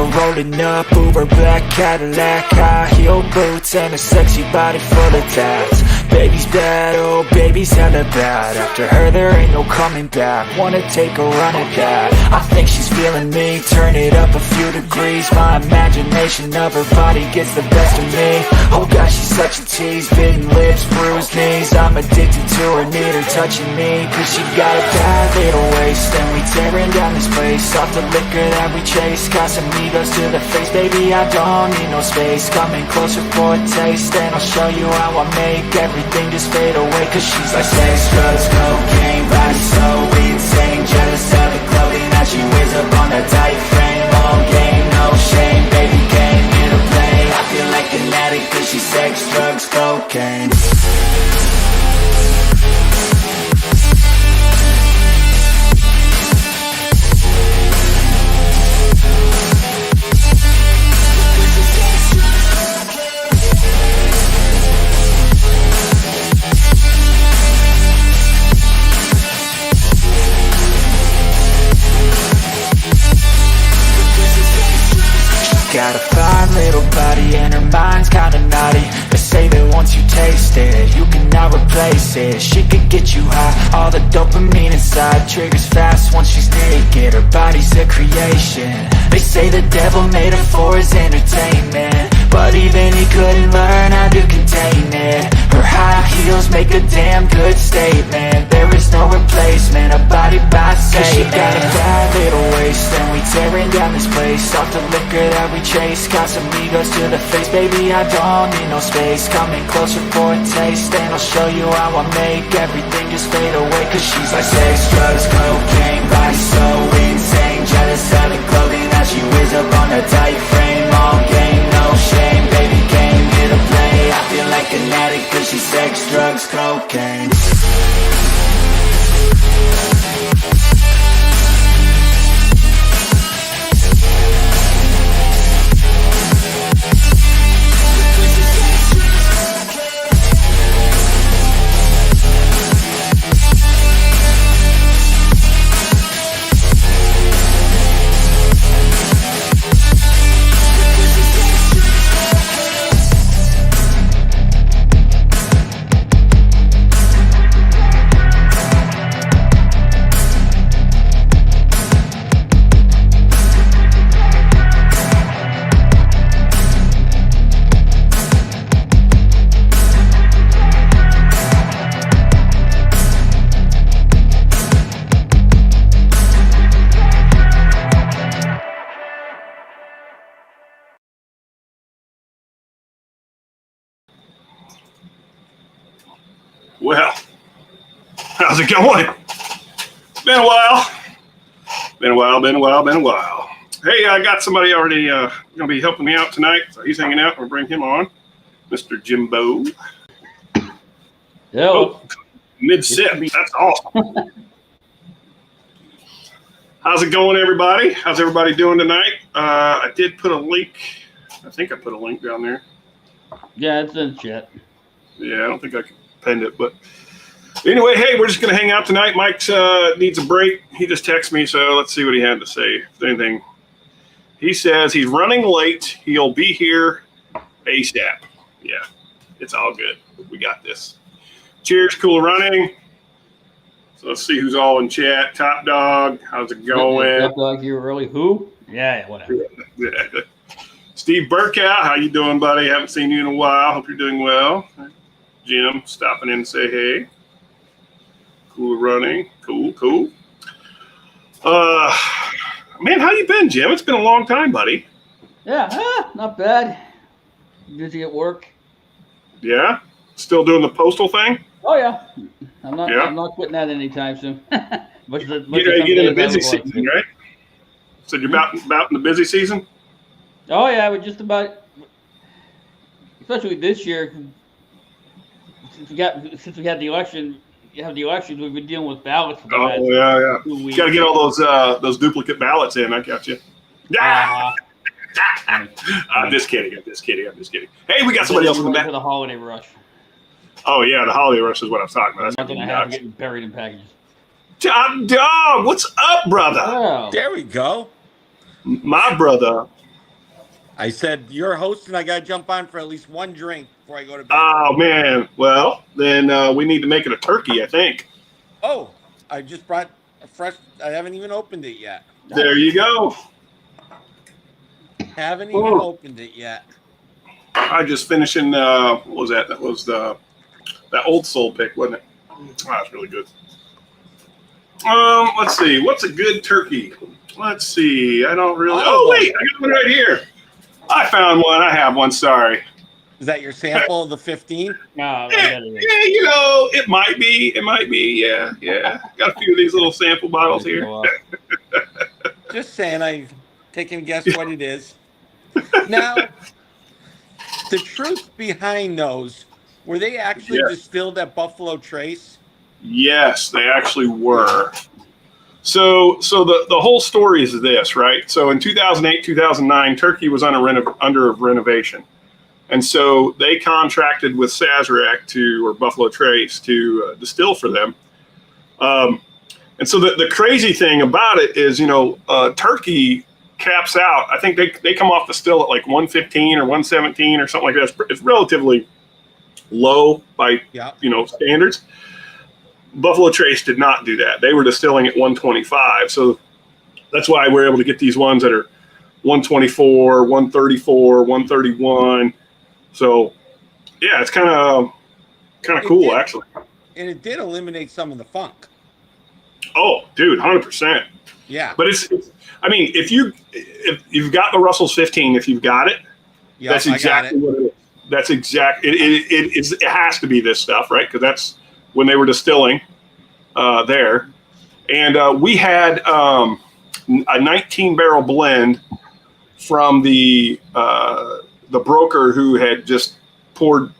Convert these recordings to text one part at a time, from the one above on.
her rolling up, Uber black Cadillac, high heel boots and a sexy body full of tats. Baby's bad, oh baby's hella bad. After her there ain't no coming back. Wanna take a run at that. I think she's feeling me, turn it up a few degrees. My imagination of her body gets the best of me. Oh gosh, she's such a tease, bitten lips, bruised knees. I'm addicted to her, need her touching me, cause she got a bad little waist. And we tearing down this place, off the liquor that we chase. Casamigos to the face, baby I don't need no space. Coming closer for a taste, and I'll show you how I make everything just fade away. Cause she's like sex, drugs, cocaine, body so insane. Jealous of the clothing that she wears up on that tight frame. All game, no shame, baby came here to play. I feel like an addict cause she's sex, drugs, cocaine. Got a fine little body and her mind's kinda naughty. They say that once you taste it, you cannot replace it. She could get you high, all the dopamine inside triggers fast once she's naked. Her body's a creation. They say the devil made her for his entertainment, but even he couldn't learn how to contain it. Her high heels make a damn good statement. There is no replacement, a body by Satan. She got a bad little waist, and we tearing down this place. Off the liquor that we chase, Casamigos to the face, baby I don't need no space. Coming closer for a taste, and I'll show you how I make everything just fade away. Cause she's like sex, drugs, cocaine, body so insane. Jealous of the clothing that she wears up on that tight frame. All game, no shame, baby came here to play. I feel like an addict cause she's sex, drugs, cocaine. Well, how's it going? Been a while. Hey, I got somebody already going to be helping me out tonight, so he's hanging out. We'll bring him on. Mr. Jimbo. Hello. Oh, mid-sip. That's awesome. How's it going, everybody? How's everybody doing tonight? I did put a link. I think I put a link down there. Yeah, it's in chat. Yeah, I don't think I can pin it, but anyway, hey, we're just going to hang out tonight. Mike needs a break. He just texted me, so let's see what he had to say. If anything, he says he's running late. He'll be here ASAP. Yeah, it's all good. We got this. Cheers, cool running. So let's see who's all in chat. Top Dog, how's it going? Top Dog here early. Who? Yeah, whatever. Yeah. Steve Burkout, how you doing, buddy? Haven't seen you in a while. Hope you're doing well. Jim, stopping in and say hey. Cool running. Cool. Man, how you been, Jim? It's been a long time, buddy. Yeah, not bad. Busy at work. Yeah? Still doing the postal thing? Oh yeah. I'm not quitting that anytime soon. You're in the busy season, right? So you're about in the busy season? Oh yeah, we're just about, especially this year. Since we had the election, we've been dealing with ballots for the last 2 weeks. You got to get all those duplicate ballots in. I got you. I'm just kidding. Hey, we got somebody else in the back. For the holiday rush. Oh yeah, the holiday rush is what I'm talking about. That's something I have getting buried in packages. Top Dog, what's up, brother? Oh. There we go. My brother I said you're hosting. I got to jump on for at least one drink before I go to bed. Oh man. Well, then we need to make it a turkey, I think. Oh, I just brought a fresh. I haven't even opened it yet. There you go. Haven't even opened it yet. I just finishing. What was that? That was that Old Soul pick, wasn't it? Oh, that's really good. Let's see. What's a good turkey? Let's see. I don't really. Oh wait, I got one right here. I found one. I have one. Sorry. Is that your sample of the 15? No, Yeah, you know, it might be. It might be. Yeah, yeah. Got a few of these little sample bottles here. Just saying, I take a guess what it is. Now, the truth behind those, were they actually distilled at Buffalo Trace? Yes, they actually were. So the whole story is this, right? So in 2008, 2009, Turkey was under renovation. And so they contracted with Sazerac or Buffalo Trace to distill for them. And so the crazy thing about it is, Turkey caps out. I think they come off the still at like 115 or 117 or something like that. It's relatively low by standards. Buffalo Trace did not do that. They were distilling at 125. So that's why we're able to get these ones that are 124, 134, 131. So yeah, it's kind of cool actually. And it did eliminate some of the funk. Oh, dude, 100%. Yeah. But it's I mean, if you've got the Russell's 15, if you've got it, that's exactly what it is. That's exact. It has to be this stuff, right? Because that's when they were distilling there, and we had a 19-barrel blend from the broker who had just poured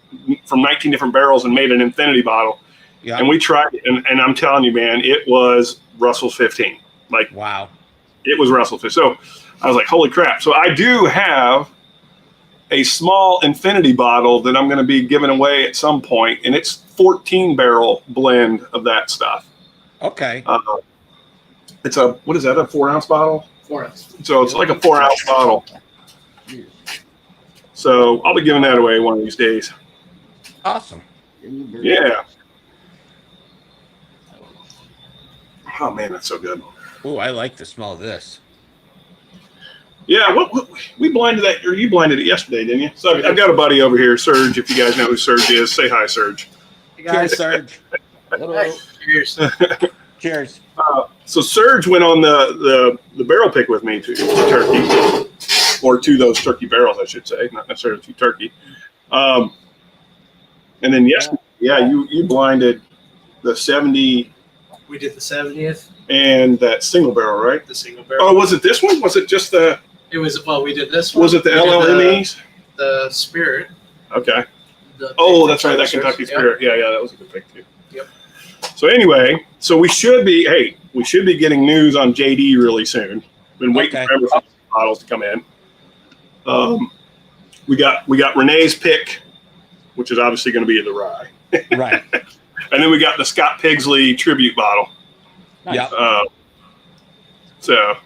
from 19 different barrels and made an infinity bottle. Yeah. And we tried it, and I'm telling you, man, it was Russell's 15. Like, wow, it was Russell's 15. So I was like, holy crap. So I do have a small infinity bottle that I'm going to be giving away at some point, and it's 14-barrel blend of that stuff. Okay. It's a 4-ounce bottle? 4 ounce. So it's like a 4-ounce bottle. So I'll be giving that away one of these days. Awesome. Yeah. Oh man, that's so good. Oh, I like the smell of this. Yeah, we blinded that, or you blinded it yesterday, didn't you? So I've got a buddy over here, Serge. If you guys know who Serge is, say hi, Serge. Hey guys. Cheers, Serge. Hello. Cheers. Cheers. So Serge went on the barrel pick with me to turkey, or to those turkey barrels, I should say, not necessarily to turkey. And then yesterday, you blinded the 70. We did the 70th. And that single barrel, right? The single barrel. Oh, was it this one? Was it just the? It was. Well, we did this one. Was it the LLMEs? The Spirit. Okay. That's right. That Kentucky Spirit. Yeah, that was a good pick too. Yep. So anyway, we should be getting news on JD really soon. Been waiting forever for these bottles to come in. We got Renee's pick, which is obviously going to be the rye. Right. And then we got the Scott Pigsley tribute bottle. Nice. Yeah. So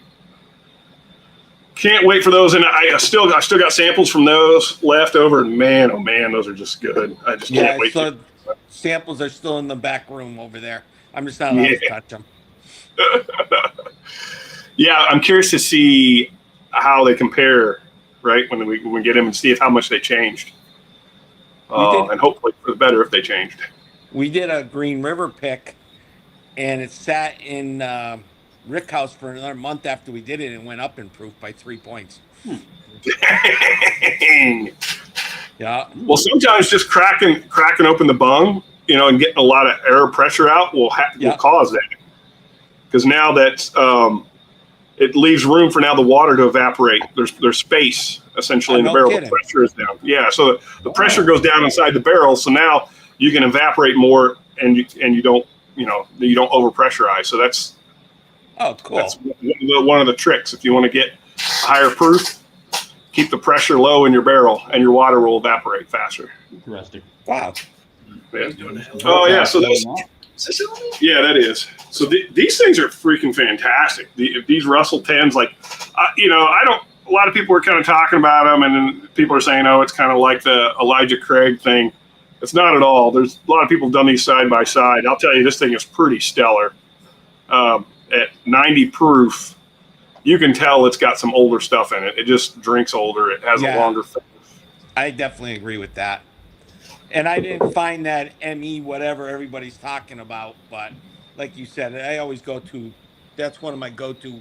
can't wait for those, and I still got samples from those left over. And man, oh man, those are just good. I just can't wait. So samples are still in the back room over there. I'm just not allowed to touch them. Yeah, I'm curious to see how they compare, right? When we get them and see how much they changed, and hopefully for the better if they changed. We did a Green River pick, and it sat in Rick House for another month after we did it, and went up in proof by 3 points. Dang. Yeah. Well, sometimes just cracking open the bung, and getting a lot of air pressure out will cause that. Because now that it leaves room for now the water to evaporate. There's space essentially in the barrel. The pressure is down. Yeah, so the pressure goes down inside the barrel. So now you can evaporate more, and you don't overpressurize. So that's cool. That's one of the tricks. If you want to get higher proof, keep the pressure low in your barrel, and your water will evaporate faster. Interesting. Wow. Yeah. Oh yeah. So those. Yeah, that is. So these things are freaking fantastic. These Russell 10s, a lot of people were kind of talking about them, and then people are saying, "Oh, it's kind of like the Elijah Craig thing." It's not at all. There's a lot of people done these side by side. I'll tell you, this thing is pretty stellar. At 90 proof, you can tell it's got some older stuff in it. It just drinks older. It has a longer finish. I definitely agree with that. And I didn't find that ME whatever everybody's talking about, but like you said, I always go to. That's one of my go-to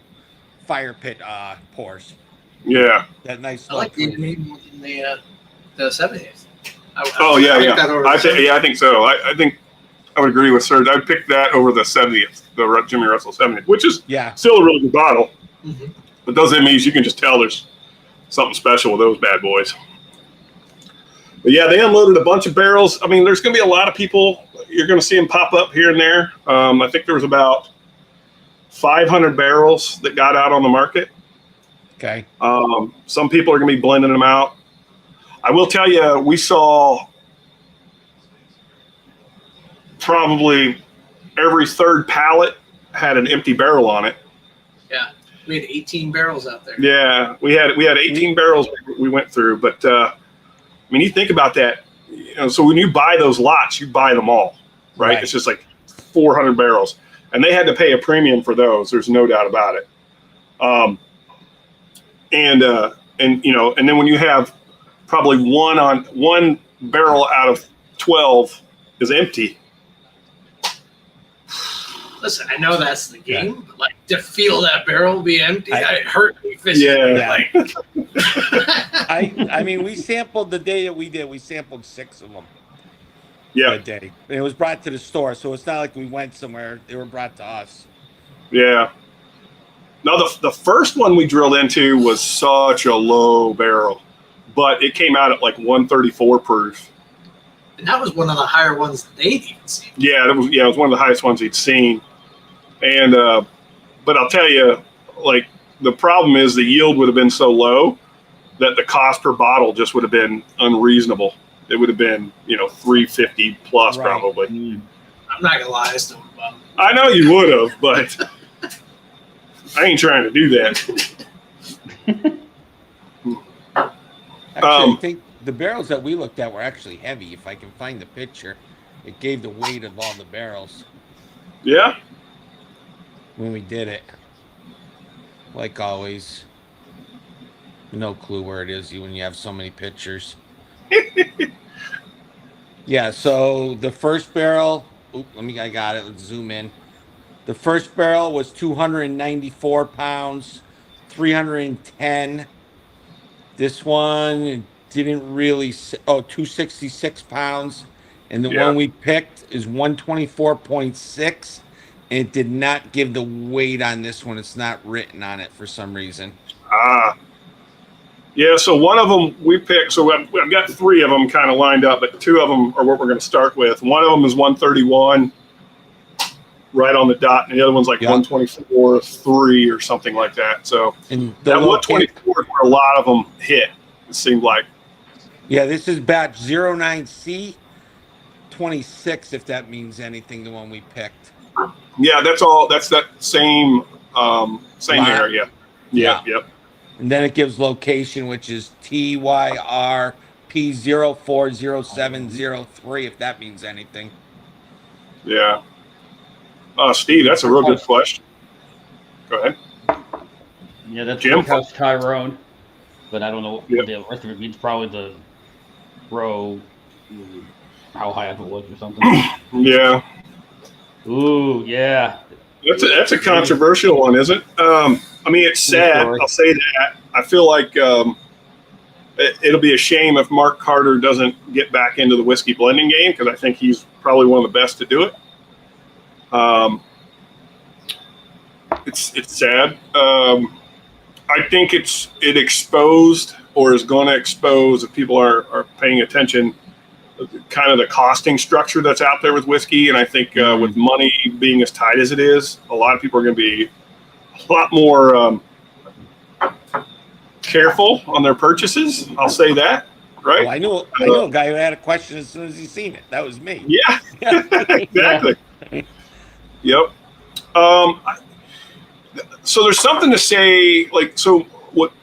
fire pit pours. Yeah. That nice. I like the ME more than the 70th. I think so. I think I would agree with Serge. I'd pick that over the 70th, the Jimmy Russell 70th, which is still a really good bottle. Mm-hmm. But those MEs, you can just tell there's something special with those bad boys. But yeah, they unloaded a bunch of barrels. I mean, there's going to be a lot of people. You're going to see them pop up here and there. I think there was about 500 barrels that got out on the market. Okay. Some people are going to be blending them out. I will tell you, we saw probably every third pallet had an empty barrel on it. Yeah, we had 18 barrels out there. Yeah, we had 18 barrels we went through. But I mean, you think about that. So when you buy those lots, you buy them all, right? It's just like 400 barrels, and they had to pay a premium for those. There's no doubt about it. And then when you have probably one barrel out of 12 is empty. Listen, I know that's the game, but like to feel that barrel be empty, it hurt me physically. Yeah. I mean, we sampled the day that we did. We sampled 6 of them. Yeah. That day. And it was brought to the store, so it's not like we went somewhere. They were brought to us. Yeah. No, the first one we drilled into was such a low barrel, but it came out at like 134 proof. And that was one of the higher ones they'd even seen. Yeah, it was one of the highest ones he'd seen. And but I'll tell you, like, the problem is the yield would have been so low that the cost per bottle just would have been unreasonable. It would have been, $350 plus probably. I'm not gonna lie, I still would have. I know you would have, but I ain't trying to do that. Actually, I think the barrels that we looked at were actually heavy. If I can find the picture, it gave the weight of all the barrels. Yeah. When we did it, like always, no clue where it is when you have so many pictures. Yeah. So the first barrel. I got it. Let's zoom in. The first barrel was 294 pounds, 310. This one didn't really, 266 pounds. And the one we picked is 124.6. And it did not give the weight on this one. It's not written on it for some reason. Yeah, so one of them we picked. So I've got 3 of them kind of lined up, but 2 of them are what we're going to start with. One of them is 131, right on the dot, and the other one's like 124.3 or something like that. So and that 124 is where a lot of them hit, it seemed like. Yeah, this is batch 09C 26, if that means anything, the one we picked. Yeah, that's all. That's that same area. Yeah. Yep. And then it gives location, which is TYRP040703, if that means anything. Yeah. Steve, that's a real good question. Go ahead. Yeah, that's Jim? House Tyrone, but I don't know what the rest of it means. Probably the row, how high up it was or something. Yeah. Ooh, yeah. That's a controversial one, isn't it? I mean, it's sad. I'll say that. I feel like it'll be a shame if Mark Carter doesn't get back into the whiskey blending game, because I think he's probably one of the best to do it. It's sad. I think it exposed, or is going to expose, if people are paying attention, kind of the costing structure that's out there with whiskey. And I think with money being as tight as it is, a lot of people are going to be a lot more careful on their purchases. I'll say that, right? Well, I know a guy who had a question as soon as he seen it. That was me. Yeah, exactly. Yep. So there's something to say, like, so what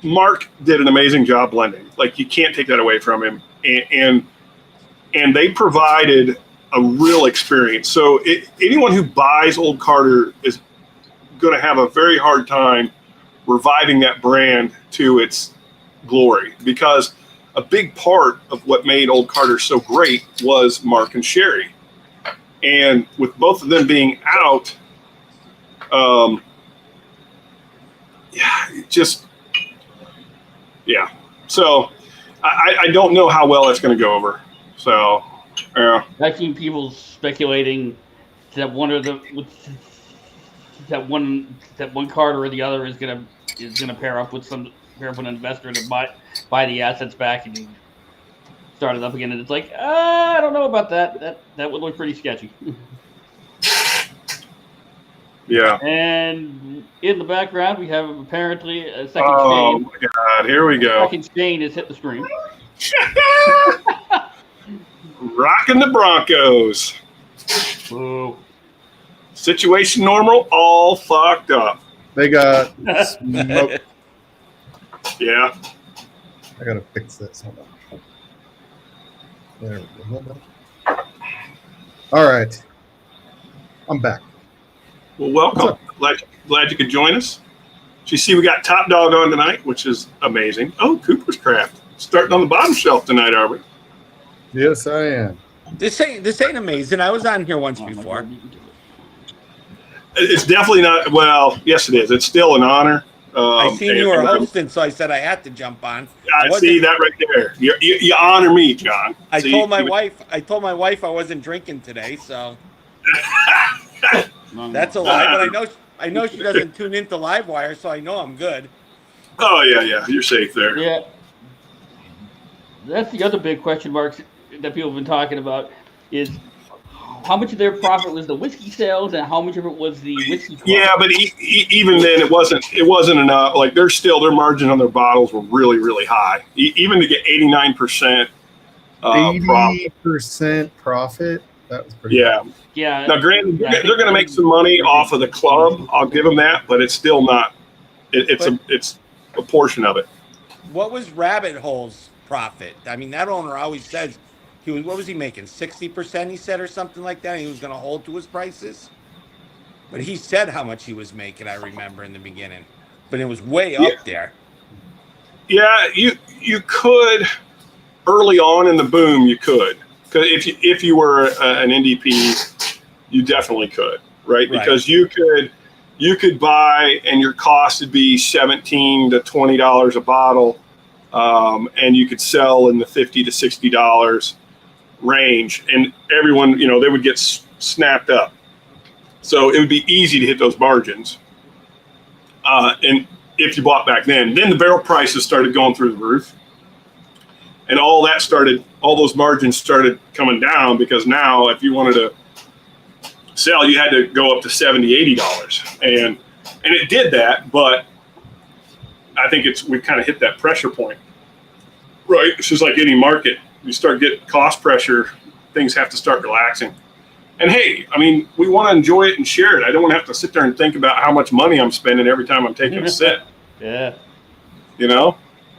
Mark did an amazing job blending. Like, you can't take that away from him. And they provided a real experience. So anyone who buys Old Carter is going to have a very hard time reviving that brand to its glory, because a big part of what made Old Carter so great was Mark and Sherry. And with both of them being out, So I don't know how well it's going to go over. So, yeah. I've seen people speculating that one Carter or the other is gonna pair up with an investor to buy the assets back and start it up again. And it's like, I don't know about that. That would look pretty sketchy. Yeah. And in the background, we have apparently a second Shane. Oh my God! Here we go. Second Shane has hit the screen. Rocking the Broncos. Ooh. Situation normal, all fucked up. They got smoked. Yeah. I gotta fix this. Hold on. There we go. All right. I'm back. Well, welcome. Glad you could join us. So you see, we got Top Dog on tonight, which is amazing. Oh, Cooper's Craft. Starting on the bottom shelf tonight, are we? Yes, I am. This ain't amazing. I was on here once before. It's definitely not. Well, yes, it is. It's still an honor. I seen you were hosting, so I said I had to jump on. I see that right there. You honor me, John. I told my wife I wasn't drinking today, so that's a lie. But I know she doesn't tune into Livewire, so I know I'm good. Oh yeah, you're safe there. Yeah, that's the other big question marks that people have been talking about is how much of their profit was the whiskey sales and how much of it was the whiskey profit? Yeah, but even then, it wasn't enough. Like, their margin on their bottles were really, really high. Even to get 89%. 80% profit. That was pretty. Yeah. good. Yeah. Now, granted, they're going to make some money off of the club. I'll give them that, but it's still not. It's a portion of it. What was Rabbit Hole's profit? I mean, that owner always says what was he making? 60%, he said, or something like that. He was going to hold to his prices. But he said how much he was making, I remember, in the beginning. But it was way up there. Yeah, you could early on in the boom. You could, because if you were an NDP, you definitely could, right? Because you could buy and your cost would be $17 to $20 a bottle, and you could sell in the $50 to $60 range, and everyone, they would get snapped up. So it would be easy to hit those margins. And if you bought back then the barrel prices started going through the roof, and all those margins started coming down, because now if you wanted to sell, you had to go up to $70, $80. And it did that, but I think we've kind of hit that pressure point, right? It's just like any market. You start getting cost pressure, things have to start relaxing. And hey, I mean, we want to enjoy it and share it. I don't want to have to sit there and think about how much money I'm spending every time I'm taking a sip. Yeah.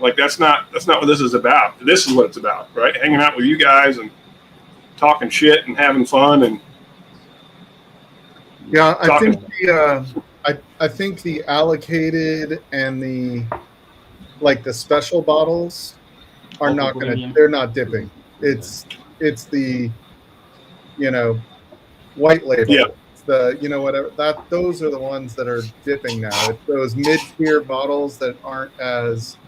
Like that's not what this is about. This is what it's about, right? Hanging out with you guys and talking shit and having fun. And yeah, I think the allocated and the special bottles are they're not dipping. It's the white label. Yeah. It's the whatever those are the ones that are dipping now. It's those mid-tier bottles that aren't as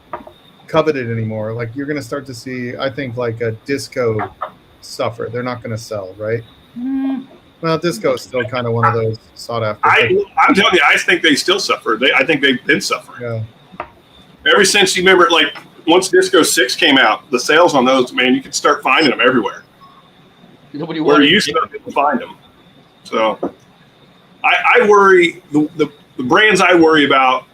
coveted anymore. Like, you're going to start to see, I think, like a Disco suffer. They're not going to sell, right? Well, Disco is still kind of one of those sought after. I'm telling you, I think they still suffer. I think they've been suffering. Yeah. Ever since, you remember, like, once Disco 6 came out, the sales on those, man, you could start finding them everywhere. Nobody where you used to find them. So I worry, the brands I worry about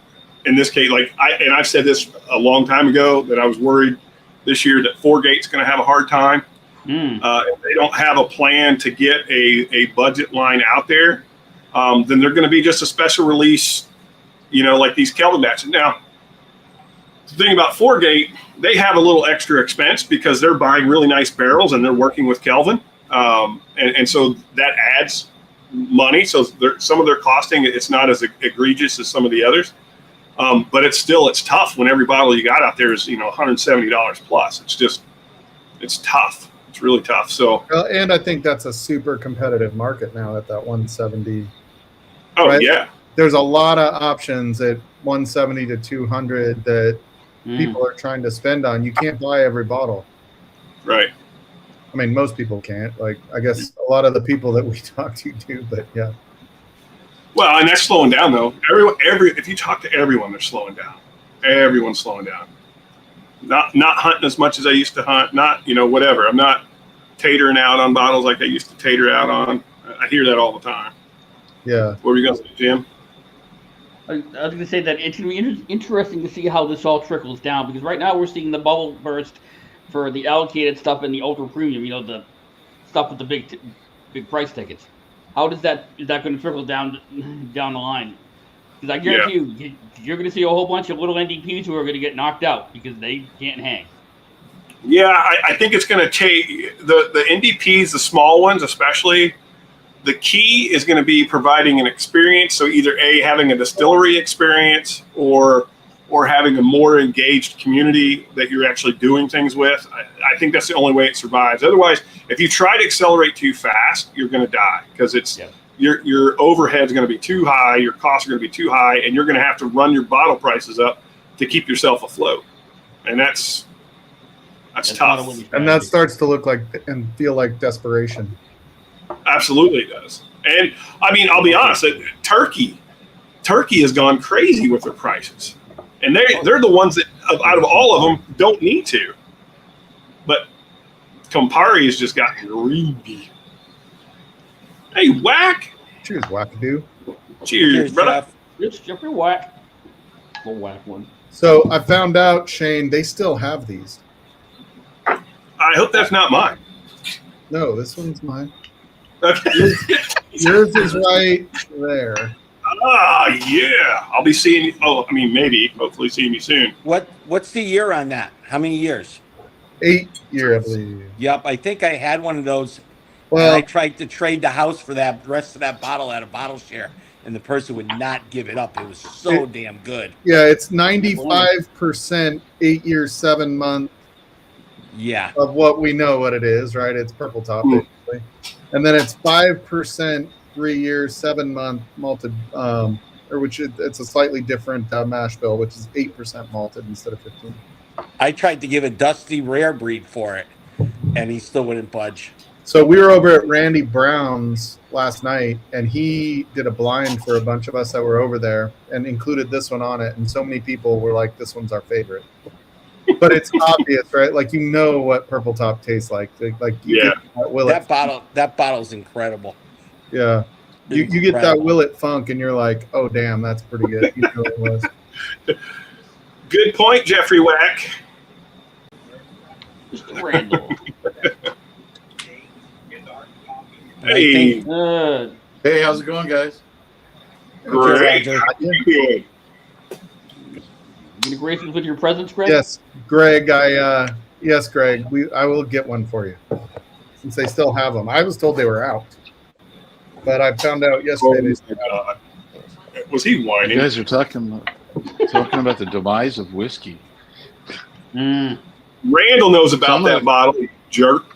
in this case, I've said this a long time ago, that I was worried this year that Fourgate's going to have a hard time. If they don't have a plan to get a budget line out there, then they're going to be just a special release, like these Kelvin batches. Now, the thing about Foregate, they have a little extra expense because they're buying really nice barrels and they're working with Kelvin. And so that adds money. So some of their costing, it's not as egregious as some of the others. But it's tough when every bottle you got out there is, $170 plus. It's tough. It's really tough. So, and I think that's a super competitive market now at that 170. Oh, right? yeah. There's a lot of options at 170 to 200 that people are trying to spend on. You can't buy every bottle. Right. I mean, most people can't. Like, I guess a lot of the people that we talk to do, but yeah. Well, and that's slowing down though. If you talk to everyone, they're slowing down. Everyone's slowing down. Not hunting as much as I used to hunt. Not whatever. I'm not tatering out on bottles like I used to tater out on. I hear that all the time. Yeah. What were you gonna say, Jim? I was going to say that it's going to be interesting to see how this all trickles down, because right now we're seeing the bubble burst for the allocated stuff and the ultra premium. The stuff with the big price tickets. How is that going to trickle down the line? Because I guarantee you're going to see a whole bunch of little NDPs who are going to get knocked out because they can't hang. Yeah, I think it's going to take the NDPs, the small ones especially. The key is going to be providing an experience. So either having a distillery experience or having a more engaged community that you're actually doing things with. I think that's the only way it survives. Otherwise, if you try to accelerate too fast, you're going to die because your overhead's going to be too high, your costs are going to be too high, and you're going to have to run your bottle prices up to keep yourself afloat. And that's tough. And that starts to look like and feel like desperation. Absolutely does. And I mean, I'll be honest, Turkey has gone crazy with their prices. And they're the ones that, out of all of them, don't need to. But Campari has just gotten greedy. Hey, Whack. Cheers, Wackadoo. Cheers, brother. It's Jeffrey Whack. The Whack one. So I found out, Shane, they still have these. I hope that's not mine. No, this one's mine. Okay. Yours is right there. Ah, yeah. I'll be seeing you. Oh, I mean, hopefully seeing you soon. What's the year on that? How many years? 8 year, I believe. Yep, I think I had one of those. Well, and I tried to trade the house for that rest of that bottle at a bottle share, and the person would not give it up. It was so damn good. Yeah, it's 95% 8 years, 7 months. Yeah. Of what we know what it is, right? It's purple top, basically. And then it's 5% 3 years, 7 month malted, it's a slightly different mash bill, which is 8% malted instead of 15. I tried to give a Dusty Rare Breed for it, and he still wouldn't budge. So we were over at Randy Brown's last night, and he did a blind for a bunch of us that were over there and included this one on it. And so many people were like, this one's our favorite. But it's obvious, right? Like, what purple top tastes like. That bottle's incredible. Yeah. You get that Willet funk, and you're like, oh, damn, that's pretty good. You know it was. Good point, Jeffrey Whack. Mr. Randall. Hey. Hey, how's it going, guys? Great. Roger. How you doing? You gracious with your presence, Greg? Yes, Greg. Greg. I will get one for you since they still have them. I was told they were out, but I found out yesterday. Was he whining? You guys are talking about the demise of whiskey. Randall knows about that bottle, you jerk.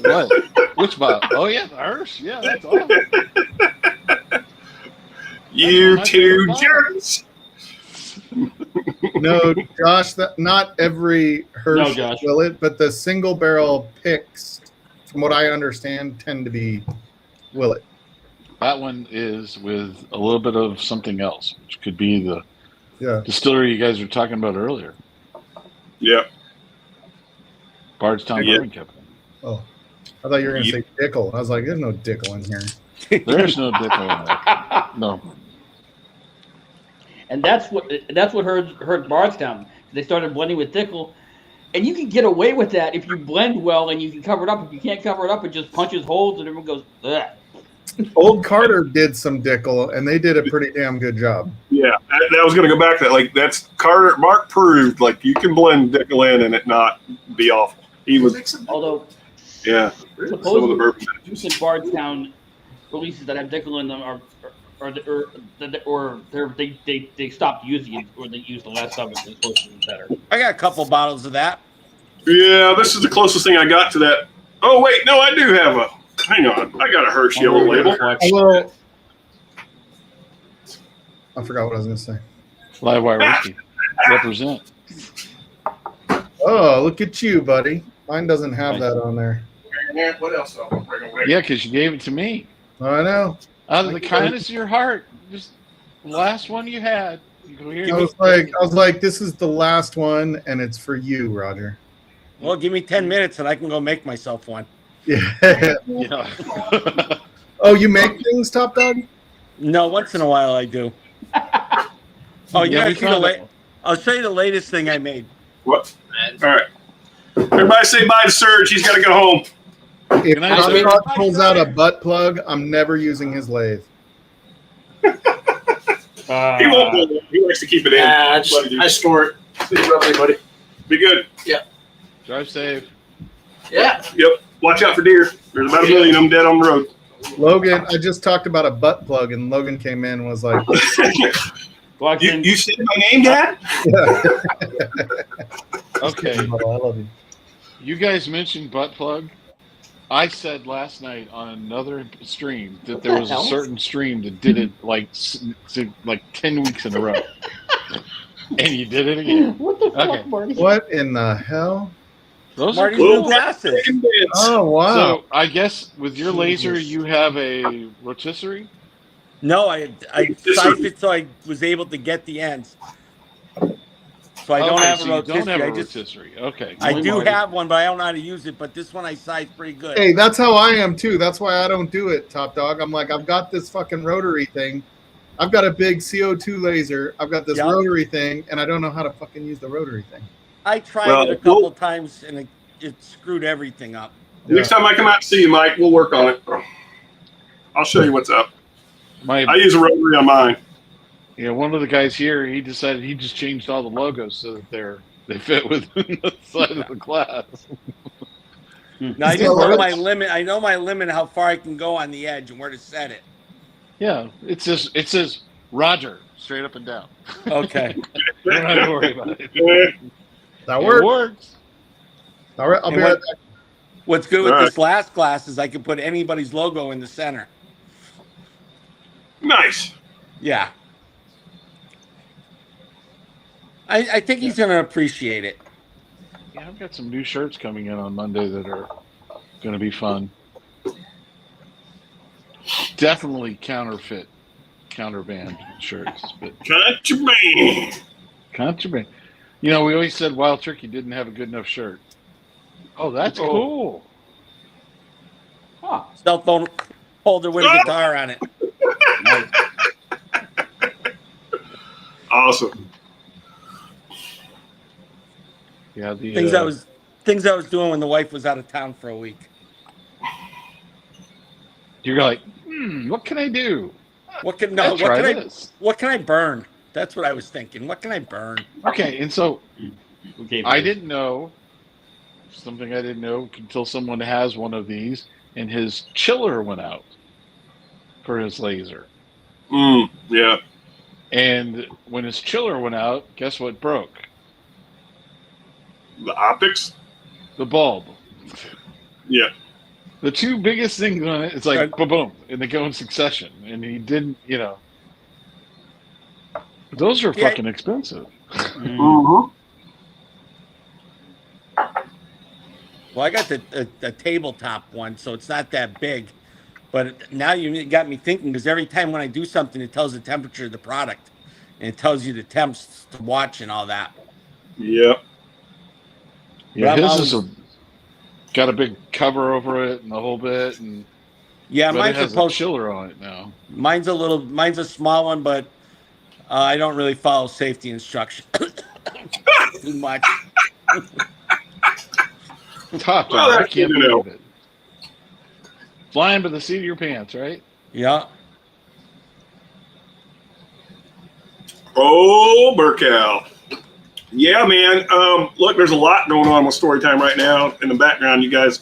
What? Which bottle? Oh yeah, ours. Yeah, that's awesome. You two jerks. No, Josh, not every Hirsch will it, but the single barrel picks, from what I understand, tend to be Willet. That one is with a little bit of something else, which could be the distillery you guys were talking about earlier. Yeah. Bardstown Brewing Company. Oh, I thought you were going to say Dickel. I was like, there's no Dickel in here. There's no Dickel in there. No. And that's what hurt Bardstown. They started blending with Dickel, and you can get away with that if you blend well and you can cover it up. If you can't cover it up, it just punches holes and everyone goes, ugh. Old Carter did some Dickel, and they did a pretty damn good job. Yeah, that was going to go back to that. Like that's Mark proved like you can blend Dicklin and it not be awful. He was, Although, yeah, some of the supposedly, bourbon. recent Bardstown releases that have Dickel in them they stopped using it, or they used less of it. It's supposed to be better. I got a couple bottles of that. Yeah, this is the closest thing I got to that. Oh wait, no, I do have a. Hang on, I got a Hershey yellow label. Well, I forgot what I was going to say. Livewire whiskey. Represent. Oh, look at you, buddy. Mine doesn't have that on there. What else? Yeah, because you gave it to me. I know. Out of the kindness of your heart, just the last one you had. You go here. I was like, this is the last one, and it's for you, Roger. Well, give me 10 minutes and I can go make myself one. Yeah. Yeah. Oh, you make things, Top Dog? No, once in a while I do. Oh, you Yeah, gotta see I'll show you the latest thing I made. What? All right. Everybody say bye to Serge. He's got to go home. If night, Top Serge. Dog pulls out a butt plug, I'm never using his lathe. He won't pull it. He likes to keep it in. I store it. See you, lovely buddy. Be good. Drive safe. Yeah. Yep. Watch out for deer. There's about a million of them dead on the road. Logan, I just talked about a butt plug, and Logan came in and was like, You said my name, Dad? Okay. I love you. You guys mentioned butt plug. I said last night on another stream that there was a certain stream that did it like 10 weeks in a row. And you did it again. What the fuck, Okay. Marty? What in the hell? Those Marty's are cool. new glasses. Oh, wow. So I guess with your laser, you have a rotisserie. No, I sized it so I was able to get the ends. So I don't have a you rotisserie. don't have a I just rotisserie. Okay. I do Marty. have one, but I don't know how to use it. But this one I sized pretty good. Hey, that's how I am, too. That's why I don't do it, Top Dog. I'm like, I've got this fucking rotary thing. I've got a big CO2 laser. I've got this rotary thing, and I don't know how to fucking use the rotary thing. I tried it a couple times, and it screwed everything up. Next time I come out to see you, Mike, we'll work on it. I'll show you what's up. I use a rotary on mine. Yeah, one of the guys here, he decided he just changed all the logos so that they fit within the side of the glass. Now, I just know my limit. I know my limit, how far I can go on the edge and where to set it. Yeah, it says Roger straight up and down. Okay. You don't have to worry about it. That It works. works. All right, I'll be right back. What's good with this last glass is I can put anybody's logo in the center. Nice. Yeah. I think he's going to appreciate it. Yeah, I've got some new shirts coming in on Monday that are going to be fun. Definitely counterband shirts, but contraband. You know, we always said Wild Turkey didn't have a good enough shirt. Oh, that's cool. Huh. Cell phone holder with a guitar on it. Awesome. Yeah, the things I was doing when the wife was out of town for a week. You're like, what can I do? What can I burn? That's what I was thinking. What can I burn? Okay, and so I didn't know something I didn't know until someone has one of these, and his chiller went out for his laser. Yeah. And when his chiller went out, guess what broke? The optics? The bulb. Yeah. The two biggest things on it, it's like boom, and they go in succession. And he didn't, those are fucking expensive. Mm-hmm. Well, I got the tabletop one, so it's not that big. But now you got me thinking, because every time when I do something, it tells the temperature of the product, and it tells you the temps to watch and all that. Yep. Yeah, his got a big cover over it and the whole bit, and mine's has a chiller on it now. Mine's a small one, but I don't really follow safety instructions too much. Top dog, I can't believe it. Flying by the seat of your pants, right? Yeah. Oh, Burkel. Yeah, man. Look, there's a lot going on with Storytime right now in the background you guys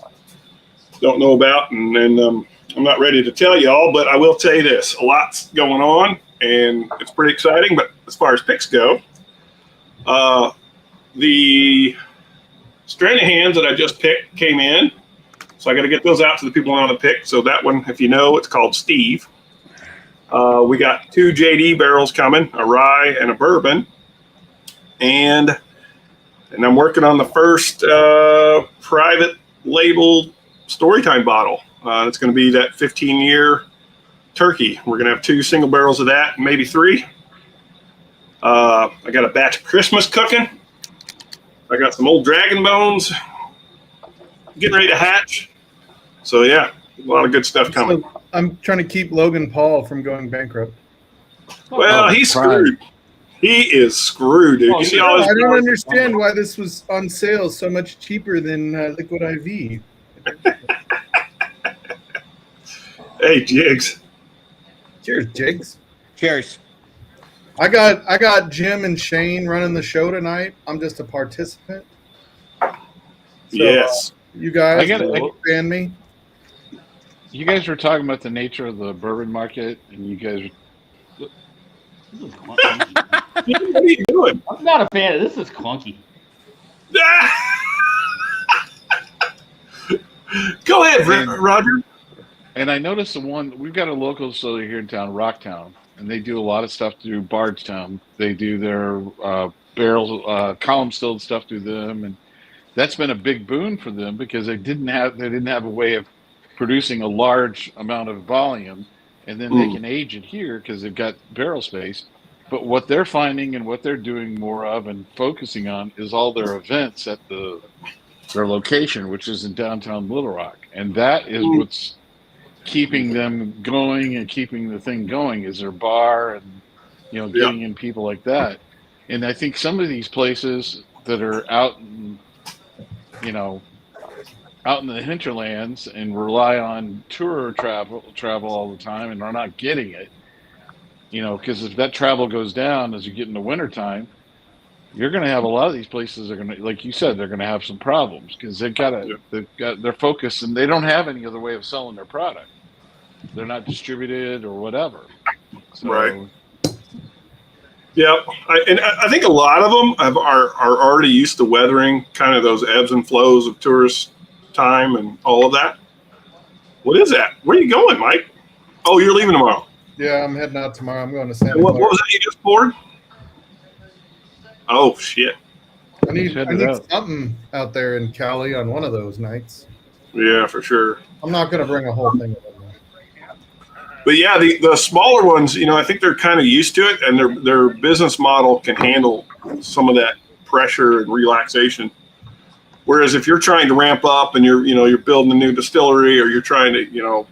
don't know about, and I'm not ready to tell you all, but I will tell you this. A lot's going on, and it's pretty exciting, but as far as picks go, the strand of hands that I just picked came in, so I got to get those out to the people on the pick. So that one, if you know, it's called Steve. We got 2 JD barrels coming, a rye and a bourbon. And I'm working on the first private label Storytime bottle. It's going to be that 15-year turkey. We're going to have 2 single barrels of that, maybe 3. I got a batch of Christmas cooking. I got some old dragon bones getting ready to hatch. So, yeah, a lot of good stuff coming. So I'm trying to keep Logan Paul from going bankrupt. Well, he's screwed. He is screwed, dude. You see all his I don't understand why this was on sale so much cheaper than Liquid IV. Hey, Jigs. Cheers, Jigs. Cheers. I got Jim and Shane running the show tonight. I'm just a participant. So, Yes. You guys I gotta- understand me? You guys were talking about the nature of the bourbon market, and you guys. This is clunky. What are you doing? I'm not a fan of this. Is clunky. Go ahead, Roger. And I noticed the one we've got a local distillery here in town, Rocktown, and they do a lot of stuff through Bardstown. They do their barrels, column stilled stuff through them, and that's been a big boon for them because they didn't have a way of producing a large amount of volume, and then they can age it here because they've got barrel space. But what they're finding and what they're doing more of and focusing on is all their events at their location, which is in downtown Little Rock, and that is what's keeping them going and keeping the thing going is their bar and getting in people like that. And I think some of these places that are out in the hinterlands and rely on tour travel all the time and are not getting it, because if that travel goes down as you get into wintertime, you're going to have a lot of these places are going to, like you said, they're going to have some problems because they've got their focus and they don't have any other way of selling their product. They're not distributed or whatever. So, Right. Yeah, I think a lot of them are already used to weathering kind of those ebbs and flows of tourist time and all of that. What is that? Where are you going, Mike? Oh, you're leaving tomorrow. Yeah, I'm heading out tomorrow. I'm going to Santa What Clara. was that you just poured? Oh, shit. I need something out there in Cali on one of those nights. Yeah, for sure. I'm not going to bring a whole thing of them. But yeah, the smaller ones, I think they're kind of used to it, and their business model can handle some of that pressure and relaxation. Whereas if you're trying to ramp up and you're building a new distillery or you're trying to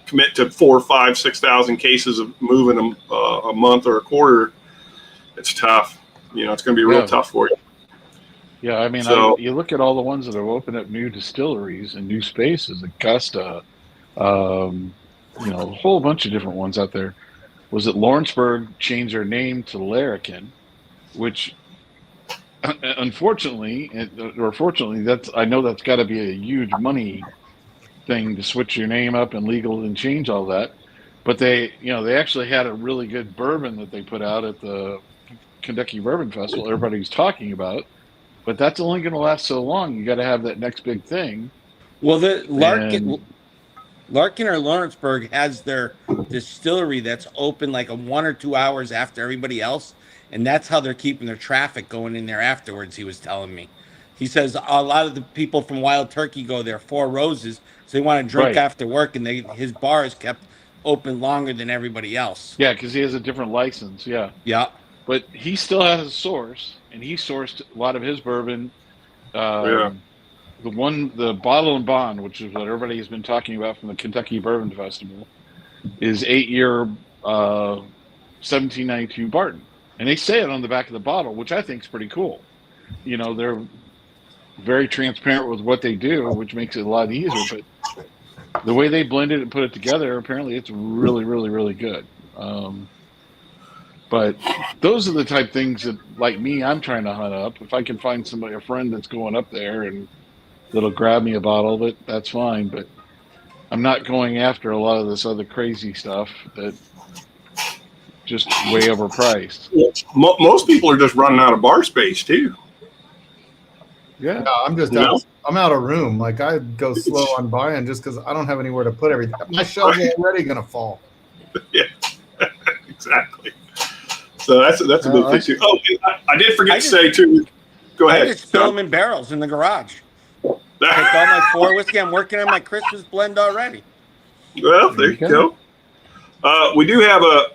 commit to 4,000, 5,000, 6,000 cases of moving them a month or a quarter, it's tough. It's going to be real tough for you. Yeah, I mean, you look at all the ones that have opened up new distilleries and new spaces, Augusta, a whole bunch of different ones out there. Was it Lawrenceburg changed their name to Larrikin, which unfortunately, or fortunately, I know that's got to be a huge money thing to switch your name up and legal and change all that. But they actually had a really good bourbon that they put out at the Kentucky Bourbon Festival. Everybody's talking about, but that's only going to last so long. You got to have that next big thing. Well, the Larkin or Lawrenceburg has their distillery that's open like 1 or 2 hours after everybody else, and that's how they're keeping their traffic going in there afterwards. He was telling me. He says a lot of the people from Wild Turkey go there, Four Roses, so they want to drink after work, and his bar is kept open longer than everybody else. Yeah, because he has a different license. Yeah. Yeah. But he still has a source, and he sourced a lot of his bourbon. The Bottle and Bond, which is what everybody has been talking about from the Kentucky Bourbon Festival, is 8-year 1792 Barton. And they say it on the back of the bottle, which I think is pretty cool. They're very transparent with what they do, which makes it a lot easier. But the way they blend it and put it together, apparently it's really, really, really good. But those are the type things that, like me, I'm trying to hunt up. If I can find somebody, a friend that's going up there and that'll grab me a bottle of it, that's fine. But I'm not going after a lot of this other crazy stuff that just way overpriced. Most people are just running out of bar space too. Yeah. No, I'm just out. I'm out of room. Like I go slow on buying just because I don't have anywhere to put everything. My shelves are already gonna fall. Yeah, exactly. So that's a good thing too. Oh, I did forget to say too. Go ahead. I just fill them in barrels in the garage. Take all my 4 whiskey. I'm working on my Christmas blend already. Well, there you go. We do have a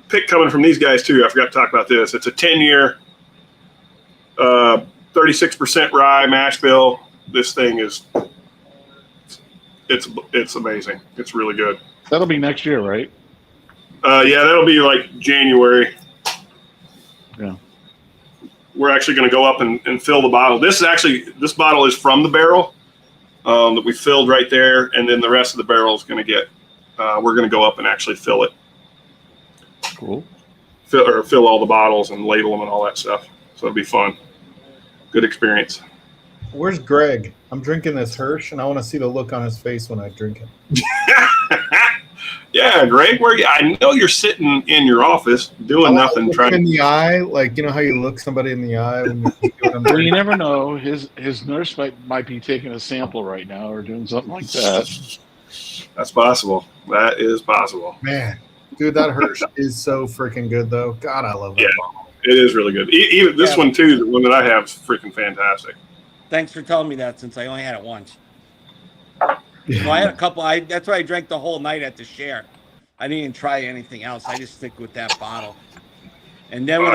pick coming from these guys too. I forgot to talk about this. It's a 10-year, 36% rye mash bill. This thing is, it's amazing. It's really good. That'll be next year, right? Yeah, that'll be like January. Yeah. We're actually going to go up and fill the bottle. This bottle is from the barrel that we filled right there, and then the rest of the barrel is going to get. We're going to go up and actually fill it. Cool. Fill all the bottles and label them and all that stuff. So it'll be fun. Good experience. Where's Greg? I'm drinking this Hirsch, and I want to see the look on his face when I drink it. Yeah, Greg, I know you're sitting in your office doing nothing. Trying in the eye, like you know how you look somebody in the eye when you're well, you never know. His nurse might be taking a sample right now or doing something like that. That's possible. That is possible. Man, dude, that Hirsch is so freaking good, though. God, I love that. Yeah, it is really good. Even this one too, the one that I have, is freaking fantastic. Thanks for telling me that, since I only had it once. Well, I had a couple. That's why I drank the whole night at the share. I didn't even try anything else. I just stick with that bottle. And then when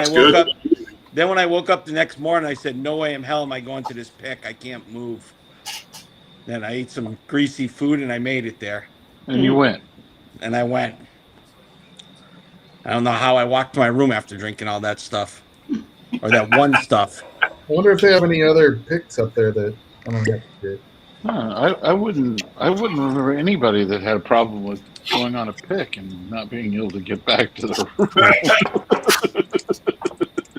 I woke up the next morning, I said, "No way in hell am I going to this pick. I can't move." Then I ate some greasy food and I made it there. And you went. And I went. I don't know how I walked to my room after drinking all that stuff, or that one stuff. I wonder if they have any other picks up there that I don't get. I wouldn't remember anybody that had a problem with going on a pick and not being able to get back to their room.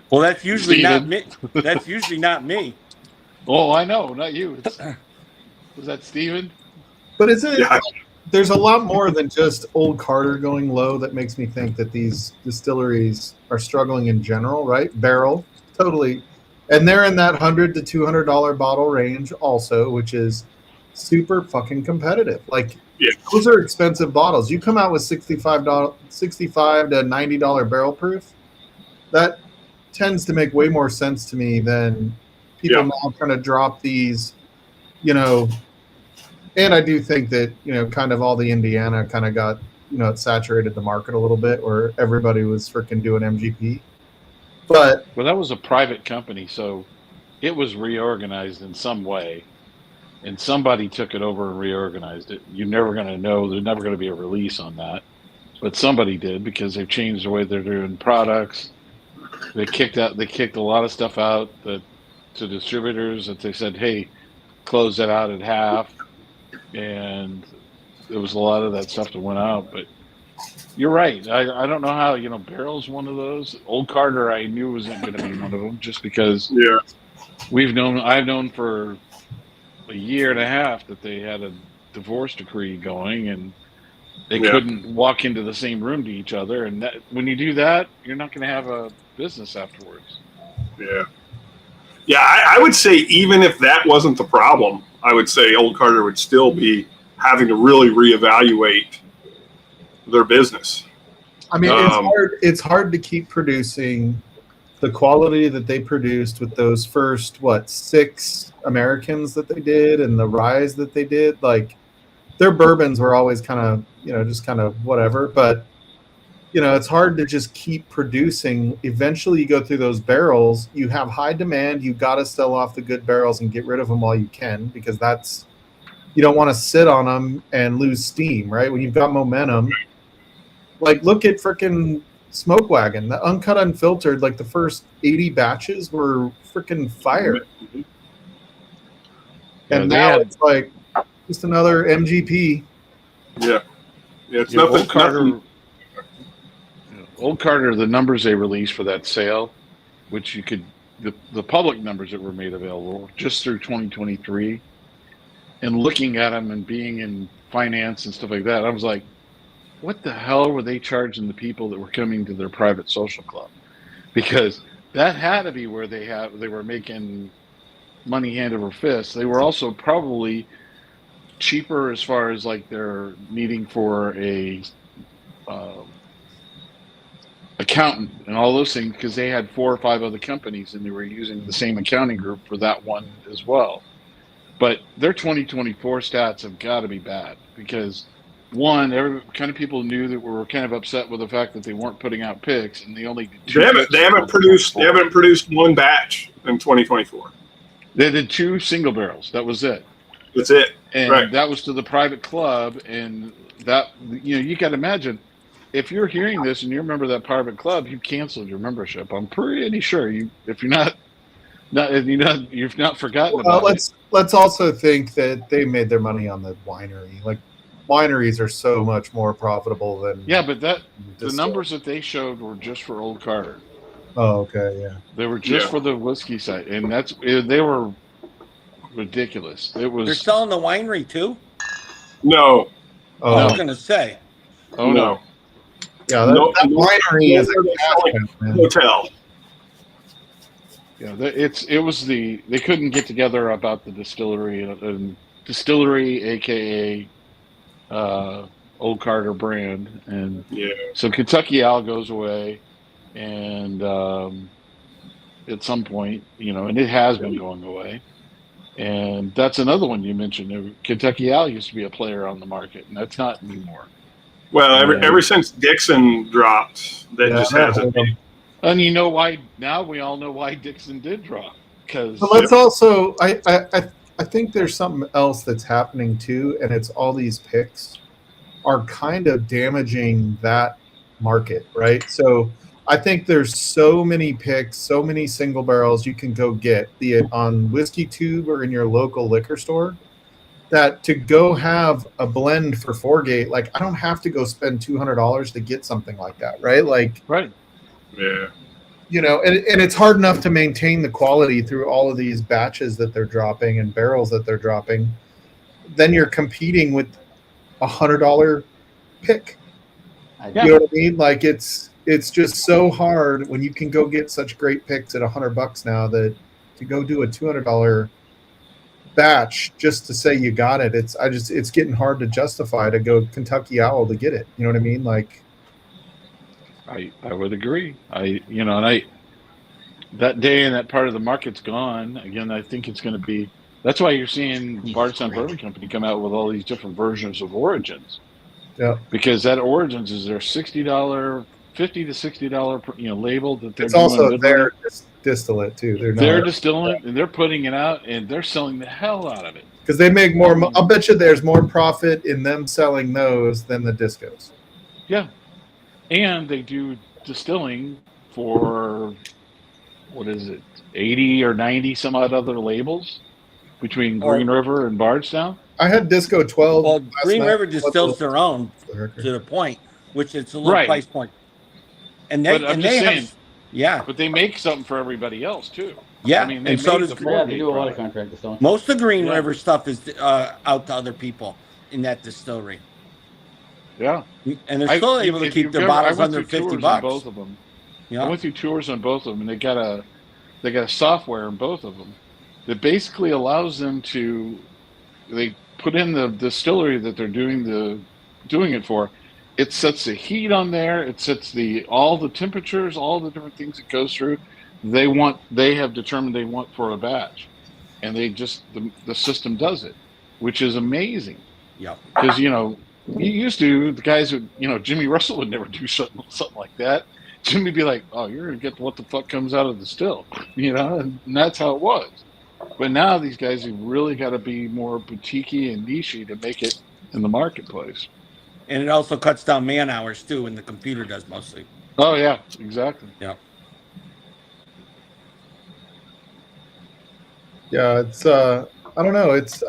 Well, that's usually not me. That's usually not me. Oh, I know, not you. Was that Steven? But is it? Yeah. There's a lot more than just Old Carter going low that makes me think that these distilleries are struggling in general, right? Barrel, totally. And they're in that $100 to $200 bottle range also, which is super fucking competitive. Like, those are expensive bottles. You come out with $65 to $90 barrel proof, that tends to make way more sense to me than people now trying to drop these, and I do think that, kind of all the Indiana kind of got, it saturated the market a little bit where everybody was freaking doing MGP. But well, that was a private company, so it was reorganized in some way, and somebody took it over and reorganized it. You're never going to know. There's never going to be a release on that, but somebody did because they've changed the way they're doing products. They kicked a lot of stuff out to distributors that they said, "Hey, close that out at half," and there was a lot of that stuff that went out, but. You're right. I don't know how, Barrel's one of those. Old Carter, I knew wasn't going to be one of them just because I've known for a year and a half that they had a divorce decree going and they couldn't walk into the same room to each other. And that, when you do that, you're not going to have a business afterwards. Yeah. Yeah, I would say even if that wasn't the problem, I would say Old Carter would still be having to really reevaluate their business. I mean, it's hard to keep producing the quality that they produced with those first 6 Americans that they did and the ryes that they did. Like, their bourbons were always kind of just kind of whatever, but it's hard to just keep producing. Eventually you go through those barrels, you have high demand, you got to sell off the good barrels and get rid of them while you can, because you don't want to sit on them and lose steam, right? When you've got momentum. Like, look at frickin' Smoke Wagon. The uncut, unfiltered, like the first 80 batches were frickin' fire. And now it's like just another MGP. Yeah. Yeah, it's nothing. Old Carter, the numbers they released for that sale, which you could, the public numbers that were made available just through 2023, and looking at them and being in finance and stuff like that, I was like, what the hell were they charging the people that were coming to their private social club? Because that had to be where they were making money hand over fist. They were also probably cheaper as far as like their needing for a accountant and all those things, because they had 4 or 5 other companies and they were using the same accounting group for that one as well. But their 2024 stats have got to be bad because, one, every kind of people knew that we were kind of upset with the fact that they weren't putting out picks, and they only did 2 They haven't produced one batch in 2024. They did 2 single barrels. That was it. That's it. And Right. that was to the private club, and that, you got to imagine, if you're hearing this and you're a member of that private club, you canceled your membership. I'm pretty sure if you've not forgotten about it. Let's also think that they made their money on the winery. Like, wineries are so much more profitable than But the numbers that they showed were just for Old Carter. Oh, okay, yeah. They were just for the whiskey side, and they were ridiculous. It was. They're selling the winery too? No. Oh, I was going to say. Oh no. Yeah, that winery is a hotel. Yeah, they couldn't get together about the distillery and distillery, aka Old Carter brand, and so Kentucky Owl goes away, and at some point, and it has been going away, and that's another one you mentioned. Kentucky Owl used to be a player on the market, and that's not anymore. Well, ever since Dixon dropped, that just hasn't been. And you know why? Now we all know why Dixon did drop. Because let's also, I think there's something else that's happening too, and it's all these picks are kind of damaging that market, right? So I think there's so many picks, so many single barrels you can go get, be it on Whiskey Tube or in your local liquor store, that to go have a blend for 4-gate, like I don't have to go spend $200 to get something like that, right? Like, right. Yeah. And it's hard enough to maintain the quality through all of these batches that they're dropping and barrels that they're dropping. Then you're competing with $100 pick. You know what I mean? Like it's just so hard when you can go get such great picks at $100 now that to go do a $200 batch just to say you got it. It's getting hard to justify to go Kentucky Owl to get it. You know what I mean? Like, I would agree. That day and that part of the market's gone. Again, I think it's going to be. That's why you're seeing Bardstown Bourbon Company come out with all these different versions of Origins. Yeah. Because that Origins is their $60, $50 to $60, label that they're. It's also their distillate too. They're distilling and they're putting it out and they're selling the hell out of it. Because they make more. I'll bet you there's more profit in them selling those than the discos. Yeah. And they do distilling for, what is it, 80 or 90 some odd other labels between Green River and Bardstown? I had Disco 12. Well, Green River distills their own to the point, which it's a low price point. And they have, but they make something for everybody else too. Yeah, I mean, and so does they do a lot of contract distilling. Most of the Green River stuff is out to other people in that distillery. Yeah, and they're still able to keep their bottles under $50. Both of them. I went through tours on both of them, and they got a software in both of them that basically allows them to. They put in the distillery that they're doing it for. It sets the heat on there. It sets all the temperatures, all the different things it goes through. They have determined they want for a batch, and they just the system does it, which is amazing. Yeah, because you used to, the guys would, Jimmy Russell would never do something like that. Jimmy would be like, oh, you're going to get what the fuck comes out of the still, and that's how it was. But now these guys have really got to be more boutique-y and niche-y to make it in the marketplace. And it also cuts down man hours too, and the computer does mostly. Oh, yeah, exactly. Yeah. Yeah, it's, I don't know. I just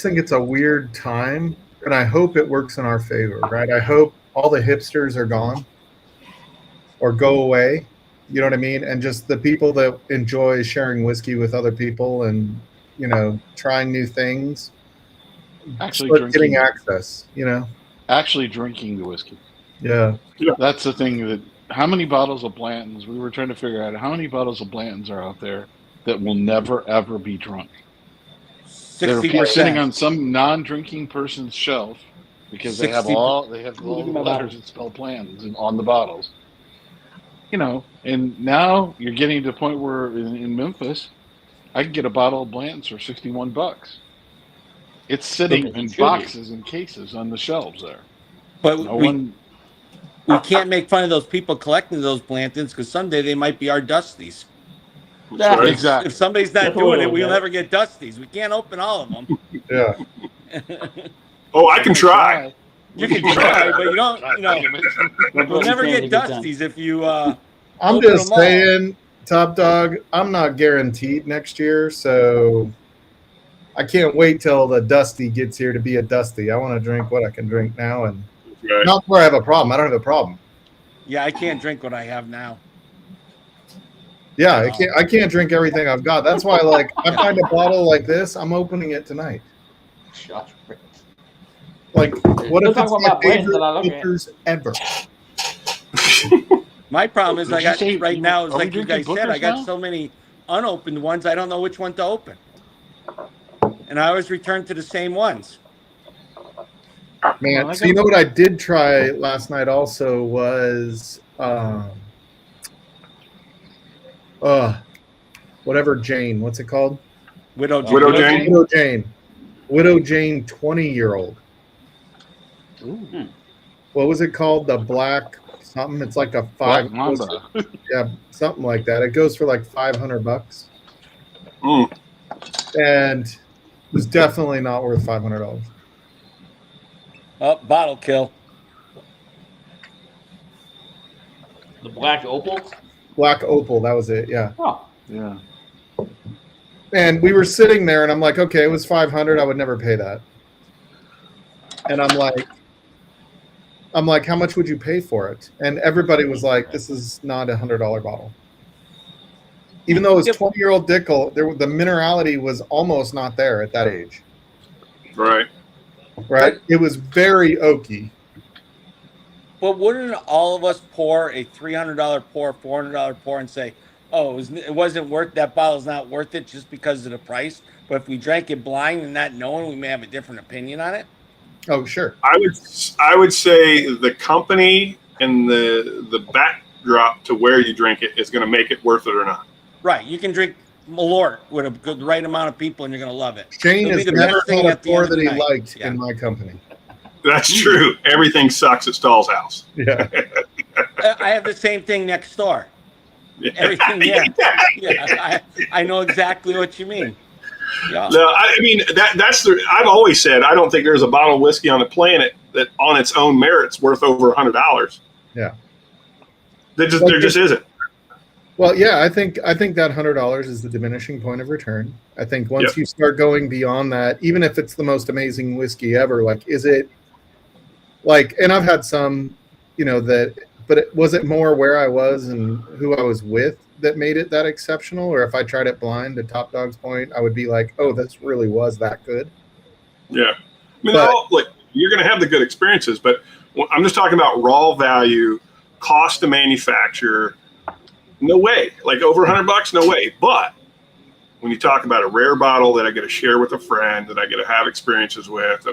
think it's a weird time, and I hope it works in our favor, right? I hope all the hipsters are gone or go away. You know what I mean? And just the people that enjoy sharing whiskey with other people and, you know, trying new things, Actually start drinking getting it. access, you know? Actually drinking the whiskey. Yeah. That's the thing. That how many bottles of Blanton's? We were trying to figure out how many bottles of Blanton's are out there that will never ever be drunk. They're sitting 60%. on some non-drinking person's shelf because they have 60 all the letters that spell Blanton's on the bottles. You know, and now you're getting to the point where in Memphis, I can get a bottle of Blanton's for $61. It's sitting in boxes and cases on the shelves there. But No we one. can't make fun of those people collecting those Blantons because someday they might be our Dusties. That's right. Exactly. If somebody's not That's a doing it, little we'll bit. never get Dusties. We can't open all of them. Yeah. Oh, I can try. You can try, but you don't. You know, we'll never get It's a good time. Dusties if you. I'm Open just them all. saying, Top Dog, I'm not guaranteed next year, so I can't wait till the Dusty gets here to be a Dusty. I want to drink what I can drink now, and Right. not where I have a problem. I don't have a problem. Yeah, I can't drink what I have now. Yeah, I can't drink everything I've got. That's why, like, I find a bottle like this, I'm opening it tonight. Shut up. Like, what We'll if talk it's about my brands favorite that I look at. filters ever? My problem is Did I you got say- right now is are we like you drinking guys said, I Bookers got now? so many unopened ones, I don't know which one to open. And I always return to the same ones. Man, Well, I so you got- know what I did try last night also was whatever Jane, what's it called? Widow Widow Jane? Widow Jane. Widow Jane 20-year-old. What was it called? The black something? It's like a Black Mamba. yeah, something like that. It goes for like $500. Mm. And it was definitely not worth $500. Oh, bottle kill. The black opals. Black Opal, that was it, yeah. Oh, Yeah. And we were sitting there, and I'm like, okay, it was $500. I would never pay that. And I'm like, how much would you pay for it? And everybody was like, this is not $100 bottle. Even though it was 20-year-old Dickel, the minerality was almost not there at that age. Right. Right? It was very oaky. But wouldn't all of us pour a $300 pour, $400 pour, and say, "Oh, it wasn't worth that bottle's not worth it just because of the price"? But if we drank it blind and not knowing, we may have a different opinion on it. Oh, sure. I would say the company and the backdrop to where you drink it is going to make it worth it or not. Right. You can drink Malort with a good right amount of people, and you're going to love it. Shane It'll be has the never best thing had a at the pour end of that the he night. liked Yeah. in my company. That's true. Everything sucks at Stahl's house. Yeah. I have the same thing next door. Everything, yeah. Yeah, I know exactly what you mean. Yeah. No, I mean that's the. I've always said I don't think there's a bottle of whiskey on the planet that, on its own merits, worth over $100. Yeah. There just isn't. Well, yeah, I think that $100 is the diminishing point of return. I think once you start going beyond that, even if it's the most amazing whiskey ever, like, is it like? And I've had some, you know, but was it more where I was and who I was with that made it that exceptional? Or if I tried it blind, to Top Dog's point, I would be like, oh, this really was that good. Yeah, I mean, you're going to have the good experiences, but I'm just talking about raw value, cost to manufacture. No way, like over $100, no way. But when you talk about a rare bottle that I get to share with a friend, that I get to have experiences with,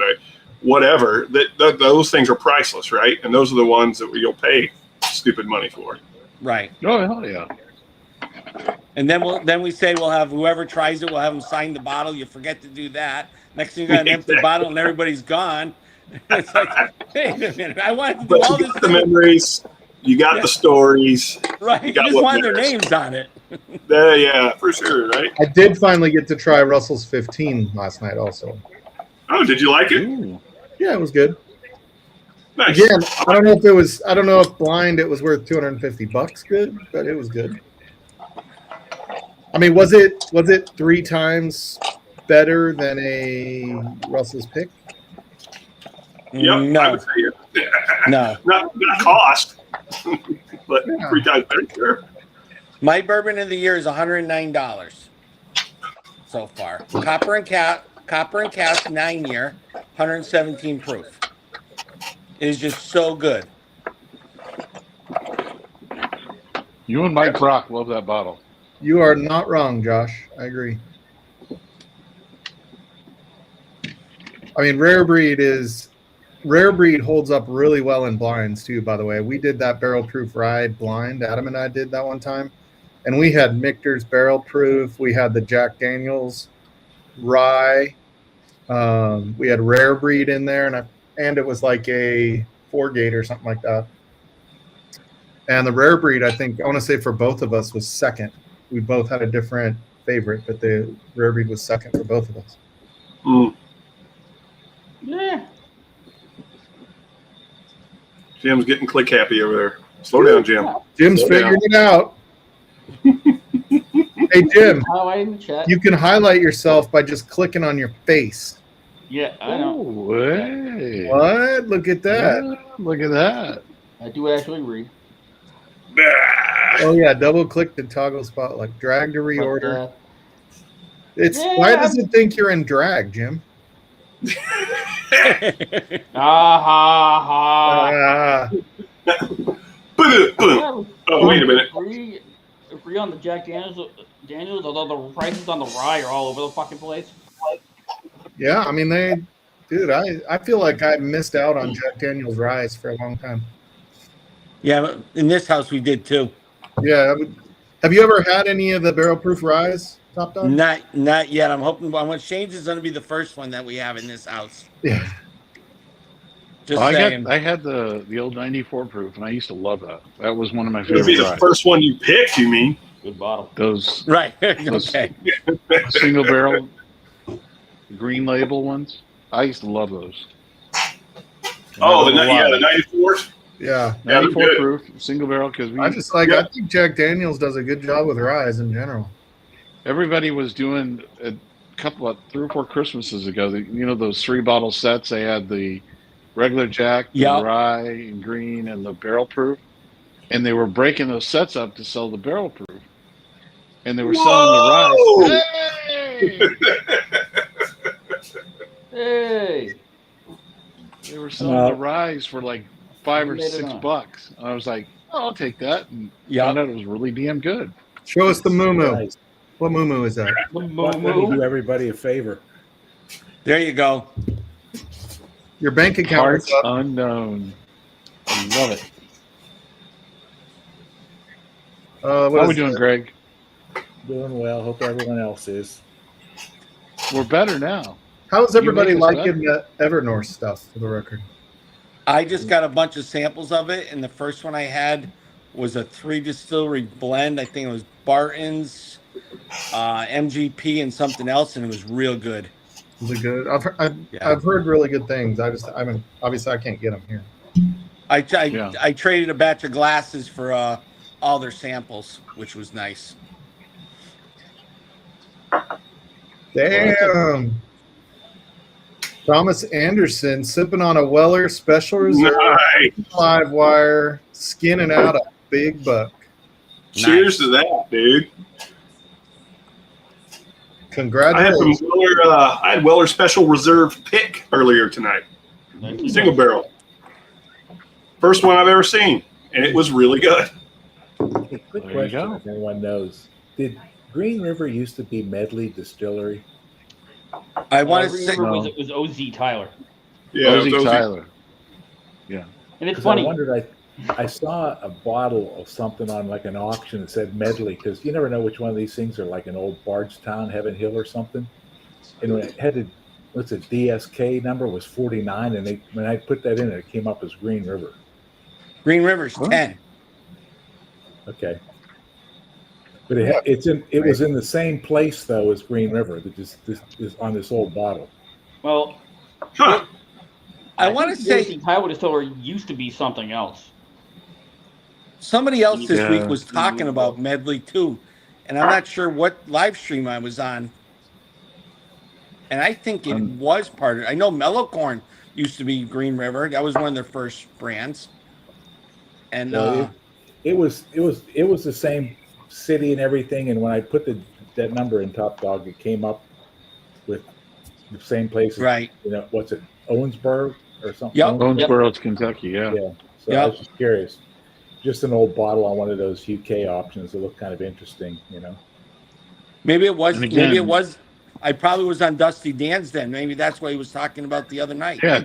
whatever, those things are priceless, right? And those are the ones that you'll pay stupid money for. Right. Oh, hell yeah. And then we say we'll have whoever tries it, we'll have them sign the bottle. You forget to do that. Next thing you got an empty bottle and everybody's gone. It's like, wait a minute, I wanted to do But all you this. got the memories, you got the stories. Right. You got just what wanted their matters. names on it. Yeah, for sure, right? I did finally get to try Russell's 15 last night also. Oh, did you like it? Ooh. Yeah, it was good. Nice. Again, I don't know if blind it was worth $250 good, but it was good. I mean, was it 3 times better than a Russell's pick? Yeah, No. I would say No. Not cost, but Yeah. 3 times better. Sure. My bourbon of the year is $109 so far. Copper and Cast 9-year, 117 proof. It is just so good. You and Mike Brock love that bottle. You are not wrong, Josh. I agree. I mean, Rare Breed holds up really well in blinds too, by the way. We did that barrel proof rye blind. Adam and I did that one time. And we had Michter's barrel proof. We had the Jack Daniels rye. We had Rare Breed in there, and it was like a 4-gate or something like that. And the Rare Breed, I think, I want to say for both of us was second. We both had a different favorite, but the Rare Breed was second for both of us. Mm. Yeah. Jim's getting click happy over there. Slow down, Jim. Jim's Slow figured it out. Hey, Jim, Highlight in the chat. you can highlight yourself by just clicking on your face. Yeah, I know. Oh, hey. What? Look at that. Yeah, look at that. I do actually read. Oh, yeah. Double click the toggle spot, like drag to reorder. Why does it think you're in drag, Jim? Oh, wait a minute. Free on the Jack Daniels, although the prices on the rye are all over the fucking place. Yeah, I mean, I feel like I missed out on Jack Daniels Rise for a long time. Yeah, but in this house we did too. Yeah. Have you ever had any of the barrel proof Rise, Top Dog? Not yet. I'm hoping Shane's is going to be the first one that we have in this house. Yeah. Just I saying. had the old 94 proof, and I used to love that. That was one of my It would favorite. be the rides. first one you picked, you mean? Good bottle. Those Right. Okay. single barrel green label ones. I used to love those. Oh, the 94s? Yeah. 94 good. proof single barrel because I think Jack Daniels does a good job with Rise in general. everybody was doing a couple of 3 or 4 Christmases ago. Those 3-bottle sets. They had the regular Jack, the rye and green, and the barrel proof, and they were breaking those sets up to sell the barrel proof, and they were selling the rye. Hey! They were selling the rye for like $5 or $6. And I was like, I'll take that, and found out it was really damn good. Show us the moo-moo. Nice. What moo-moo is that? Let me do everybody a favor. There you go. Your bank account. Parts unknown. I love it. How are we doing, Greg? Doing well. Hope everyone else is. We're better now. How's everybody liking the Evernorth stuff, for the record? I just got a bunch of samples of it, and the first one I had was a 3 distillery blend. I think it was Barton's, MGP, and something else, and it was real good. Was it good? I've heard really good things. Obviously I can't get them here. I traded a batch of glasses for all their samples, which was nice. Damn. Thomas Anderson sipping on a Weller Special Reserve live wire, skinning out a big buck. Cheers to that, dude. Congratulations. I had Weller Special Reserve pick earlier tonight. Single barrel. First one I've ever seen, and it was really good. Quick question, if anyone knows. Did Green River used to be Medley Distillery? I want to say it was OZ Tyler. Yeah, OZ Tyler. Yeah. And it's funny. I wondered, I saw a bottle of something on like an auction that said Medley, because you never know which one of these things are like an old Bardstown, Heaven Hill or something. And when it had what's it, DSK number was 49, and when I put that in, it came up as Green River. Green River's 10. Okay. But it was in the same place though as Green River, that just on this old bottle. Well, I want to say Tyler Distillery used to be something else. Somebody else this week was talking about Medley too, and I'm not sure what live stream I was on. And I think it was part of it. I know Mellowcorn used to be Green River. That was one of their first brands. And Well, it was the same city and everything. And when I put that number in Top Dog, it came up with the same places. right. You know, what's it, Owensboro or something? Yep. Owensboro, it's Kentucky. Yeah. Yeah. So Yep. I was just curious. Just an old bottle on one of those UK options that looked kind of interesting, you know. Maybe it was. And again- Maybe it was. I probably was on Dusty Dan's then. Maybe that's what he was talking about the other night. Yeah.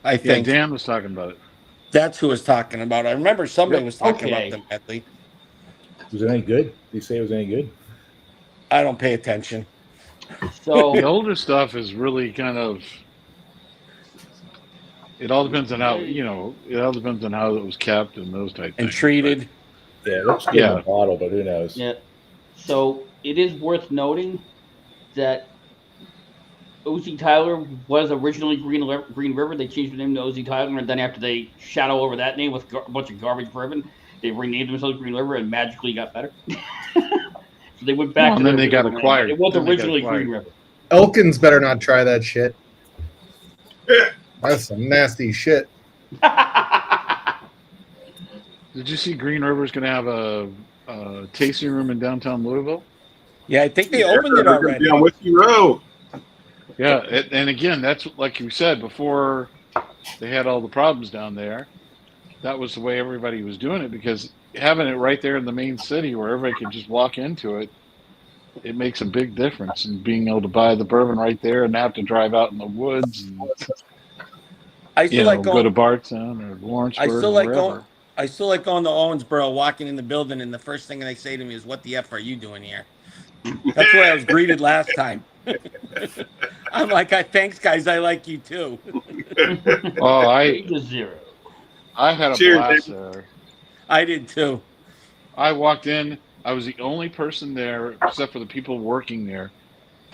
I think Dan was talking about it. that's who was talking about. I remember somebody was talking Okay. about them, Medley. Was it any good? Did you say it was any good? I don't pay attention. The So older stuff is really kind of. It all depends on how it was kept and those type And things. treated. Yeah, it looks good in Yeah. the bottle, but who knows? yeah, so it is worth noting that OZ Tyler was originally Green River. They changed the name to OZ Tyler, and then after they shadow over that name with a bunch of garbage bourbon, they renamed themselves Green River and magically got better. So they went back. Well, to and then their they got original name. acquired. It was Then they got originally acquired. Green River. Elkins better not try that shit. That's some nasty shit. Did you see Green River's going to have a tasting room in downtown Louisville? Yeah, I think they opened it They're gonna already. be on Whiskey Row. Yeah, and again, that's like you said before. They had all the problems down there. That was the way everybody was doing it, because having it right there in the main city where everybody could just walk into it, it makes a big difference in being able to buy the bourbon right there and not have to drive out in the woods and I still like go going. to Bartown or Lawrenceburg. I still like wherever. going. I still like going to Owensboro, walking in the building, and the first thing they say to me is, "What the f are you doing here?" That's the way I was greeted last time. I'm like, thanks, guys. I like you too. Oh, 3-0. I had a Cheers, blast David. there. I did too. I walked in. I was the only person there, except for the people working there.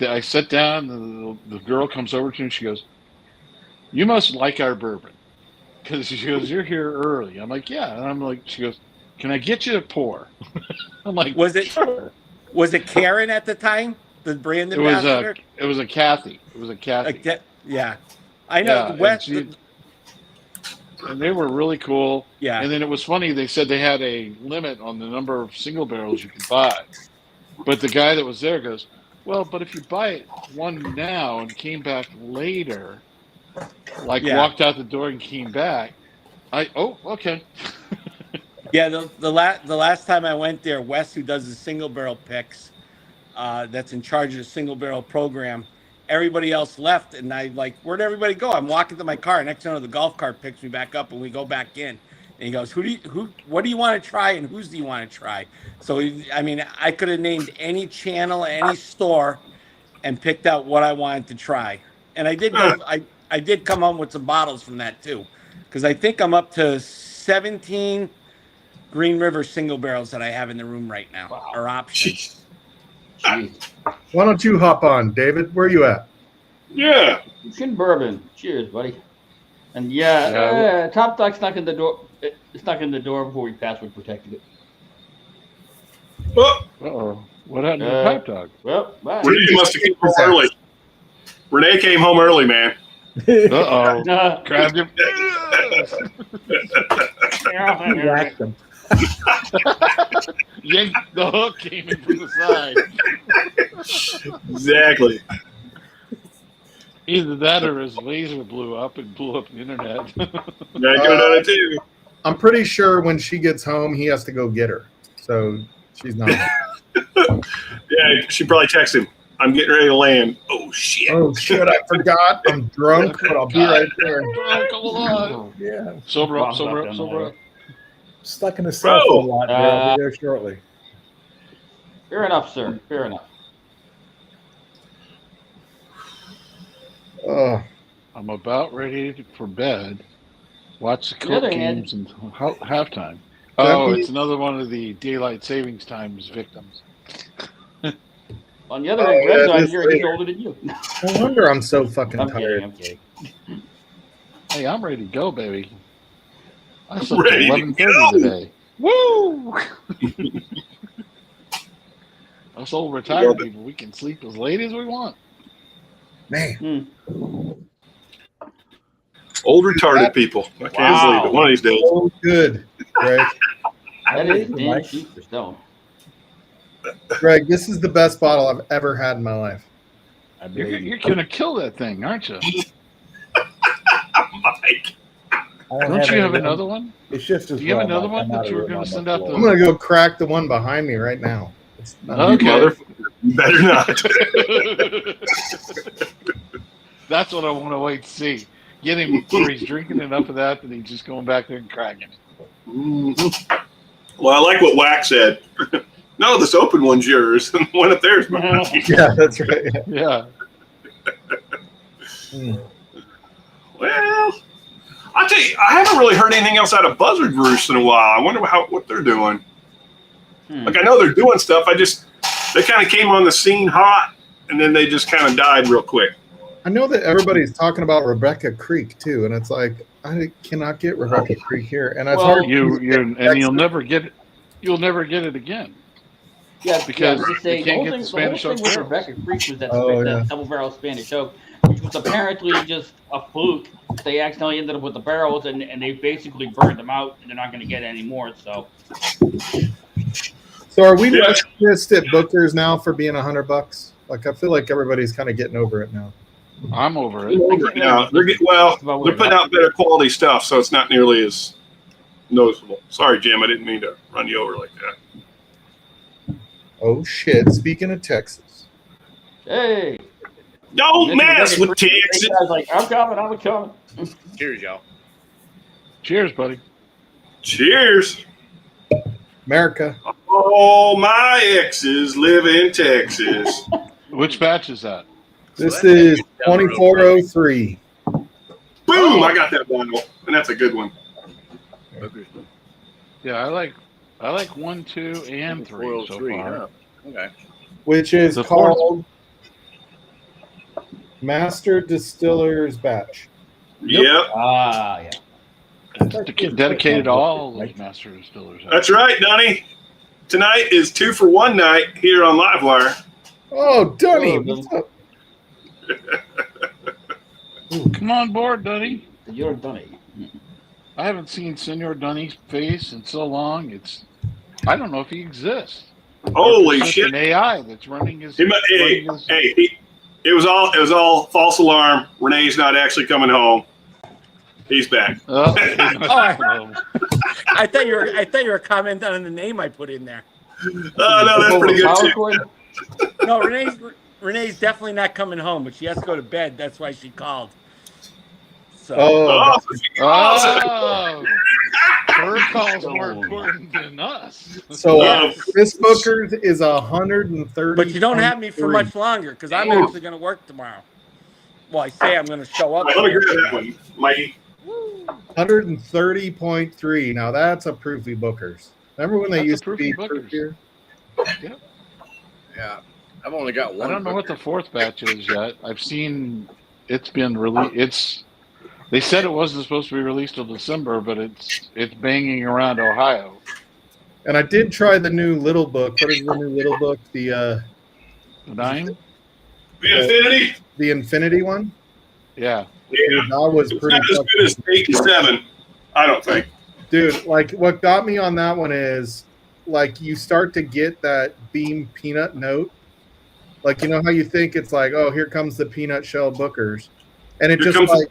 I sat down. The girl comes over to me. And she goes, "You must like our bourbon," because she goes, "You're here early." I'm like, "Yeah," and I'm like, she goes, "Can I get you a pour?" I'm like, Was it- Sure. Was it Karen at the time? The brand It was ambassador? it was a Kathy. It was a Kathy. Yeah. I know. Yeah, and they were really cool. Yeah. And then it was funny. They said they had a limit on the number of single barrels you could buy. But the guy that was there goes, "Well, but if you buy one now and came back later, walked out the door and came back, okay." Yeah, the last time I went there, Wes, who does the single barrel picks, that's in charge of the single barrel program, everybody else left, and I like, where'd everybody go? I'm walking to my car. Next thing I know, the golf cart picks me back up, and we go back in. And he goes, what do you want to try, and whose do you want to try? So I could have named any channel, any store, and picked out what I wanted to try. And I did go. I did come home with some bottles from that too, because I think I'm up to 17 Green River single barrels that I have in the room right now, or options. Jeez. Why don't you hop on, David? Where you at? Yeah. Chin bourbon. Cheers, buddy. And Top Dog snuck in the door. Snuck in the door before we password protected it. Oh, Uh-oh. What happened to the pipe dog? Well, bye. Renee must have came home early. Renee came home early, man. Uh-oh. No. Grabbed him. You whacked them. Yank, the hook came in from the side. Exactly. Either that or his laser blew up and blew up the internet. Yeah, I could have done it too. I'm pretty sure when she gets home, he has to go get her. So she's not. Yeah, she probably texted him. "I'm getting ready to land." Oh shit. Oh shit! I forgot. I'm drunk, but I'll be right there. Hold on. Yeah. Sober up. Stuck in the cell phone lot. I'll be there shortly. Fair enough, sir. Fair enough. Oh, I'm about ready for bed. Watch the The Coke other hand- games until halftime. That Oh, means- it's another one of the daylight savings times victims. On the other hand, Red's yeah, on this here and he's later. older than you. no wonder I'm so fucking I'm tired. kidding. Hey, I'm ready to go, baby. I slept Ready till to 11:30 today. Woo! Us old retired people, we can sleep as late as we want. Man, Old retarded people. I can't believe it. One of these days. So good, Greg. That is believe you, damn Mike. cheap for Stone. Greg, this is the best bottle I've ever had in my life. I believe You're going to kill that thing, aren't you? Mike. Don't you have another one? It's just as Do you have well, another Mike. one I'm out that of you were room going on to the send out floor. I'm gonna go crack the one behind me right now. It's not Okay. Motherfucker. You better not. That's what I want to wait to see. Get him before he's drinking enough of that he's just going back there and cracking it. Mhm. Well, I like what Wax said. No, this open one's yours, and the one up there is mine. Yeah, that's right. Yeah. Well, I'll tell you, I haven't really heard anything else out of Buzzard Roost in a while. I wonder what they're doing. Like, I know they're doing stuff. They kind of came on the scene hot, and then they just kind of died real quick. I know that everybody's talking about Rebecca Creek too, and it's like I cannot get Rebecca Creek here, and I've heard You'll never get it. You'll never get it again. Yeah, Because they you can't get the Spanish the whole oak thing with barrels. Rebecca Creek was that, Oh, that yeah. double barrel Spanish oak, which was apparently just a fluke. They accidentally ended up with the barrels, and they basically burned them out, and they're not going to get any more. So are we less pissed at Booker's now for being $100? Like, I feel like everybody's kind of getting over it now. I'm over it. Now, they're putting out better quality stuff, so it's not nearly as noticeable. Sorry, Jim, I didn't mean to run you over like that. Oh shit! Speaking of Texas, hey, Don't mess with Texas. Texas. I was like, I'm coming. Cheers, y'all. Cheers, buddy. Cheers. America. All my exes live in Texas. Which batch is that? This is 2403. Boom! I got that bottle, and that's a good one. Yeah, I like 1, 2, and 3 so far. Huh? Okay. Which is The called Master Distiller's Batch. Yep. Yeah. Dedicated to all those master distillers. That's right, Donnie. Tonight is 2 for 1 night here on Livewire. Oh, Dunny, Oh, what's up? Come on board, Dunny. You're Dunny. I haven't seen Senor Dunny's face in so long. I don't know if he exists. Holy It's just shit! an AI that's running his. It was all false alarm. Renee's not actually coming home. He's back. Oh, I thought you were commenting on the name I put in there. Oh no, that's pretty good too. No, Renee's definitely not coming home, but she has to go to bed. That's why she called. So Oh, her call's more important than us. So this Booker's is 130. but you don't have me for much longer because I'm actually going to work tomorrow. Well, I say I'm going to show up. Let me grab that one, Mikey. 130.3. Now that's a Proofy Booker's. Remember when they That's used a to be Proofy Booker's. here? Yeah. I've only got one. I don't know what the fourth batch is yet. I've seen it's been released. They said it wasn't supposed to be released till December, but it's banging around Ohio. And I did try the new little book. What is the new little book? The 9? The Infinity. The Infinity one. Yeah. Yeah. That was It's pretty not as tough. good as 87. I don't think. Dude, like what got me on that one is like you start to get that Beam peanut note. Like, you know how you think it's like, oh, here comes the peanut shell Bookers. And it Here just comes like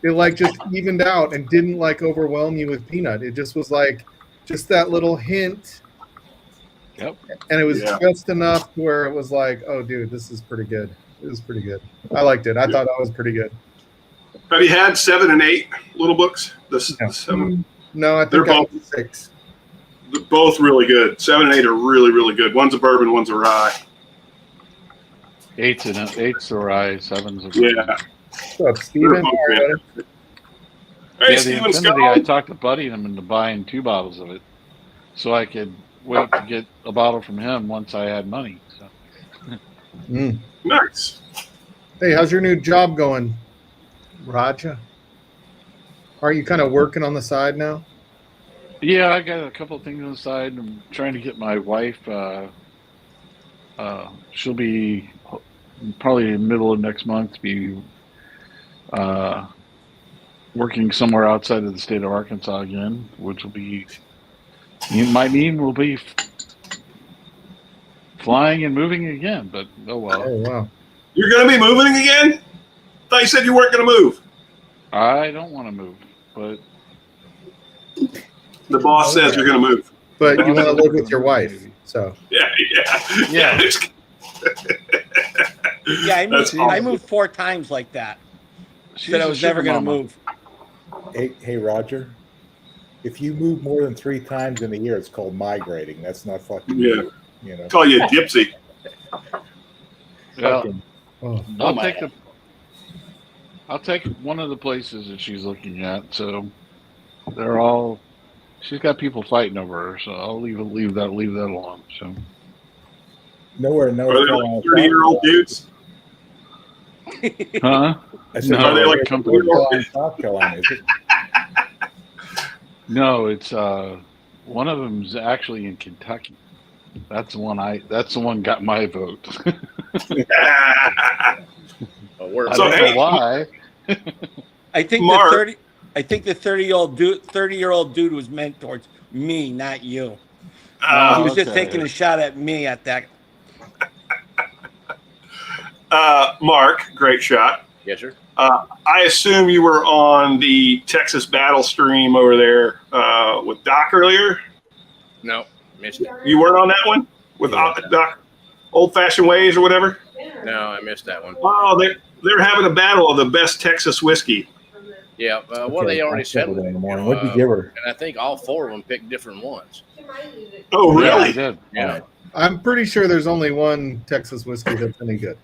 it like just evened out and didn't like overwhelm you with peanut. It just was like just that little hint. Yep. And it was Yeah. just enough where it was like, oh dude, this is pretty good. It was pretty good. I liked it. I thought that was pretty good. Have you had 7 and 8 little books? The 7. No, I They're think I both- was 6. They're both really good. 7 and 8 are really, really good. One's a bourbon, one's a rye. 8's a rye, 7's a Yeah. What's up, Steven? They're both All right, good. buddy. Hey, Yeah, the Steven Infinity, I Scott. talked to Buddy and him into buying 2 bottles of it, so I could wait to get a bottle from him once I had money. So. Mm. Nice. Hey, how's your new job going, Raja? Are you kind of working on the side now? Yeah, I got a couple of things on the side. I'm trying to get my wife. She'll be probably in the middle of next month. Be working somewhere outside of the state of Arkansas again, which will be might mean we'll be flying and moving again. But oh well. Oh wow. You're going to be moving again? I thought you said you weren't going to move. I don't want to move, but The boss says you're going to move. But you want to live with your wife, so Yeah. Yeah. Yeah, That's I moved 4 times like that. she's Said I a was never sugar going to mama. move. Hey, Roger. If you move more than 3 times in a year, it's called migrating. That's not fucking. Yeah. You know. Call you a gypsy. Well, Fucking, oh, I'll take one of the places that she's looking at. So they're all. She's got people fighting over her, so I'll leave that alone. So nowhere, Are no. they like 30-year-old dudes? huh? I said, No, Are they like company. South Carolina? Is it? No, it's one of them's actually in Kentucky. That's the one got my vote. Where, I So, don't hey, know why. I think Mark. the 30-year-old dude was meant towards me, not you. He was just okay. taking a shot at me at that. Mark, great shot. yes, sir. I assume you were on the Texas battle stream over there with Doc earlier. No, missed it. You weren't on that one with Doc, Old Fashioned Ways or whatever. No, I missed that one. Oh, they're having a battle of the best Texas whiskey. Yeah, well, Okay, they already I settled settled in it. the morning. What'd you give her? And I think all 4 of them picked different ones. Oh, Yeah, really? I did. Yeah. I'm pretty sure there's only one Texas whiskey that's any good.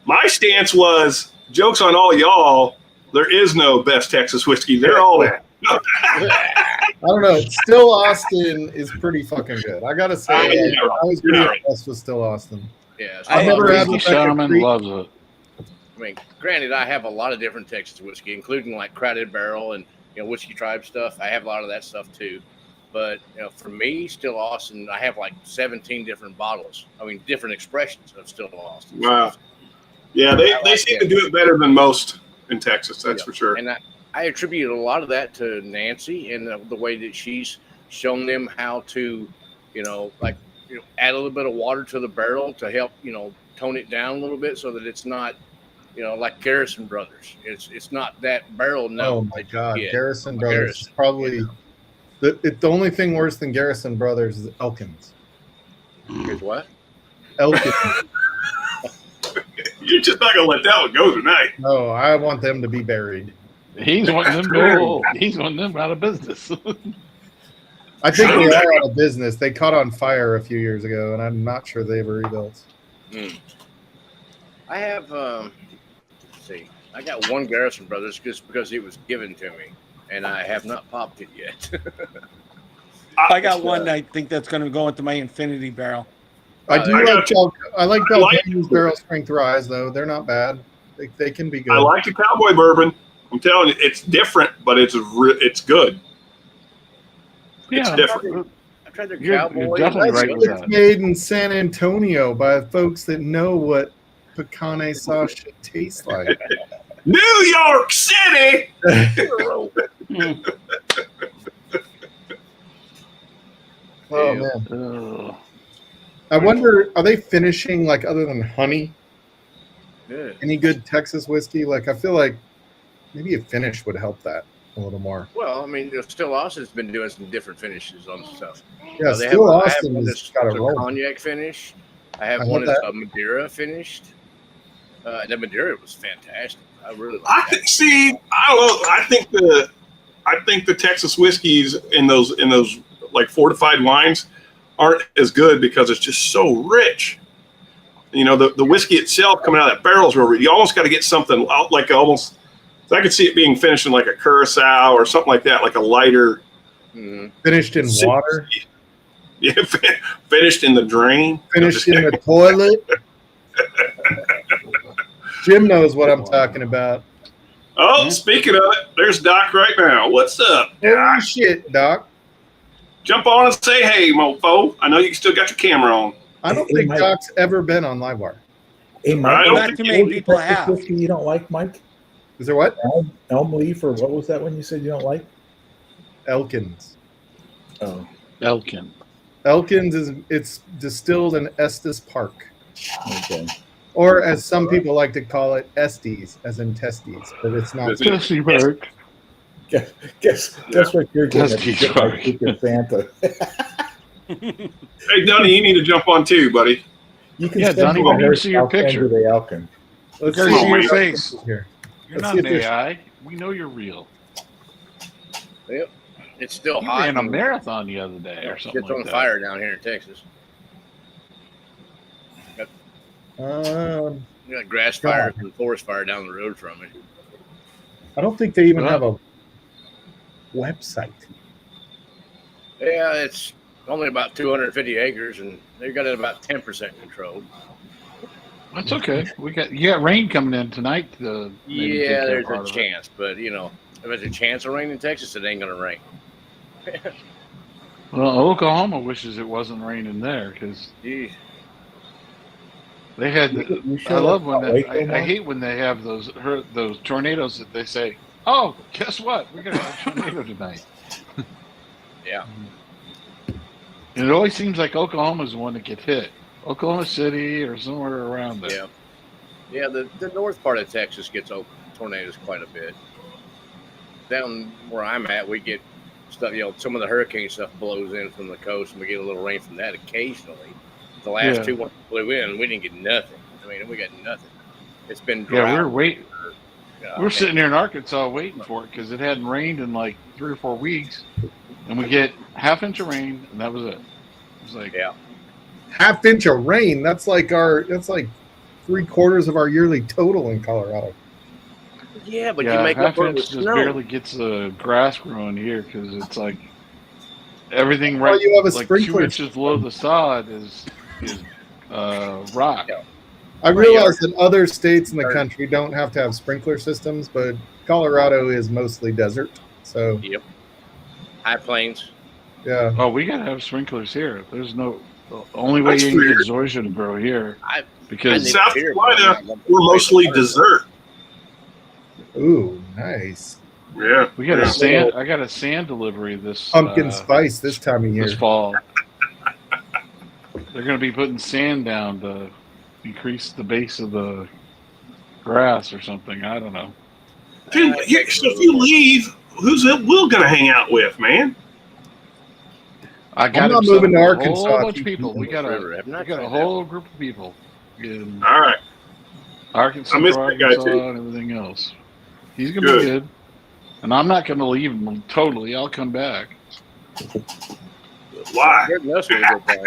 My stance was, jokes on all y'all, there is no best Texas whiskey. They're all that. I don't know. Still Austin is pretty fucking good. I gotta say, You're right. I was You're pretty right. impressed with Still Austin. Yeah. I've never had Whiskey the Becker Shaman Creek. loves it. I mean, granted, I have a lot of different Texas whiskey, including like Crowded Barrel and Whiskey Tribe stuff. I have a lot of that stuff too. But for me, Still Austin, I have like 17 different bottles. I mean, different expressions of Still Austin. Wow. Yeah, they seem to do it better than most in Texas. That's for sure. And I attribute a lot of that to Nancy and the way that she's shown them how to, add a little bit of water to the barrel to help, tone it down a little bit so that it's not, like Garrison Brothers. It's not that barrel. No. Oh my God, Garrison Brothers is probably the only thing worse than Garrison Brothers is Elkins. Here's what? Elkins. You're just not gonna let that one go tonight. No, I want them to be buried. He's wanting them. He's wanting them out of business. I think they are out of business. They caught on fire a few years ago, and I'm not sure they ever rebuilt. I have, let's see, I got one Garrison Brothers just because it was given to me, and I have not popped it yet. I got one. I think that's going to go into my infinity barrel. I like Belgium's barrel strength ryes, though. They're not bad. They can be good. I like the cowboy bourbon. I'm telling you, it's different, but it's good. It's different. I've tried their You're cowboy. definitely That's right good. with It's that. made in San Antonio by folks that know what pecane sauce should taste like. New York City. Oh man. Uh, I wonder, are they finishing like other than honey? Yeah. Any good Texas whiskey? Like I feel like maybe a finish would help that a little more. Well, I mean, Still Austin's been doing some different finishes on stuff. Yeah, They Still I have Austin one has that's got a a roll. cognac finish. I have I one love that's that. a Madeira finished. The Madeira was fantastic. I really I like that. think. See, I don't know. I think the Texas whiskeys in those like fortified wines aren't as good because it's just so rich. The whiskey itself coming out of that barrel is real rich. You almost got to get something out like almost. So I could see it being finished in like a curacao or something like that, like a lighter. Finished in water. Yeah, finished in the drain. Finished in the toilet. Jim knows what I'm talking about. Oh, speaking of it, there's Doc right now. What's up, Holy Doc? shit, Doc. Jump on and say hey, mofo. I know you still got your camera on. I don't think Doc's ever been on Livewire. Hey, Mike, I don't Not think too you- many people Texas have. whiskey you don't like, Mike? Is there what? Elm leaf, or what was that one you said you don't like? Elkins. Oh, Elkin. Elkins it's distilled in Estes Park, okay. or as some people like to call it, Estes, as in testes, but it's not. Is it- Jesse Burke. Guess what you're getting at Dusty the Clark. Secret Santa. Hey, Donnie, you need to jump on too, buddy. You can Yeah, send Donnie, me we the need to hearse, see your I'll send picture. you the Elkin. Let's Gotta see see your what face. here. You're Let's not see an if there's- AI. We know you're real. Yep. It's still You hot. ran a and marathon the other day or something It's like on that. fire down here in Texas. We got grass fires and forest fire down the road from me. I don't think they even Well. have a website. Yeah, it's only about 250 acres, and they've got it about 10% controlled. That's okay. You got rain coming in tonight. Maybe take Yeah, care there's part a of it. chance, but if there's a chance of rain in Texas, it ain't gonna rain. Well, Oklahoma wishes it wasn't raining there because Jeez. they had. You sure I love that's when not Waco, I Mark? hate when they have those tornadoes that they say, "Oh, guess what? We're gonna have a tornado tonight." Yeah. And it always seems like Oklahoma's the one that gets hit. Oklahoma City or somewhere around there. Yeah. Yeah, the north part of Texas gets tornadoes quite a bit. Down where I'm at, we get stuff, some of the hurricane stuff blows in from the coast, and we get a little rain from that occasionally. The last Yeah. two ones blew in, we didn't get nothing. I mean, we got nothing. It's been Yeah, drought. we're waiting. Yeah, We're sitting here in Arkansas waiting for it because it hadn't rained in like 3 or 4 weeks, and we get half-inch of rain, and that was it. It was like, Yeah. Half-inch of rain. That's like 3/4 of our yearly total in Colorado. Yeah, but you yeah, make up for it half-inch with just snow. barely gets the grass growing here because it's like everything Well, right, you have a like 2 sprinkler inches below the sod is rock. Yeah. I realize that other states in the country don't have to have sprinkler systems, but Colorado is mostly desert. So, Yep. High plains. yeah. Oh, we gotta have sprinklers here. There's no the only way That's you can weird. get zoysia to grow here I because need South to hear Carolina, about it. we're mostly dessert. Ooh, nice. Yeah. we got Yeah. a sand. I got a sand delivery this Pumpkin spice this time of year. this fall. They're going to be putting sand down to increase the base of the grass or something. I don't know. Dude, so if you leave, who's Will going to hang out with, man? I got not him set moving to up with Arkansas a whole if bunch you of people. can We got River. I've a not we got a tried whole group of people in All right. Arkansas, I missed that guy, Arkansas, too. and everything else. He's going to Good. be good, and I'm not going to leave him totally. I'll come back. Why? Good enough for a good time.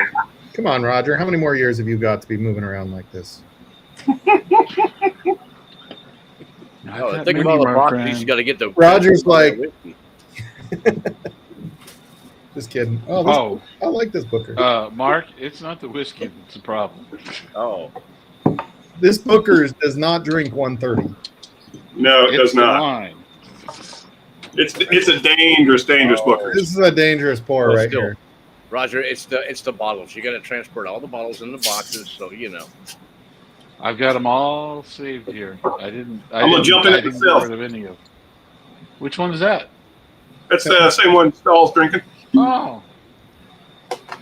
Come on, Roger. How many more years have you got to be moving around like this? I've Oh, got think of many, all the my boxes friend. he's got to get the. Roger's like- whiskey. Just kidding. Oh, this, Oh, I like this Booker. Mark, it's not the whiskey that's the problem. Oh, This Booker does not drink 130. No, it It's does the not. wine. It's a dangerous booker. This is a dangerous pour Well, right still. here. Roger, it's the bottles. You got to transport all the bottles in the boxes, so I've got them all saved here. I'm gonna jump in it get myself. rid of any of. Which one is that? That's the same one Stahl's drinking. Oh.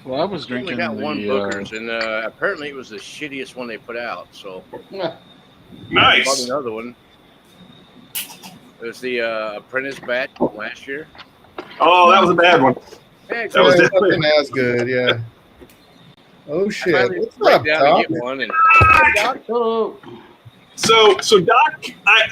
Well, I was We only drinking got one the. Booker's, and apparently it was the shittiest one they put out. So I bought Nice. another one. It was the Apprentice batch from last year. Oh, that was a bad one. Yeah, That was Yeah, definitely- nothing as good, yeah. Oh I shit! finally What's break up, down Doc? and get one, and Oh, So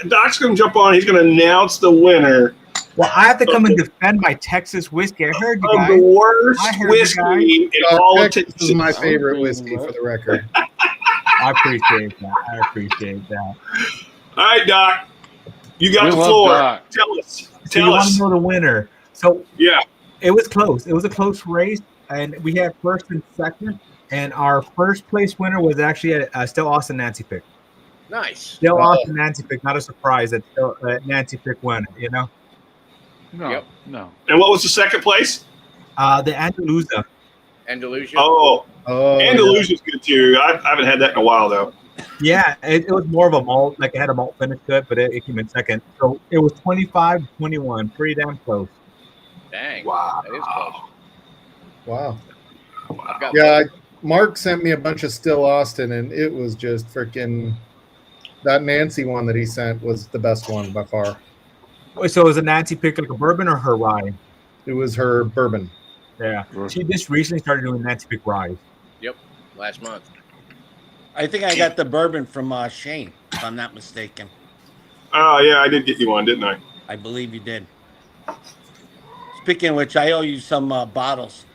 Doc's going to jump on. He's going to announce the winner Well, I have to come and defend my Texas whiskey. I heard you of guys. the worst I heard you whiskey in Doc, all of Texas Texas. is my favorite whiskey, for the record. I appreciate that. I appreciate that. All right, Doc, you got We the love floor. Doc. Tell us. So you Tell want us. to know the winner? So Yeah. it was close. It was a close race, and we had first and second. And our first place winner was actually still Austin Nancy pick. nice. Still Austin Nancy pick. Not a surprise that still Nancy pick won. You know, No, Yep. no. And what was the second place? the Andalusia. Andalusia. Oh, Oh, Andalusia's good too. I haven't had that in a while though. Yeah, it was more of a malt, like it had a malt finish to it, but it came in second. So it was 25-21, pretty damn close. Dang. Wow. That is close. Wow. I've got Yeah, Mark sent me a bunch of Still Austin, and it was just freaking. That Nancy one that he sent was the best one by far. So was it Nancy pick like a bourbon or her rye? It was her bourbon. Yeah, she just recently started doing Nancy pick rye. Yep, last month. I think I got the bourbon from Shane, if I'm not mistaken. Oh, yeah, I did get you one, didn't I? I believe you did. Speaking of which, I owe you some bottles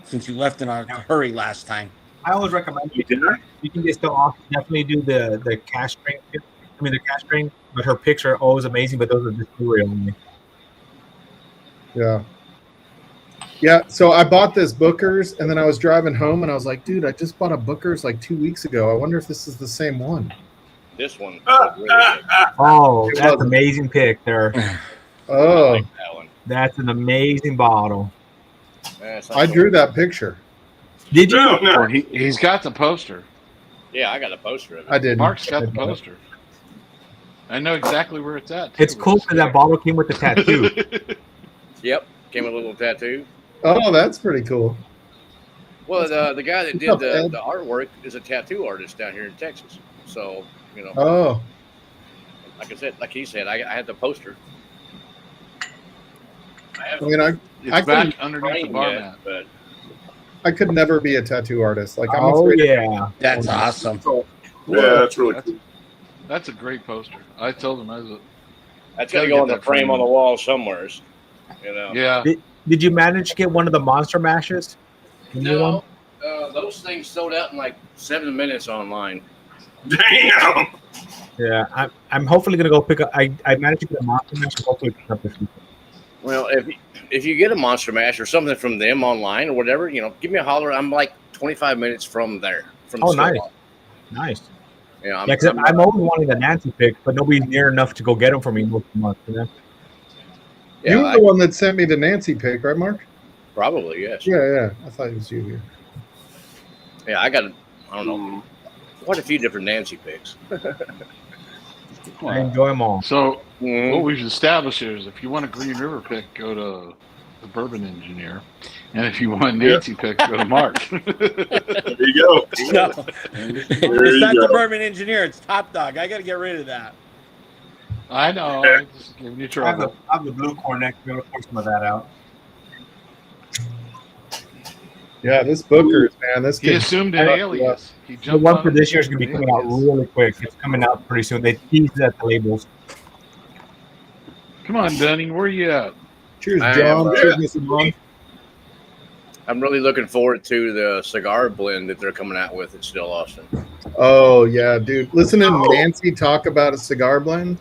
since you left in a hurry last time. I always recommend You did? you can get Still Austin. Definitely do the cash string. The cash string, but her picks are always amazing. But those are just Blu-ray only. Yeah. Yeah, so I bought this Booker's, and then I was driving home, and I was like, dude, I just bought a Booker's like 2 weeks ago. I wonder if this is the same one. This one. Ah, Really good. Oh, It that's wasn't. amazing pick there. Oh, That one. That's an amazing bottle. That's not I so- drew that picture. Did you? No, no. Well, he's got the poster. Yeah, I got a poster of it. I did. Mark's got the poster. I know exactly where it's at. It's cool because that bottle came with the tattoo. Yep, came with a little tattoo. Oh, that's pretty cool. Well, the guy that did the artwork is a tattoo artist down here in Texas. So, you know, Oh, like I said, like he said, I had the poster. I I haven't mean, It's I back couldn't- underneath the framed bar yet, mat. but I could never be a tattoo artist. Like, I'm Oh afraid. yeah, That's awesome. Yeah, that's really cool. That's a great poster. I told him that's Gotta gonna get go on the that frame on framed. the wall somewhere. You know. yeah. Did you manage to get one of the monster mashes? The new one? No, those things sold out in like 7 minutes online. Damn. Yeah, I'm hopefully gonna go pick up. I managed to get a monster mash. And hopefully pick up this week. Well, if you get a Monster Mash or something from them online or whatever, you know, give me a holler. I'm like 25 minutes from there. From Oh, Stillwater. Nice. You know, Yeah, because I'm always wanting the Nancy pick, but nobody's near enough to go get them for me most of the month. You know? yeah, You were the one that sent me the Nancy pic, right, Mark? probably yes. Yeah. I thought it was you here. Yeah, I got. I don't know. Quite a few different Nancy picks. I enjoy them all. So Mhm. what we've established here is if you want a Green River pick, go to the Bourbon Engineer, and if you want a Nancy pick, go to Mark. There you go. No, There it's you not go. the bourbon engineer. It's Top Dog. I got to get rid of that. I know. I'm just giving you trouble. I have the blue cornet. I'm gonna pour some of that out. Yeah, this Booker's, man. This He kid. assumed an alias. He The jumped one on for it this and year is gonna be assumed coming an out alias. really quick. It's coming out pretty soon. They teased it at the labels. Come on, Dunny. Where you at? Cheers, I am, John. Cheers, Mr. Bond. I'm really looking forward to the cigar blend that they're coming out with at Still Austin. Oh yeah, dude. Listen to Nancy talk about a cigar blend.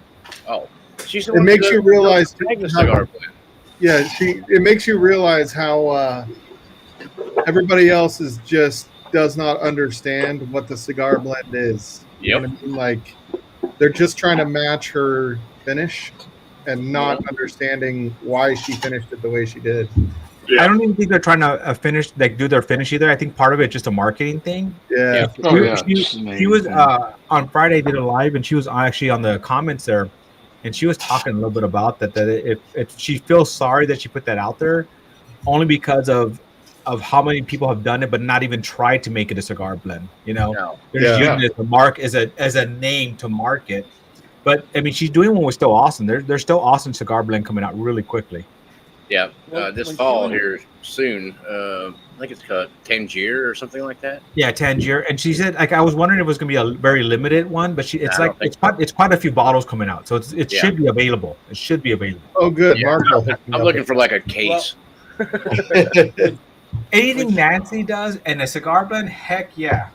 Oh, she's the It one makes that you realize does the how- cigar blend. Yeah, it makes you realize how everybody else just does not understand what the cigar blend is. You know Yep. what I mean? Like they're just trying to match her finish and not understanding why she finished it the way she did. Yeah. I don't even think they're trying to do their finish either. I think part of it's just a marketing thing. Yeah. Oh, yeah. She just an was name. on Friday did a live and she was actually on the comments there, and she was talking a little bit about that. That if she feels sorry that she put that out there, only because of how many people have done it, but not even tried to make it a cigar blend. You know, No. they're just Yeah. using it as a mark as a name to market. But I mean, she's doing one with Still Awesome. There's Still Awesome cigar blend coming out really quickly. Yeah, Well, this when fall she- here soon. I think it's called Tangier or something like that. Yeah, Tangier, and she said like I was wondering if it was gonna be a very limited one, but it's I like don't think it's quite a few bottles coming out, so it Yeah. should be available. It should be available. Oh, good. Yeah. Mark will hook me I'm up looking with for like a case. Anything Nancy does and a cigar blend, heck yeah.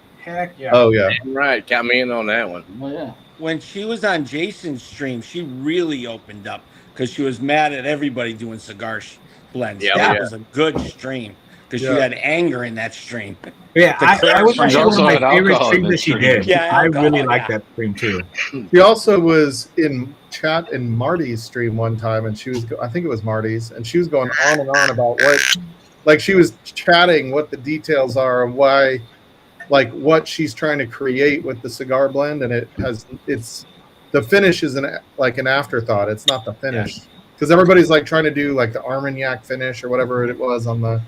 Oh yeah. Right, count me in on that one. Oh yeah. When she was on Jason's stream, she really opened up because she was mad at everybody doing cigar blends. Yeah, that yeah. was a good stream because Yeah. she had anger in that stream. Yeah, The I was clear actually also one of had my favorite alcohol in streams that that she stream. did. Yeah, I alcohol, really liked yeah. that stream too. She also was in chat in Marty's stream one time, and she was, I think it was Marty's, and she was going on and on about what, like she was chatting what the details are and why like what she's trying to create with the cigar blend, and it's the finish is like an afterthought. It's not the finish because everybody's like trying to do like the Armagnac finish or whatever it was on the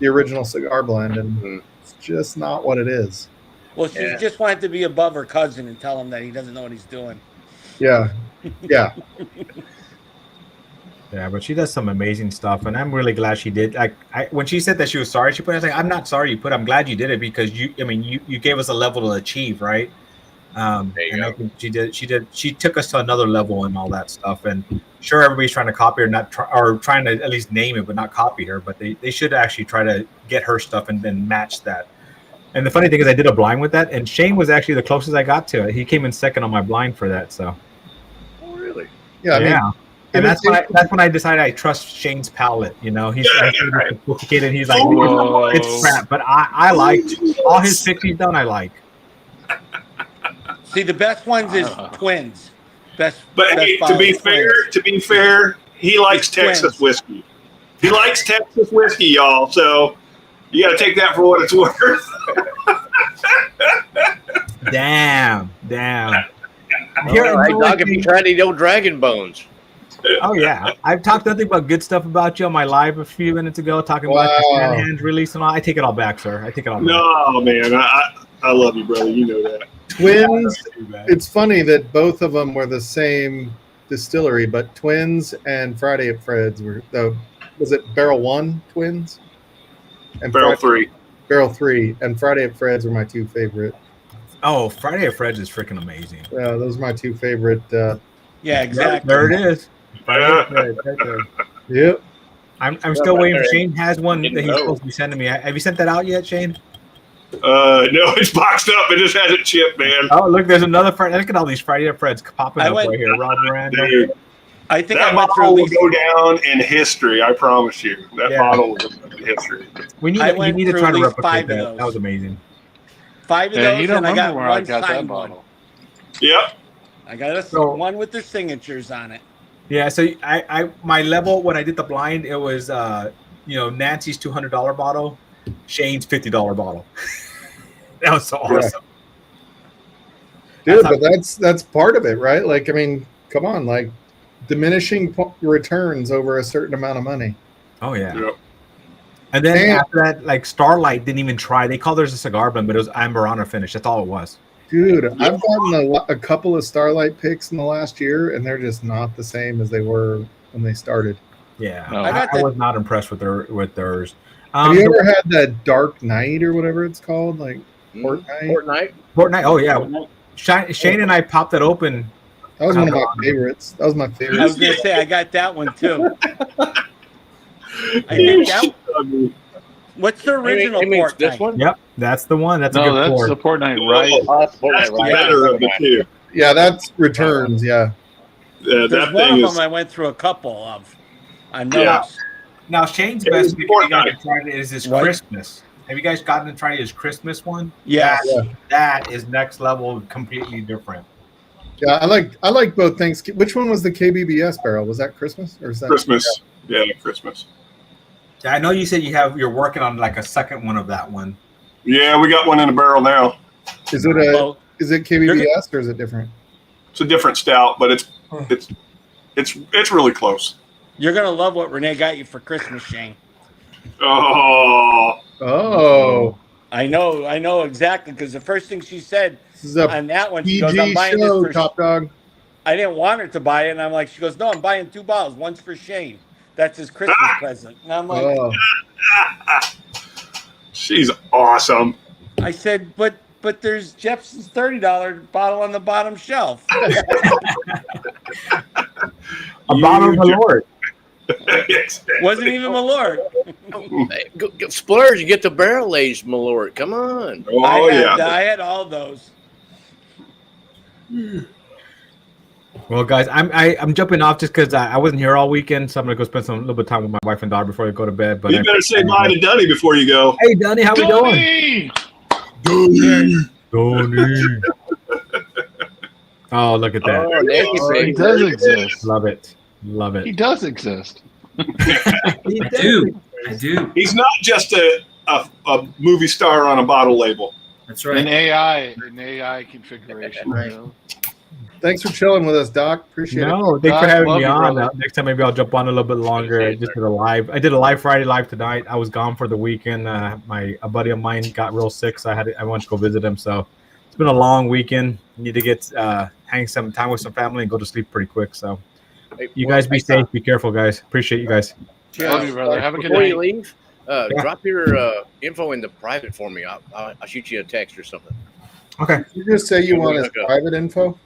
original cigar blend, and it's just not what it is. Well, she just wanted to be above her cousin and tell him that he doesn't know what he's doing. Yeah. Yeah, but she does some amazing stuff, and I'm really glad she did. Like, when she said that she was sorry, she put, I was like, I'm not sorry you put. I'm glad you did it because you gave us a level to achieve, right? And I think she took us to another level and all that stuff. And sure, everybody's trying to copy her, or trying to at least name it, but not copy her. But they should actually try to get her stuff and then match that. And the funny thing is, I did a blind with that, and Shane was actually the closest I got to it. He came in second on my blind for that. So. Oh, really? Yeah. I mean, and that's when I decided I trust Shane's palate. You know, he's sophisticated. He's like, it's crap, but I liked all his picks he's done. I like. See, the best ones is Twins. But hey, to be fair, he likes Texas whiskey. He likes Texas whiskey, y'all. So you got to take that for what it's worth. Damn. Hey, Doc, if you tried any old Dragon Bones. Oh yeah, I've talked nothing but good stuff about you on my live a few minutes ago, talking about the Shanahan's release and all. I take it all back, sir. I take it all back. No, man, I love you, brother. You know that. Twins. It's funny that both of them were the same distillery, but Twins and Friday at Fred's were was it Barrel 1 Twins? And Barrel 3. Barrel 3 and Friday at Fred's were my two favorite. Oh, Friday at Fred's is freaking amazing. Yeah, those are my two favorite. Yeah, exactly. There it is. Yep. I'm still waiting for Shane has one that he's supposed to be sending me. Have you sent that out yet, Shane? No, it's boxed up. It just hasn't shipped, man. Oh, look, there's another Friday. Look at all these Friday at Fred's popping up right here. Rob Miranda. Dude, I think that bottle will go down in history. I promise you. That bottle will go down in history. You need to try to replicate that. That was amazing. 5 of those, you don't and I got remember where I one got that signed bottle. one. Yep. I got one with their signatures on it. Yeah, so I my level when I did the blind, it was Nancy's $200 bottle, Shane's $50 bottle. That was so awesome. Dude, but that's part of it, right? Like, I mean, come on, like diminishing returns over a certain amount of money. Oh yeah. Yep. And then after that, like Starlight didn't even try. They called theirs a cigar blend, but it was Amberana finish. That's all it was. Dude, I've gotten a couple of Starlight picks in the last year, and they're just not the same as they were when they started. Yeah, no, I was not impressed with theirs. Have you ever had that Dark Knight or whatever it's called, like Port Night? Oh yeah, Shane and I popped that open. That was one of my favorites. That was my favorite. I was gonna say I got that one too. I think that. What's the original Port Night? One? Yep, that's the one. That's the Port Night, right? That's the better of the two. Yeah, that's returns. Yeah. That one of them I went through a couple of. I know. Yeah. Now Shane's best pick you guys tried is this Christmas. Have you guys gotten to try his Christmas one? Yeah. That is next level, completely different. Yeah, I like both things. Which one was the KBBS barrel? Was that Christmas or is that Christmas? Yeah, Christmas. I know you said you're working on like a second one of that one. Yeah, we got one in the barrel now. Is it KBBS or is it different? It's a different stout, but it's really close. You're gonna love what Renee got you for Christmas, Shane. Oh. I know exactly because the first thing she said on that one, she goes, "I'm buying this for Top Dog." I didn't want her to buy it, and I'm like, she goes, "No, I'm buying 2 bottles. One's for Shane. That's his Christmas present." And I'm like, she's awesome. I said, but there's Jepson's $30 bottle on the bottom shelf. A bottle of Malort. Wasn't even Malort. Go splurge and get the barrel aged Malort. Come on. I had all those. Well, guys, I'm jumping off just because I wasn't here all weekend, so I'm gonna go spend a little bit of time with my wife and daughter before I go to bed. But you better say bye to Dunny before you go. Hey, Dunny, how we doing? Dunny. Oh, look at that! He does exist. Love it. He does exist. I do. He's not just a movie star on a bottle label. That's right. An AI configuration. Right. You know? Thanks for chilling with us, Doc. Appreciate it. No, thanks for Doc, having love me you, on. brother. Next time maybe I'll jump on a little bit longer. I Good to see you, just did a live. I did a live Friday live tonight. I was gone for the weekend. A buddy of mine got real sick, so I went to go visit him. So it's been a long weekend. Need to get hang some time with some family and go to sleep pretty quick. So Hey, you well, guys be hey, safe. Be careful, guys. Appreciate you guys. Love you, brother. Have a good Before you night. leave, drop your info in the private for me. I'll shoot you a text or something. Okay. Did you just say you want his private info?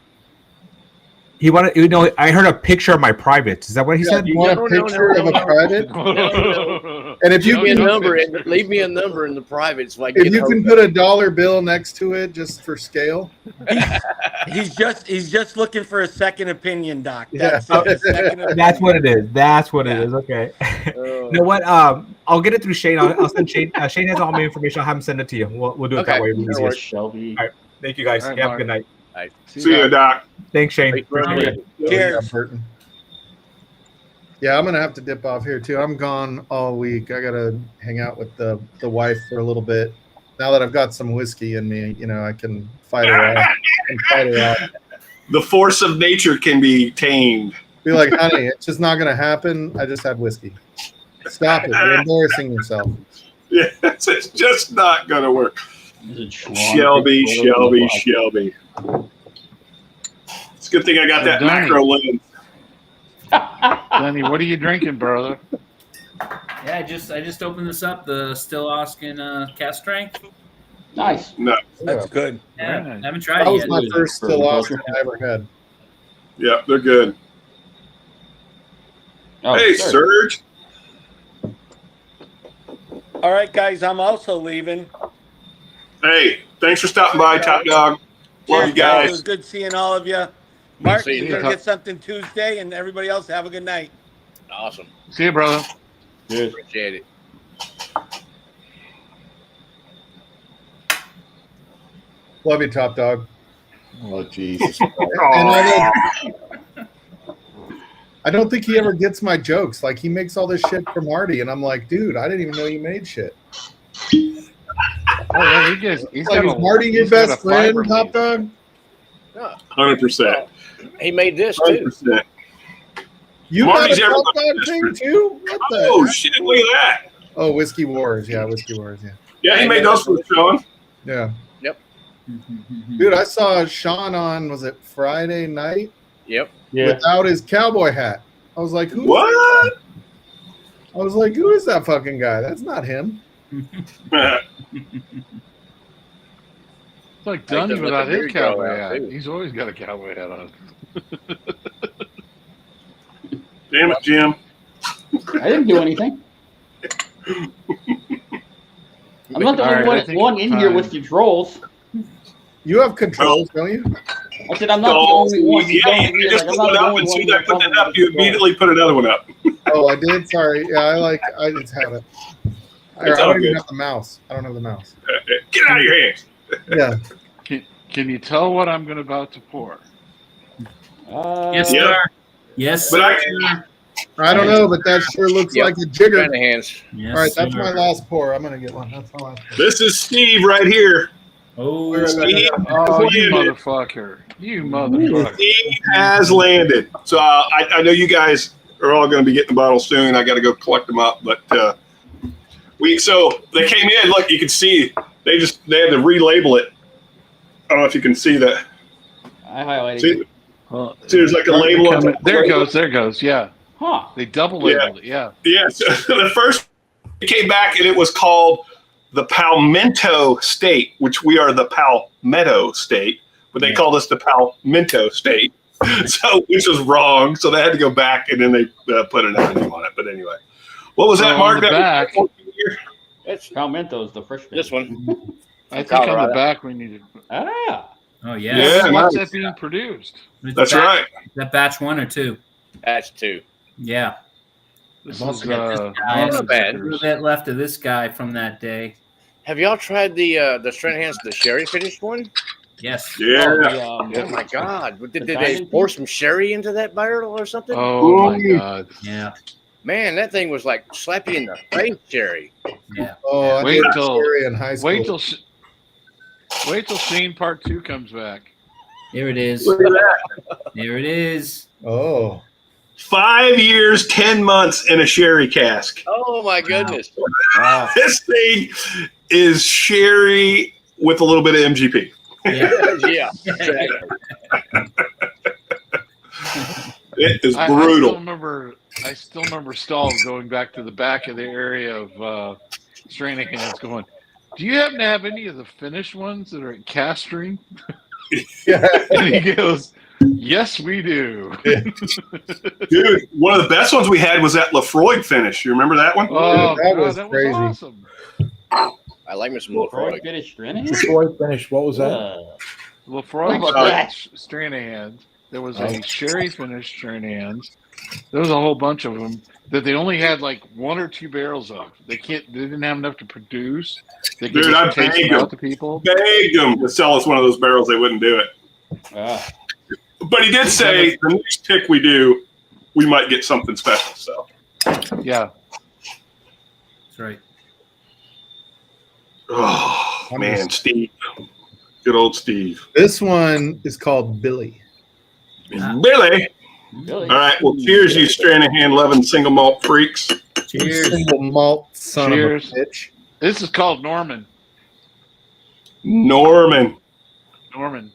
He wanted, I heard a picture of my privates. Is that what he said? You want a picture of a private? And if you leave me a number in the private so I can if you can put a dollar bill next to it just for scale. He's just looking for a second opinion, Doc. Yeah. That's it, a second opinion. That's what it is. That's what it is. Okay. You know what? I'll get it through Shane. I'll send Shane. Shane has all my information. I'll have him send it to you. We'll do it that way. That works, Shelby. All right. Thank you, guys. All right, Have a Mark. good night. See you, Doc. Thanks, Shane. Cheers. Burton. Yeah, I'm gonna have to dip off here too. I'm gone all week. I gotta hang out with the wife for a little bit. Now that I've got some whiskey in me, I can fight her off. The force of nature can be tamed. Be like, honey, it's just not gonna happen. I just had whiskey. Stop it. You're embarrassing yourself. Yeah, it's just not gonna work. Shelby. It's a good thing I got that Donnie. macro lens. Danny, what are you drinking, brother? Yeah, I just opened this up, the Still Oskin cast strength. Nice. No. That's good. Yeah, Very nice. haven't tried That it was yet. my first Still Austin I ever had. Yeah, they're good. Oh, Hey, sure. Serge. All right, guys, I'm also leaving. Hey, thanks for stopping by, Top Dog. Love you It guys. was good seeing all of you. Mark, See you. you're gonna get something Tuesday, and everybody else have a good night. Awesome. See you, brother. Cheers. Appreciate it. Love you, Top Dog. Oh, Jesus. And I don't think he ever gets my jokes. Like, he makes all this shit for Marty, and I'm like, dude, I didn't even know you made shit. Oh, yeah, he's Like, got is Marty your he's got best a fiber friend, Top lead. Dog? 100%. He made this too. 100%. You Marty's got a Top everybody's Dog best thing friend. too? What the Oh, heck? shit. Look at that. Oh, Whiskey Wars. Yeah, Whiskey Wars. Yeah. Yeah, he made those for the Sean. Yeah. Yep. Dude, I saw Sean on, was it Friday night? Yep. Without his cowboy hat. I was like, who? What? I was like, who is that fucking guy? That's not him. It's like I think Dunny they without let the his beard grow cowboy out, hat. too. He's always got a cowboy hat on. Damn it, Jim. I didn't do anything. I'm not the All right, only I think one it's in here time. with controls. You have controls, don't you? I said I'm not the only one. You Yeah, don't you hear, just like, put I'm not one the up, only and one soon as I put who's that up, you immediately put another one up. Oh, I did. Sorry. Yeah, I just have it. I It's all don't even good. have the mouse. I don't have the mouse. Get out of your hands. Yeah. Can you tell what I'm about to pour? Yes, Yeah. sir. Yes, But I sir. I don't know, but that sure looks Yep. like a jigger. Kind of hands. Yes, All right, that's sir. my last pour. I'm gonna get one. That's my last pour. This is Steve right here. Oh, Steve, Oh, you landed. motherfucker. You motherfucker. Steve has landed. So I know you guys are all going to be getting the bottles soon. I got to go collect them up, but so they came in. Look, you can see they had to relabel it. I don't know if you can see that. I highlighted See, it. Well, there's like a label on There it goes. There it goes. Yeah. Huh. They double labeled it. Yeah. Yeah, so the first it came back and it was called the Palmetto State, which we are the Palmetto State, but they called us the Palmetto State, so which was wrong. So they had to go back and then they put another name on it. But anyway, what was So that, on Mark? the That back- It's Palmento's the freshman. this one. I think on Colorado. the back we need to. Ah. oh yeah. Yeah. What's nice. that being produced? That's right. Is that batch 1 or 2? That's two. Yeah. This I've is also got this guy. not Norman bad. A little Vickers. bit left of this guy from that day. Have y'all tried the Stranahan's the sherry finished one? Yes. Yeah. Oh my God! Did they diamond pour piece? some sherry into that barrel or something? Oh my God. Yeah. Man, that thing was like slap you in the face, sherry. Yeah. Oh, I Wait did till- cherry in high school. Wait till Wait till Scene Part 2 comes back. Here it is. Look at that. There it is. Oh, 5 years, 10 months in a sherry cask. Oh my goodness! Wow. This thing is sherry with a little bit of MGP. Yeah, exactly. It is I brutal. still remember Stahlzee going back to the back of the area of Stranahan's going, do you happen to have any of the finished ones that are at castering? yeah. And he goes, yes, we do. Dude, one of the best ones we had was that Lafroig finish. You remember that one? Oh, that God, was that crazy. was awesome. I like me some Lafroy Lafroy. finished Stranahan? Before I finish, what was that? Lafroy How about that? Stranahan's. There was a sherry finished Stranahan's. There was a whole bunch of them that they only had like 1 or 2 barrels of. They didn't have enough to produce. They could Dude, I just taste begged them them. out to people. Begged him to sell us one of those barrels. They wouldn't do it. Ah. But he did say the next pick we do, we might get something special. So Yeah. That's right. oh man, Steve. Good old Steve. This one is called Billy. Billy. Really? All right. Well, cheers, you Stranahan loving single malt freaks. Cheers. Single malt son Cheers. of a bitch. This is called Norman. Norman. Norman.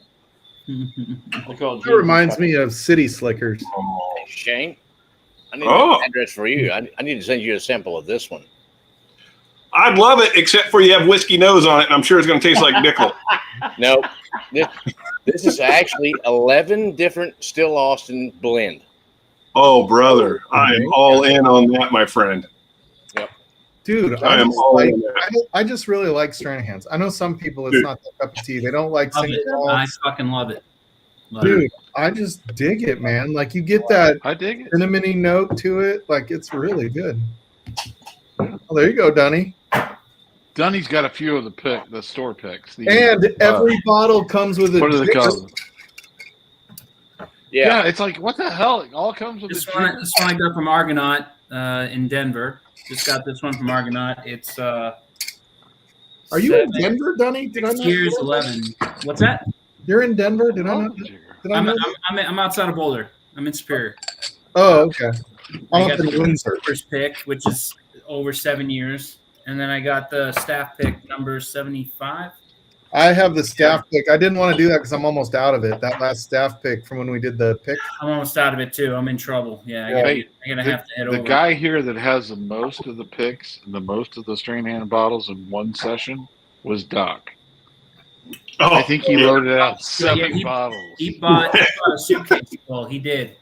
That reminds me of City Slickers. Hey, Shane, I need Oh. an address for you. I need to send you a sample of this one. I'd love it, except for you have whiskey nose on it, and I'm sure it's going to taste like nickel. No, this is actually 11 different Still Austin blend. Oh, brother. I am all in on that, my friend. Dude, I am all in on that. I just really like Stranahan's. I know some people it's Dude. not their cup of tea. They don't like Love single it. malt. I fucking love it. Love Dude, it. I just dig it, man. Like you get that I dig it. cinnamony note to it. Like it's really good. Oh, there you go, Dunny. Dunny's got a few of the store picks. And every bottle comes with a what are they drink. called? Yeah. Yeah, it's like what the hell? It all comes with This the one I got from Argonaut in Denver. Just got this one from Argonaut. It's Are you in Denver, Dunny? Did I not Cheers know that? 11. What's that? You're in Denver? Did I not? Oh, Did I I'm, know I'm, that? I'm outside of Boulder. I'm in Superior. Oh, okay. I I'm got up in the Windsor. first pick, which is over 7 years. And then I got the staff pick number 75. I have the staff pick. I didn't want to do that because I'm almost out of it. That last staff pick from when we did the pick. I'm almost out of it too. I'm in trouble. Yeah, Yeah. I'm gonna have to head The over. guy here that has the most of the picks and the most of the Stranahan bottles in one session was Doc. Oh, I think he loaded out Yeah, 7 he- bottles. He bought a suitcase full. He did.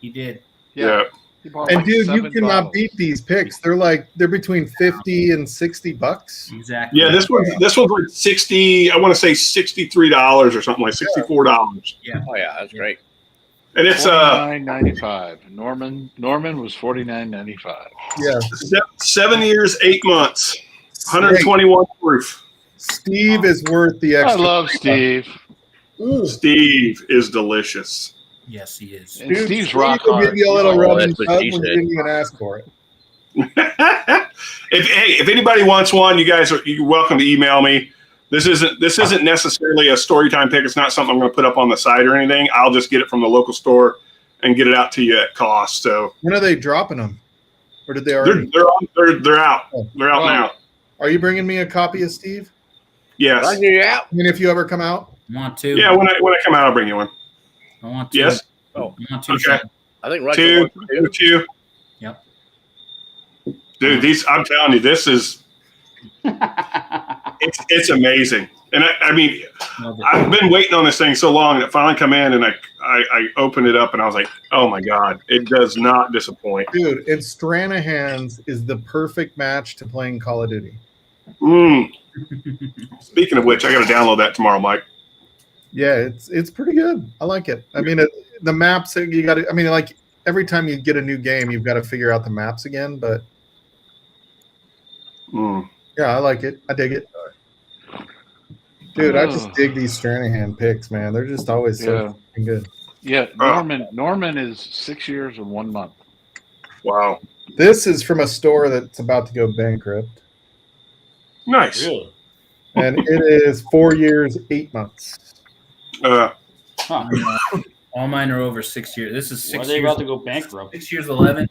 yeah. He bought And like dude, you 7 cannot bottles. beat these picks. They're between 50 and 60 bucks. Exactly. Yeah, this one's like 60, I want to say $63 or something like $64. Oh, yeah, that's great. And it's $49.95. Norman was $49.95. Yeah. 7 years, 8 months, 121 proof. Steve is worth the I extra. love Steve. Steve is delicious. Yes, he is. And Dude, Steve's Steve rock will hard. give you a little Oh, rub that's and what tug she when you said. didn't even ask for it. If anybody wants one, you're welcome to email me. This isn't necessarily a story time pick. It's not something I'm going to put up on the site or anything. I'll just get it from the local store and get it out to you at cost. So When are they dropping them? Or did they already? they're out. They're out Oh. now. Are you bringing me a copy of Steve? Yes. Roger you out. I mean, if you ever come out. I want to. Yeah. When I come out, I'll bring you one. I want to. Yes. I want to. Okay. I think Roger Two. wants to. Two. Yep. Dude, I'm telling you, this is it's amazing. And I mean, Love it. I've been waiting on this thing so long that finally come in and I opened it up and I was like, oh my God, it does not disappoint. Dude, and Stranahan's is the perfect match to playing Call of Duty. Speaking of which, I got to download that tomorrow, Mike. Yeah, it's pretty good. I like it. I mean, the maps you got to. I mean, like every time you get a new game, you've got to figure out the maps again. But yeah, I like it. I dig it. Dude, I just dig these Stranahan picks, man. They're just always so fucking good. Yeah, Norman is 6 years and 1 month. Wow. This is from a store that's about to go bankrupt. Nice. Really? And it is 4 years, 8 months. Huh. All mine are over 6 years. This is 6 Why years. are they about to go bankrupt? 6 years 11.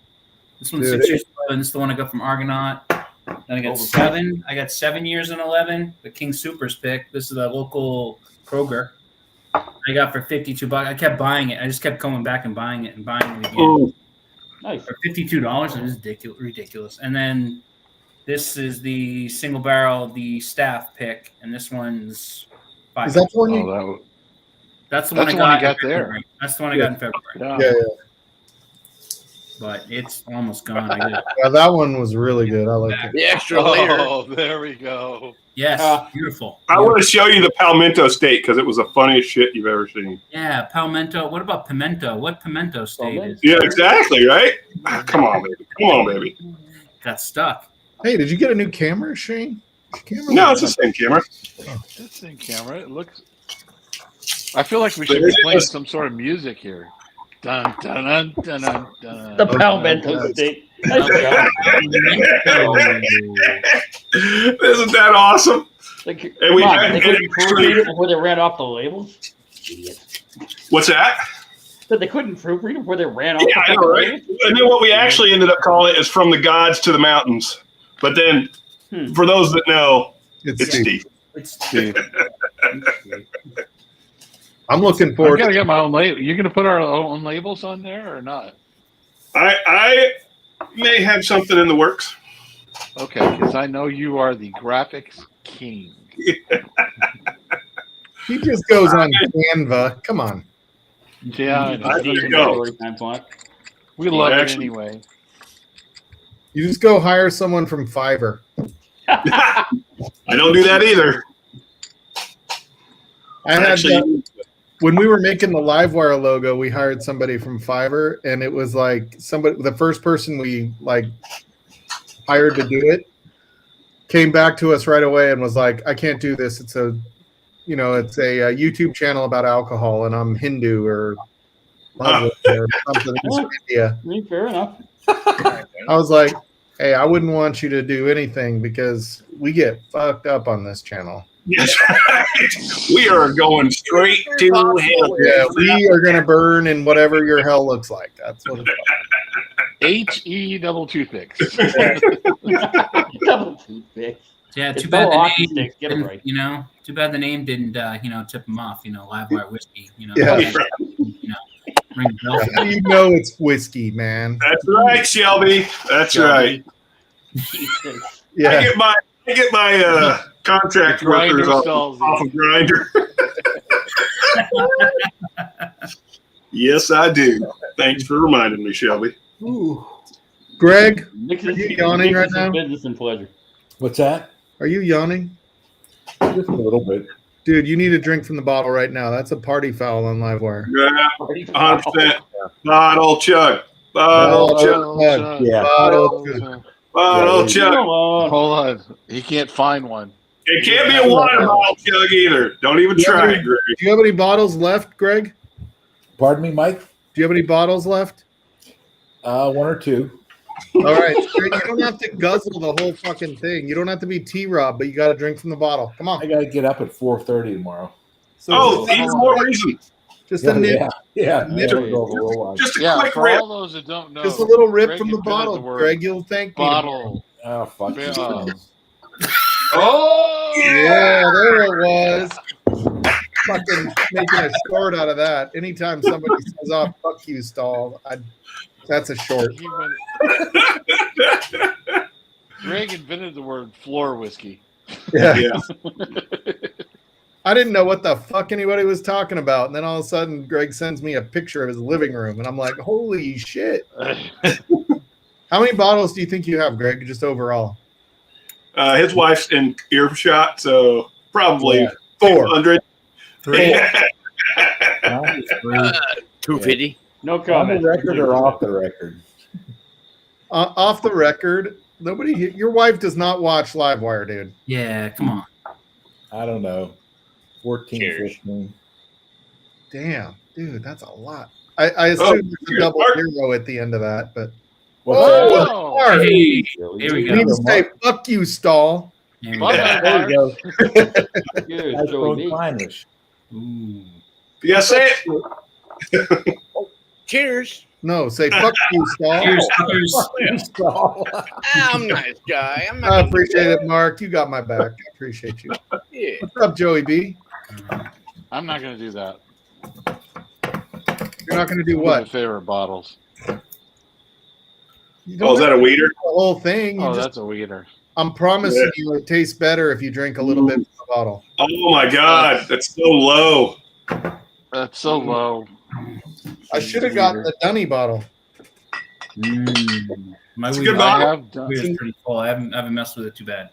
This one's Dude, 6 years 11. This is the one I got from Argonaut. Then I got 7. I got 7 years and 11. The King Supers pick. This is a local Kroger. I got for $52. I kept buying it. I just kept going back and buying it again. Oh, Nice. For $52. It is ridiculous. And then this is the single barrel, the staff pick, and this one's $5. Is that the one That's the one I you got got there. February. That's the one I got in February. Yeah. But it's almost gone. Yeah, that one was really good. I like it. The extra layer. Oh, there we go. Yes, beautiful. I want to show you the Palmento steak because it was the funniest shit you've ever seen. Yeah, palmento. What about pimento? What pimento state is? Yeah, exactly, right? Come on, baby. Come on, baby. Got stuck. Hey, did you get a new camera, Shane? No, it's the same camera. It's the same camera. It looks. I feel like we should be playing some sort of music here. Dun, dun, dun, dun, dun, dun. The Palmento steak. Nice job. Isn't that awesome? Like, And we come on, had- they couldn't proofread it before they ran off the labels. Idiot. What's that? But they couldn't proofread it before they ran off Yeah, the I know, right? labels. And then what we actually ended up calling it is From the Gods to the Mountains. But then, for those that know, it's Steve. It's Steve. I'm looking I forward gotta to get my own label. You gonna put our own labels on there or not? I may have something in the works. Okay, because I know you are the graphics king. He just goes on Canva. Come on. Yeah, I know. There you go. StoryTime font. We love it Actually- anyway. You just go hire someone from Fiverr. I don't do that either. I had Actually, when we were making the Livewire logo, we hired somebody from Fiverr, and it was like the first person we hired to do it came back to us right away and was like, "I can't do this. It's a YouTube channel about alcohol, and I'm Hindu or something in India." I mean, fair enough. I was like, "Hey, I wouldn't want you to do anything because we get fucked up on this channel." yes, we are going straight to hell. Yeah, we are gonna burn in whatever your hell looks like. That's what it's like. HE double toothpicks. Double toothpick. Yeah, It's too bad no the hockey name sticks. Get 'em didn't, right. too bad the name didn't, tip them off. Livewire whiskey. Yeah. Ring the bell. How do you know it's whiskey, man? That's right, Shelby. That's right. Jesus. Yeah. I get my contract workers off of Grinder. Yes, I do. Thanks for reminding me, Shelby. Greg, Mixes, Are you yawning right now? Business and pleasure. What's that? are you yawning? Just a little bit. Dude, you need a drink from the bottle right now. That's a party foul on Livewire. Yeah, 100%. Bottle chug. Bottle chug. Yeah. Bottle chug. Hold on. He can't find one. It can't be a water bottle chug either. Don't even try it, Greg. Do you have any bottles left, Greg? Pardon me, Mike? Do you have any bottles left? One or two. All right. Greg, you don't have to guzzle the whole fucking thing. You don't have to be T-Rob, but you got to drink from the bottle. Come I on. got to get up at 4:30 tomorrow. So Oh, even more reason. just a nip. Yeah. Nip. Just a Yeah, quick for rip. all those that don't know, Just a little rip Greg from the invented bottle, the word Greg. You'll thank me. bottle. Oh, fuck. Oh, Yeah, there it was. Fucking making a short out of that. Anytime somebody says, "Oh, fuck you, Stahl," that's a short. He went- Greg invented the word floor whiskey. Yeah. yeah. I didn't know what the fuck anybody was talking about. And then all of a sudden, Greg sends me a picture of his living room. And I'm like, holy shit. How many bottles do you think you have, Greg, just overall? His wife's in earshot, so probably 400. 3. 250. No On the comment. record or off the record? Off the record, your wife does not watch Livewire, dude. Yeah, come on. I don't know. 14, Cheers. 15. Damn, dude, that's a lot. I assume there's a double Mark. zero at the end of that, but What's that? Oh, Mark, Hey, you here we need go. to say, fuck you, Stahl. There we Bud go. Light There you Mark. go. Cheers, Nice Joey bone B. Kleinish. Ooh. Yeah, say it. Cheers. No, say fuck you, Stahl. Cheers, suckers. I'm a nice guy. I'm not I gonna do appreciate that. it, Mark. You got my back. I appreciate you. Yeah. What's up, Joey B? I'm not going to do that. You're not going to do My what? favorite bottles. You Oh, is that a weeder? The whole thing. You Oh, just, that's a weeder. I'm promising Yeah. you, it tastes better if you drink a little bit from the bottle. Oh my God, that's so low. That's so low. I should have got the Dunny bottle. My It's a weed good I bottle. have done. is pretty full. I haven't messed with it too bad.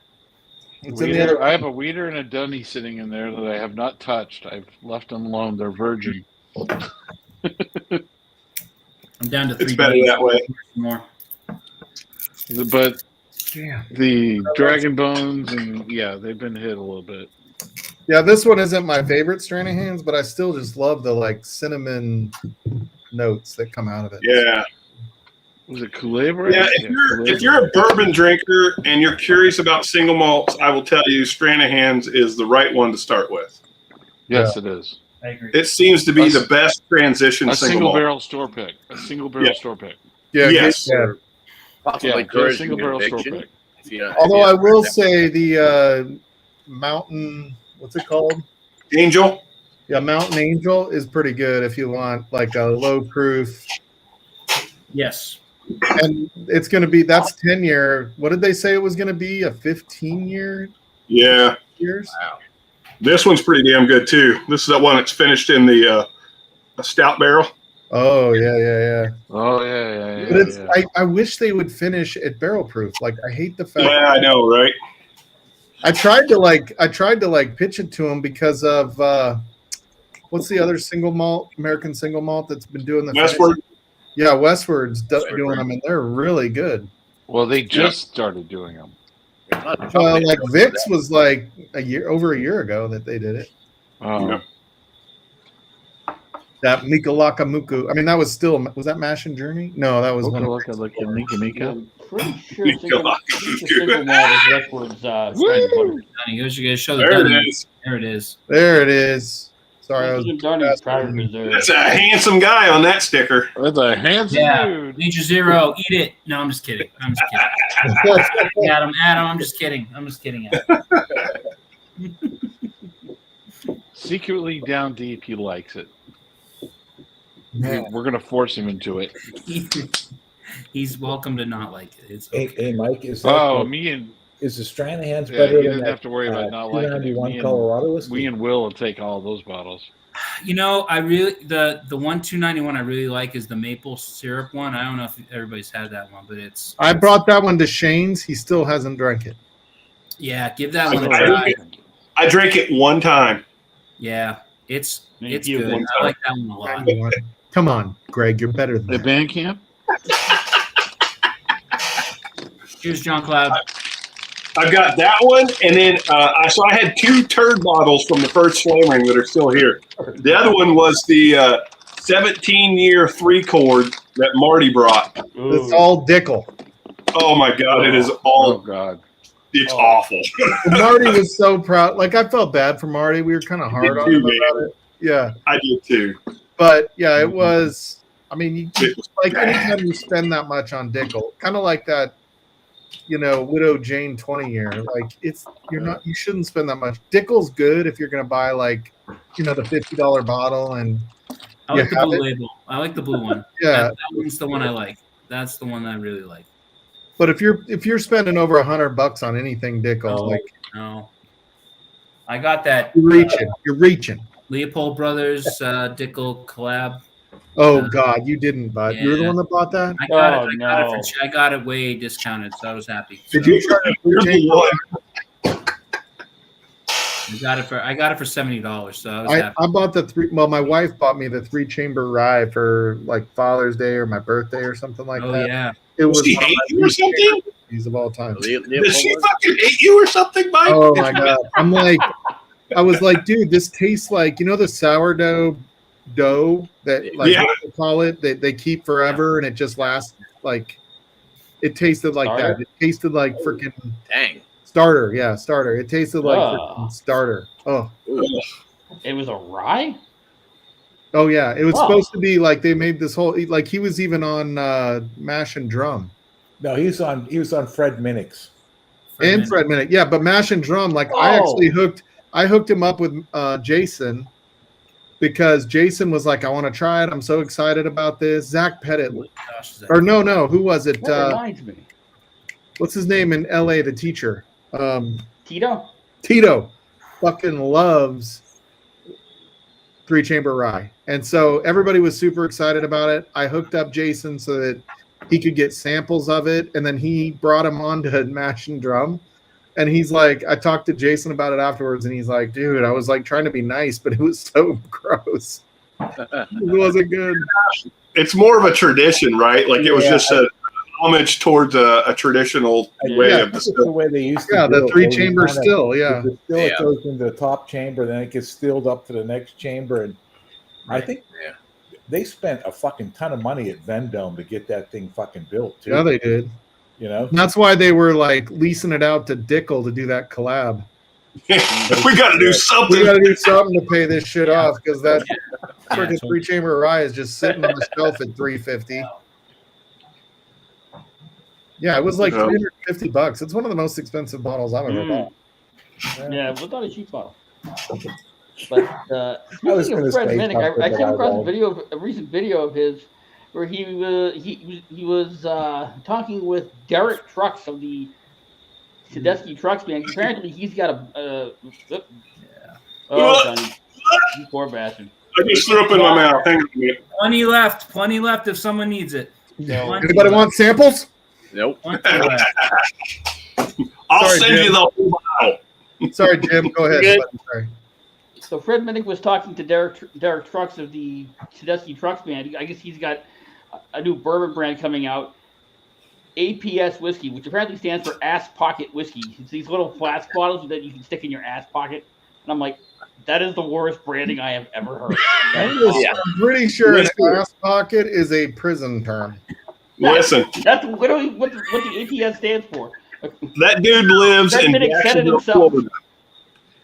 It's in the other. I have a weeder and a dunny sitting in there that I have not touched. I've left them alone. They're virgin. I'm down to 3 It's better days. that way. More. But Yeah. the Dragon Bones and they've been hit a little bit. Yeah, this one isn't my favorite Stranahan's, but I still just love the like cinnamon notes that come out of it. Yeah. Was it Kool-Aid? Yeah, if you're a bourbon drinker and you're curious about single malts, I will tell you Stranahan's is the right one to start with. Yes, it is. I agree. It seems to be the best transition A single single malt. barrel store pick. A single barrel store pick. Yeah. Yes. Yeah. Possibly Yeah, encourage a single barrel store addiction. pick. If you know, Although I will say the Mountain, what's it called? Angel. Yeah, Mountain Angel is pretty good if you want like a low proof. Yes. And it's going to be, that's 10-year. What did they say it was going to be? A 15-year Yeah. years? Wow. This one's pretty damn good too. This is the one that's finished in the a stout barrel. Oh, yeah. Oh yeah. But it's, I wish they would finish at barrel proof. Like, I hate the fact. Yeah, I know, right? I tried to like pitch it to them because of what's the other single malt, American single malt that's been doing the Westward. Yeah, Westward's doing them, and they're really good. Well, they just started doing them. Well, like Vicks was like over a year ago that they did it. Oh. That Mikalakamuku. I mean, that was that Mash and Journey? No, that was one. Look, Mika. I'm pretty sure single malt is Westward's Honey, you guys show the There it Dunny. is. There it is. There it is. Sorry, I was. That's a handsome guy on that sticker. That's a handsome dude. Nature Zero, eat it. No, I'm just kidding. Adam, I'm just kidding. Adam. Secretly down deep, he likes it. Yeah. We're gonna force him into it. He's welcome to not like it. It's Hey, okay. hey, Mike, is that is the Stranahan's Yeah, better he than doesn't that, have to worry about not liking it. 291 Colorado whiskey? We and Will take all those bottles. You know, I really the one 291 I really like is the maple syrup one. I don't know if everybody's had that one, but it's. I brought that one to Shane's. He still hasn't drank it. Yeah, give that one a try. I drank it one time. Yeah, it's you good. one I time. like that one a lot. Come on, Greg, you're better than The that. band camp. Cheers, John Cloud. I've got that one, and then I had 2 turd bottles from the first Flame Ring that are still here. The other one was the 17-year 3-chord that Marty brought. It's all Dickel. Oh my God, it is all. Oh God, it's awful. Marty was so proud. Like, I felt bad for Marty. We were kind of hard on him about it. Yeah, I did too. but yeah, it was. I mean, It was like bad. anytime you spend that much on Dickel, kind of like that, Widow Jane 20-year. Like, you shouldn't spend that much. Dickel's good if you're gonna buy like, the $50 bottle and. I like you the have blue it. label. I like the blue one. Yeah. That one's the one I like. That's the one that I really like. But if you're spending over $100 on anything Dickel, like No. I got that you're reaching. Leopold Brothers Dickel collab. Oh God, you didn't buy it. You're the Yeah. one that bought that? I got it. I got it way discounted, so I was happy. Did you try to You're the one. I got it for $70, so I was happy. I bought the 3. Well, my wife bought me the 3-chamber rye for like Father's Day or my birthday or something like Oh that. yeah. It was Does she one of hate my you or something? movies of all time. Does she fucking hate you or something, Mike? Oh my God! I was like, dude, this tastes like the sourdough dough that like Yeah. what they call it that they keep forever and it just lasts like. It tasted like that. It tasted like freaking Dang. Starter, yeah, starter. It tasted like Oh. freaking starter. Oh, It was a rye. oh yeah. It was Oh. supposed to be like they made this whole like he was even on Mash and Drum. No, he was on Fred Minnick's. And Fred Minnick, yeah, but Mash and Drum, like I hooked him up with Jason because Jason was like, I want to try it. I'm so excited about this. Zach Pettit, or no, who was it? That reminds me. What's his name in LA? The teacher, Tito. Tito, fucking loves 3-chamber rye, and so everybody was super excited about it. I hooked up Jason so that he could get samples of it, and then he brought him on to Mash and Drum. And he's like, I talked to Jason about it afterwards, and he's like, dude, I was like trying to be nice, but it was so gross. It wasn't good. It's more of a tradition, right? Like it was just a homage towards a traditional way of the way they used to. Yeah, the 3-chamber still, yeah. It goes into the top chamber, then it gets stilled up to the next chamber, and I think they spent a fucking ton of money at Vendome to get that thing fucking built too. Yeah, they did. You know, that's why they were like leasing it out to Dickel to do that collab. We got to do something. We got to do something to pay this shit off because that freaking 3-chamber rye is just sitting on the shelf at $350. Yeah, it was like $350. It's one of the most expensive bottles I've ever bought. Yeah, it was not a cheap bottle. But speaking of Fred Minnick, I came across a recent video of his where he was talking with Derek Trucks of the Tedeschi Trucks band. Apparently, he's got a Johnny, you poor bastard. I just threw up in my mouth. Hang on a minute. Plenty left if someone needs it. Anybody want samples? Nope. I'll send you the whole bottle. Sorry, Jim. Go ahead. Sorry. So Fred Minnick was talking to Derek Trucks of the Tedeschi Trucks band. I guess he's got a new bourbon brand coming out, APS whiskey, which apparently stands for ass pocket whiskey. It's these little flask bottles that you can stick in your ass pocket. And I'm like, that is the worst branding I have ever heard. I'm pretty sure an ass pocket is a prison term. Listen, that's literally what the APS stands for. That dude lives in Jacksonville, Florida.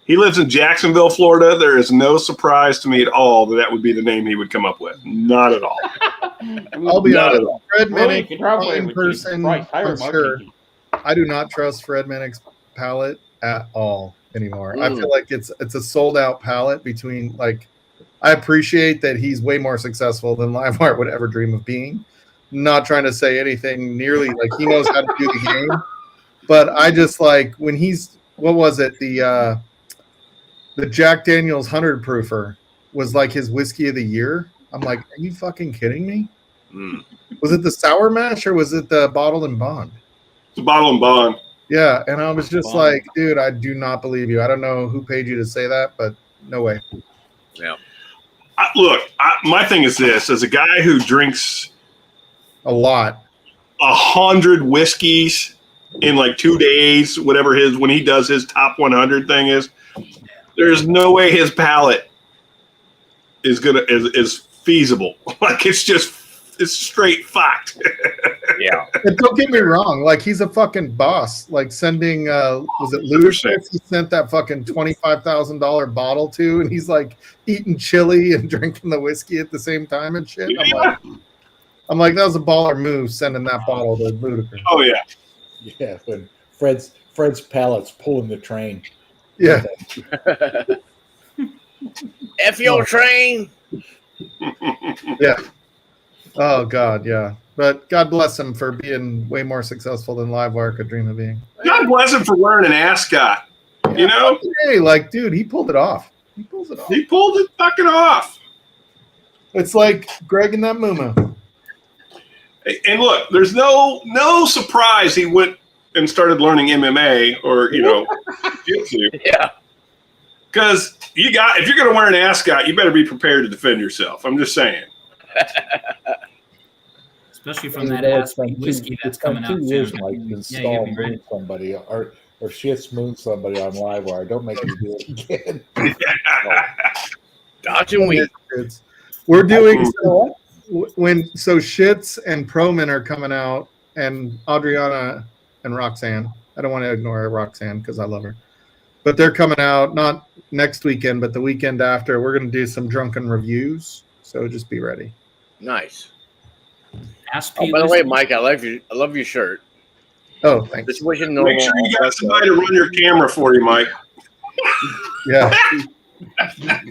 He lives in Jacksonville, Florida. There is no surprise to me at all that would be the name he would come up with. Not at all. I'll be honest. Fred Minnick, in person, I'm sure. I do not trust Fred Minnick's palate at all anymore. I feel like it's a sold out palette between like. I appreciate that he's way more successful than Livewire would ever dream of being. Not trying to say anything nearly like he knows how to do the game, but I just like when he's what was it the Jack Daniel's 100 proofer was like his whiskey of the year. I'm like, are you fucking kidding me? Was it the Sour Mash or was it the Bottled and Bond? It's a Bottled and Bond. Yeah, and I was just like, dude, I do not believe you. I don't know who paid you to say that, but no way. Yeah. My thing is this: as a guy who drinks a lot, 100 whiskeys in like 2 days, whatever when he does his top 100 thing is, there's no way his palate is feasible. Like it's straight fucked. Yeah. And don't get me wrong, like he's a fucking boss. Like sending was it Lucius he sent that fucking $25,000 bottle to, and he's like eating chili and drinking the whiskey at the same time and shit. Yeah. I'm like, that was a baller move sending that bottle to Ludacris. Oh yeah. Yeah, when Fred's palate's pulling the train. Yeah. F your train. Yeah. Oh God, yeah. But God bless him for being way more successful than Livewire could dream of being. God bless him for wearing an ascot. Yeah, you know? Hey, like, dude, he pulled it off. He pulls it off. He pulled it fucking off. It's like Greg and that Mumu. And look, there's no surprise he went and started learning MMA or jiu-jitsu. Yeah. Because if you're going to wear an ascot, you better be prepared to defend yourself. I'm just saying. Especially from that ass whiskey that's coming out soon. Like install somebody or shit smooth somebody on Livewire. Don't make me do it again. Dodging weed. We're doing so Shits and Proman are coming out, and Adriana and Roxanne I don't want to ignore Roxanne because I love her. But they're coming out not next weekend, but the weekend after. We're going to do some drunken reviews, so just be ready. Nice. Ask Oh, by the way, Mike, I love your shirt. Oh, thanks. Just wishing no Make sure you got somebody to run your camera for you, Mike. Yeah.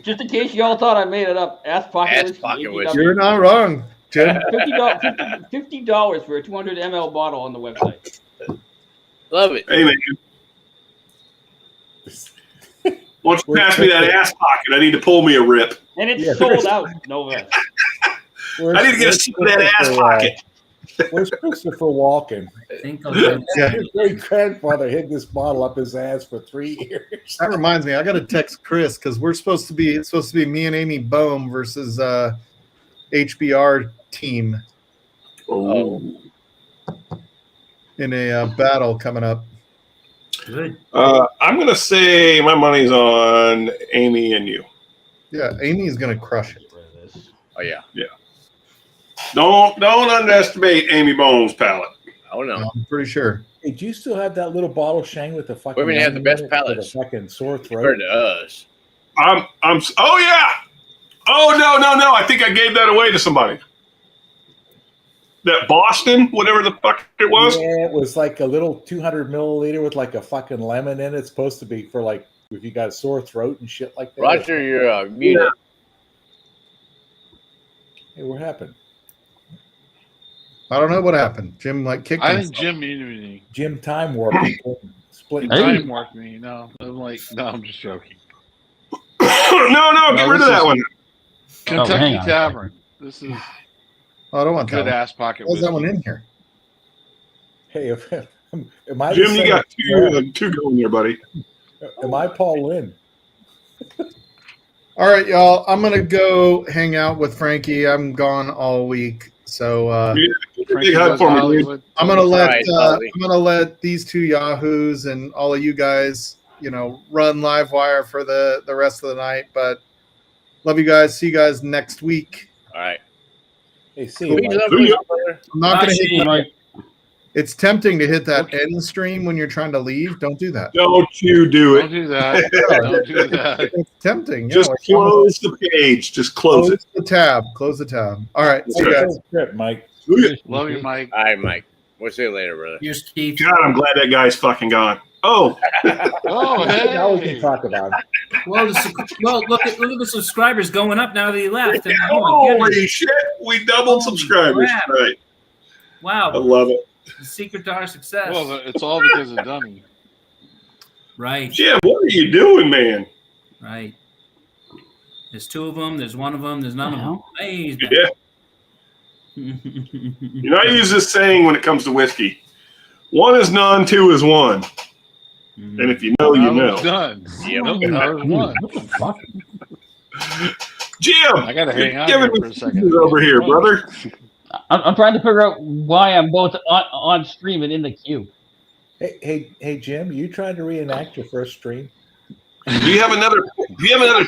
Just in case y'all thought I made it up, ask Pocket Whiskey. You're not wrong, Jim. $50 for a 200 ml bottle on the website. Love it. Hey, man. Why don't you pass me that ass pocket? I need to pull me a rip. And it's sold out. No less. I need to get a seat of that ass pocket. Where's Christopher Walken? I think I'll go. His great grandfather hid this bottle up his ass for 3 years. That reminds me, I got to text Chris because it's supposed to be me and Amy Bohm versus HBR team. Oh. In a battle coming up. Good. I'm gonna say my money's on Amy and you. Yeah, Amy's gonna crush it. Oh yeah. Yeah. Don't underestimate Amy Bone's palate. Oh no. I'm pretty sure. Hey, do you still have that little bottle, Shane, with the fucking? Women have the best palates. palates. The fucking sore throat. Compared to us. Oh yeah. Oh no. I think I gave that away to somebody. That Boston, whatever the fuck it was. Yeah, it was like a little 200 milliliter with like a fucking lemon in it. It's supposed to be for like if you got a sore throat and shit like that. Roger, you're muted. Hey, what happened? I don't know what happened. Jim kicked I him. think Jim muted me. Jim time warped. Split. Time warped me. No, I'm just joking. No, get rid of that one. Kentucky Tavern. This is. I don't want good that. ass pocket. What's that one in here? Hey, am I Jim, you got two going there, buddy. Am I Paul Lynn? All right, y'all. I'm gonna go hang out with Frankie. I'm gone all week, so I'm gonna let these two yahoos and all of you guys, run Livewire for the rest of the night. But love you guys. See you guys next week. All right. Hey, see you. I'm not gonna hit that. It's tempting to hit that end stream when you're trying to leave. Don't do that. Don't you do it. Don't do that. Don't do that. It's tempting. Just close the page. Just close it. Close the tab. All right. See you guys. Trip, Mike. Love you, Mike. All right, Mike. We'll see you later, brother. Here's Keith. God, I'm glad that guy's fucking gone. Oh. Oh, hey. Now we can talk about it. Well, look at the subscribers going up now that he left. And, Holy shit. We doubled subscribers. crap. Right. Wow. I love it. The secret to our success. Well, it's all because of Dummy. Right. Jim, what are you doing, man? Right. There's two of them. There's one of them. There's none of them. Hey, he's back. Yeah. You know, I use this saying when it comes to whiskey. One is none, two is one. And if you know, you know. Done. Yep. Nope, that was one. What the fuck? Jim, I gotta hang out give here it for a second. over here, brother. I'm trying to figure out why I'm both on stream and in the queue. Hey, Jim, you trying to reenact your first stream? Do you have another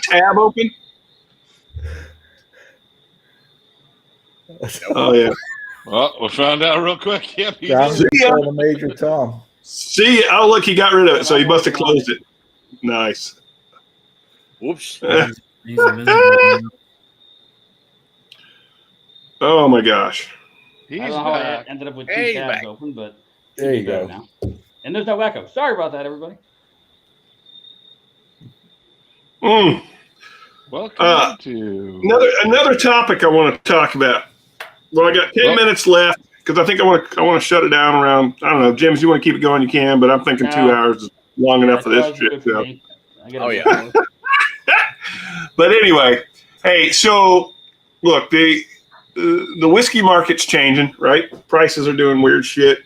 tab open? Oh yeah. Well, we found out real quick. Yep, he Down did. to Major Tom. See, oh look, he got rid of it, so he must have closed it. Nice. Whoops. He's invisible. Oh my gosh. He's I don't know how I back. ended up with Hey, two he's tabs back. open, but There you better go. now. And there's no echo. Sorry about that, everybody. Welcome to Another topic I want to talk about. Well, I got 10 minutes left because I think I want to shut it down around. I don't know, James. You want to keep it going? You can, but I'm thinking 2 hours is long enough for this shit. So. Oh, yeah. But anyway, hey, so look, the whiskey market's changing, right? Prices are doing weird shit.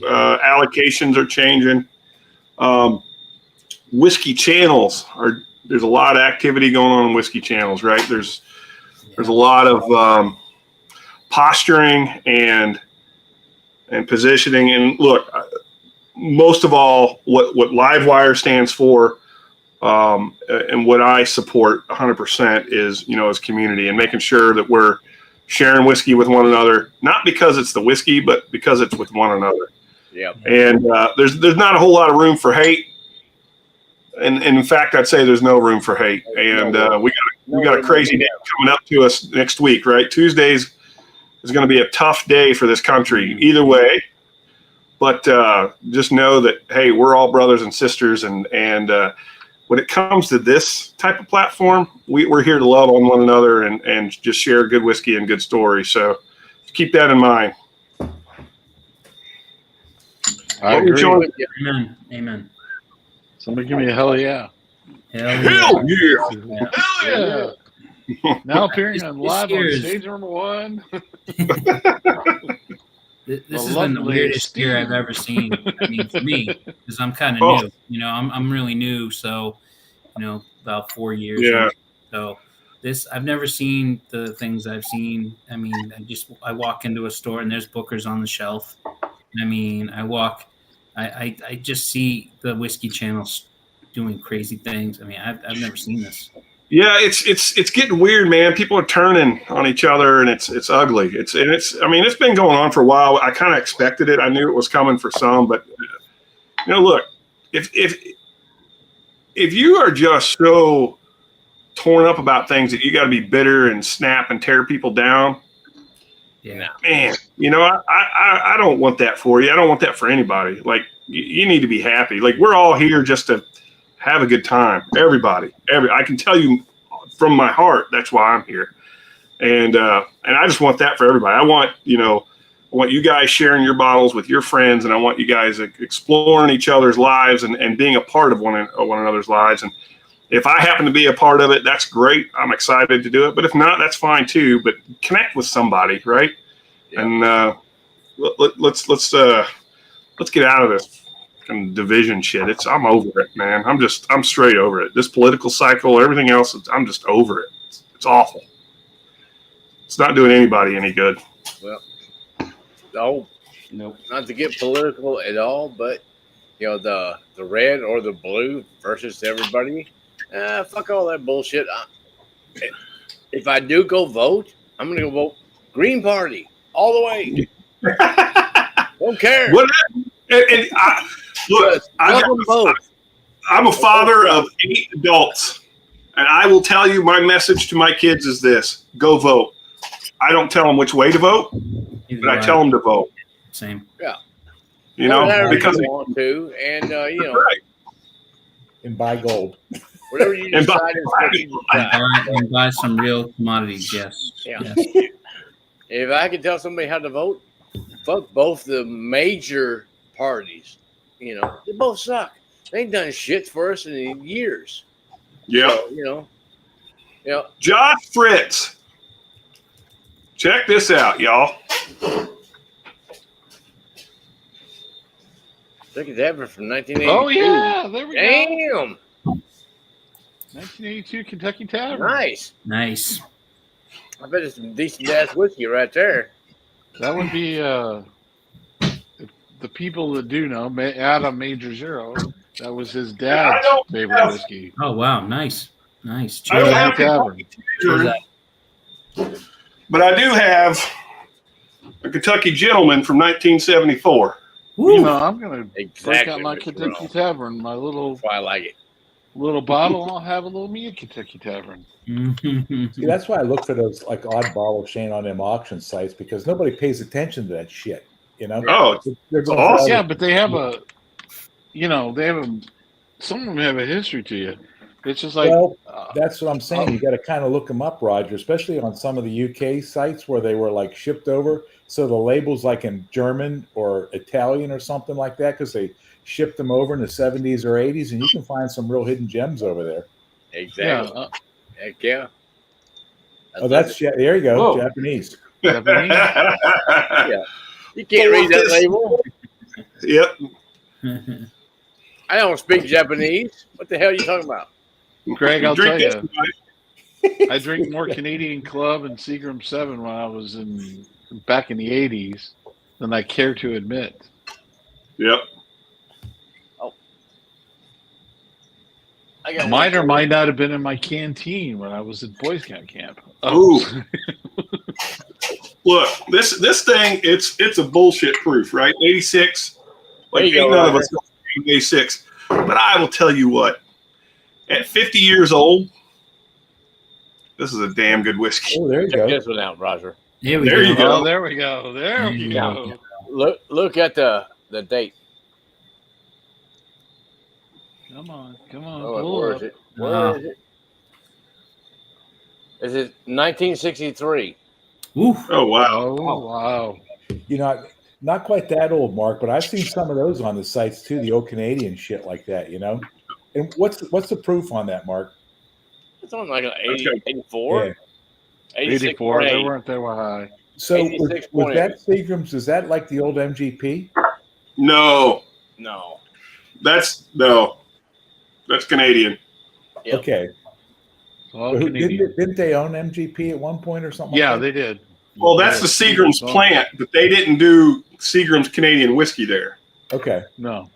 Allocations are changing. Whiskey channels there's a lot of activity going on in whiskey channels, right? There's a lot of posturing and positioning. And look, most of all, what Livewire stands for, and what I support 100% is community and making sure that we're sharing whiskey with one another, not because it's the whiskey, but because it's with one another. Yeah. And there's not a whole lot of room for hate. And in fact, I'd say there's no room for hate. And we got a crazy day coming up to us next week, right? Tuesdays is going to be a tough day for this country either way. But just know that, hey, we're all brothers and sisters. And when it comes to this type of platform, we're here to love on one another and just share good whiskey and good stories. So keep that in mind. I agree. Amen. Amen. Somebody give me a hell yeah. Hell yeah. Hell yeah. Now appearing on live on year's- stage number 1. This The has been the lovely weirdest year Steve. I've ever seen. I mean, for me, because I'm kind of Oh. new. You know, I'm really new. So, about 4 years. Yeah. So I've never seen the things I've seen. I mean, I walk into a store and there's Booker's on the shelf. I mean, I just see the Whiskey Channels doing crazy things. I mean, I've never seen this. Yeah, it's getting weird, man. People are turning on each other, and it's ugly. It's been going on for a while. I kind of expected it. I knew it was coming for some, but look, if you are just so torn up about things that you got to be bitter and snap and tear people down, Yeah. man, I don't want that for you. I don't want that for anybody. Like you need to be happy. Like we're all here just to have a good time. Everybody, I can tell you from my heart, that's why I'm here. And I just want that for everybody. I want you guys sharing your bottles with your friends, and I want you guys exploring each other's lives and being a part of one another's lives. And if I happen to be a part of it, that's great. I'm excited to do it. But if not, that's fine too. But connect with somebody, right? Yeah. And let's get out of this division shit. I'm over it, man. I'm straight over it. This political cycle, everything else, I'm just over it. It's awful. It's not doing anybody any good. Well, no, Nope. not to get political at all, but the red or the blue versus everybody. Fuck all that bullshit. If I do go vote, I'm gonna go vote Green Party all the way. Don't care. What? And look, I'm a father of 8 adults, and I will tell you my message to my kids is this: go vote. I don't tell them which way to vote, but I tell them to vote. Same. Yeah. Because you want to, and right. And buy gold. whatever you And decide is what you decide. And buy some real commodities. Yes. Yeah. Yes. If I could tell somebody how to vote, fuck both the major parties. They both suck. They ain't done shit for us in years. Yeah. So, Josh Fritz. Check this out, y'all. look at that one from 1982. Oh yeah, there we go. Damn. 1982 Kentucky Tavern. Nice. Nice. I bet it's some decent ass whiskey right there. That would be the people that do know. Adam Major Zero. That was his dad's favorite whiskey. Oh wow. Nice. Nice. I don't Cheers. have Tavern. But I do have a Kentucky Gentleman from 1974. I'm gonna break Exactly. out my Mr. Kentucky Ross. Tavern, my little That's why I like it. bottle, and I'll have a little me a Kentucky Tavern. See, that's why I look for those like oddball Shane on them auction sites because nobody pays attention to that shit. Oh, They're going awesome. for all Yeah, the- but they have some of them have a history to you. It's just like, Well, that's what I'm saying. You got to kind of look them up, Roger, especially on some of the UK sites where they were like shipped over. So the label's like in German or Italian or something like that because they shipped them over in the 70s or 80s, and you can find some real hidden gems over there. Exactly. Heck yeah. There you go, Whoa. Japanese. Japanese. You can't read that label. Yep. I don't speak Japanese. What the hell are you talking about? Greg, I'll Drink tell this, you, buddy. I drink more Canadian Club and Seagram 7 when I was back in the 80s than I care to admit. Yep. I got Might or might not have been in my canteen when I was at Boy Scout camp. Ooh. Look, this thing, it's a bullshit proof, right? 86. There you ain't go, none of Roger. us going day 6. But I will tell you what, at 50 years old, this is a damn good whiskey. Oh, there you Check go. this one out, Roger. Here we There go. you go. Oh, there we go. There we Yeah. go. Look at the date. Come on. Come on. Oh, pull where up. is it? Where is it? Is it 1963? Ooh. Oh, wow. Oh, wow. You know, not quite that old, Mark, but I've seen some of those on the sites too, the old Canadian shit like that, you know? And what's the proof on that, Mark? It's on like an Okay. 84? Yeah. 84. They 86.8. weren't that high. So with 86.8. that Seagram's, is that like the old MGP? No, No. that's Canadian. Yep. Okay. It's all But Canadian. didn't they own MGP at one point or something? Yeah, like that? they did. Well, that's the Seagram's plant, but they didn't do Seagram's Canadian whiskey there. Okay. No.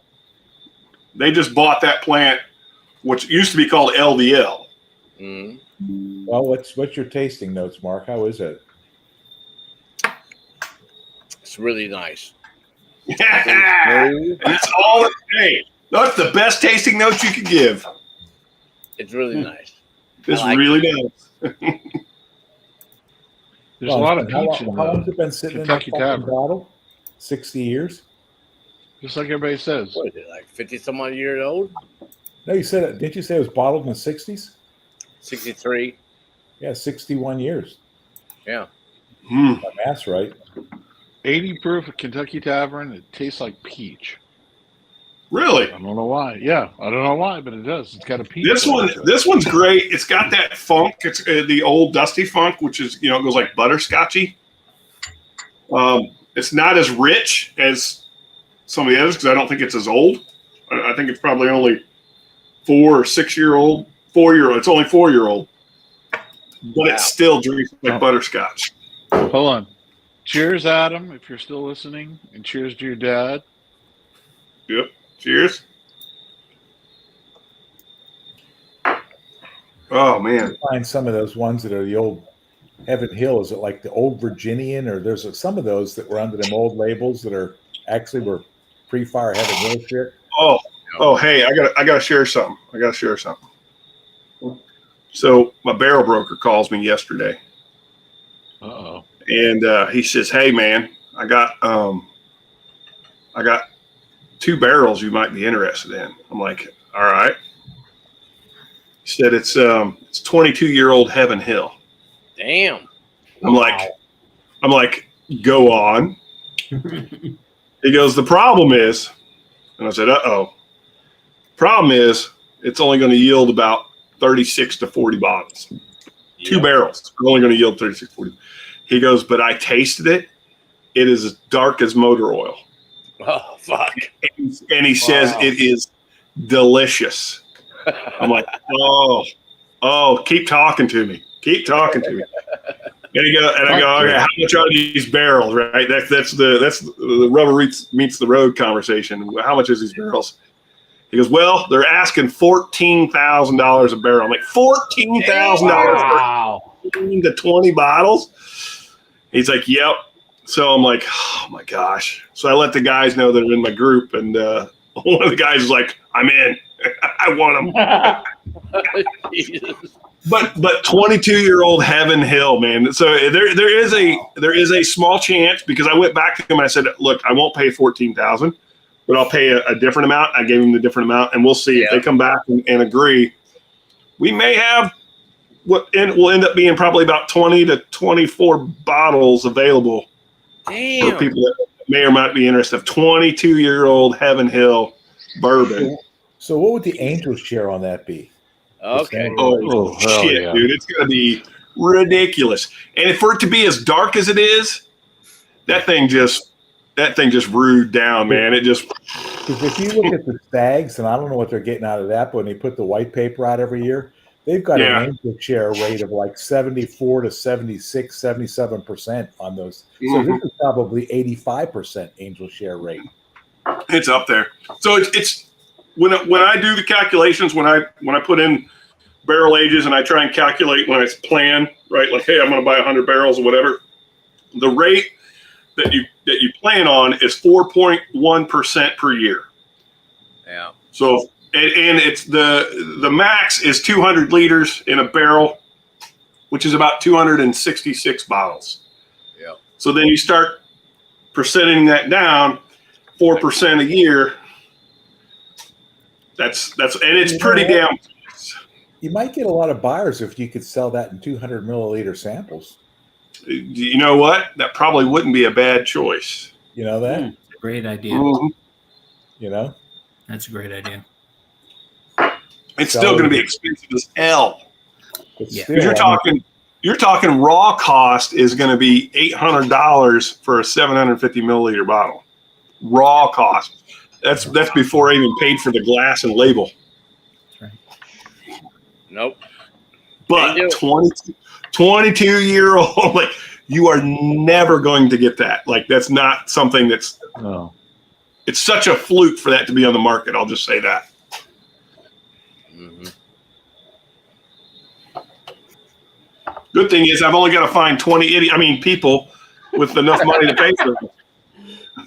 They just bought that plant, which used to be called LVL. Mm. Well, what's your tasting notes, Mark? How is it? It's really nice. And that's all it takes. That's the best tasting notes you could give. It's really nice. This I like really does. There's a lot of how peach in long has the it been sitting in that Kentucky fucking Tavern. bottle? 60 years? Just like everybody says. What is it, like 50 some odd years old? No, you said it. Didn't you say it was bottled in the 60s? 63. Yeah, 61 years. Yeah. My math's right. 80 proof of Kentucky Tavern. It tastes like peach. Really? I don't know why. Yeah, I don't know why, but it does. It's got a peach. This one's great. It's got that funk. It's the old dusty funk, which is, it goes like butterscotchy. It's not as rich as some of the others because I don't think it's as old. I think it's probably only 4 or 6 year old, 4-year-old. It's only 4-year-old, but it still drinks like butterscotch. Hold on. Cheers, Adam, if you're still listening, and cheers to your dad. Yep. Cheers. Oh man, Find some of those ones that are the old Heaven Hill. Is it like the old Virginian, or there's some of those that were under them old labels that are actually were pre-fire Heaven Hill shit? Oh, hey, I gotta share something. So my barrel broker calls me yesterday, Uh-oh. and he says, "Hey man, I got 2 barrels you might be interested in." I'm like, "All right." He said it's 22-year-old Heaven Hill. Damn. I'm like, go on. He goes, the problem is, and I said, uh-oh. Problem is, it's only going to yield about 36 to 40 bottles. 2 barrels. We're only going to yield 36 to 40. He goes, but I tasted it. It is as dark as motor oil. Oh, fuck. And he says it is delicious. I'm like, oh, keep talking to me. And I go, okay, how much are these barrels? Right, that's the rubber meets the road conversation. How much is these barrels? He goes, well, they're asking $14,000 a barrel. I'm like, $14,000 Wow. for 15 to 20 bottles? He's like, yep. So I'm like, oh my gosh. So I let the guys know that are in my group, and one of the guys is like, I'm in. I want them. Jesus. But 22-year-old Heaven Hill, man. So there is a small chance, because I went back to him and I said, look, I won't pay $14,000, but I'll pay a different amount. I gave him the different amount, and we'll see if they come back and agree. We may have what will end up being probably about 20 to 24 bottles available for people that may or might be interested. 22-year-old Heaven Hill bourbon. So what would the Angel share on that be? Okay. Oh shit, yeah. dude! It's gonna be ridiculous. And for it to be as dark as it is, that thing just rude down, man. It just, Because if you look at the Stags, and I don't know what they're getting out of that, but when they put the white paper out every year, they've got an Angel share rate of like 74 to 76, 77% on those. So this is probably 85% Angel share rate. it's up there. So it's when I do the calculations, when I put in barrel ages and I try and calculate when I plan, right? Like, hey, I'm going to buy 100 barrels or whatever. The rate that that you plan on is 4.1% per year. Yeah. So, and it's the max is 200 liters in a barrel, which is about 266 bottles. Yeah. So then you start percenting that down, 4% a year. That's and it's pretty damn. You might get a lot of buyers if you could sell that in 200 milliliter samples. You know what? That probably wouldn't be a bad choice. You know that? Great idea. Mm-hmm. You know? That's a great idea. It's still going to be expensive as hell. Yeah. Because you're talking raw cost is going to be $800 for a 750 milliliter bottle. Raw cost. That's before I even paid for the glass and label. That's right. Nope. But 22-year-old, like, you are never going to get that. Like, that's not something that's. No. It's such a fluke for that to be on the market. I'll just say that. Mm-hmm. Good thing is I've only got to find 20 people with enough money to pay for it.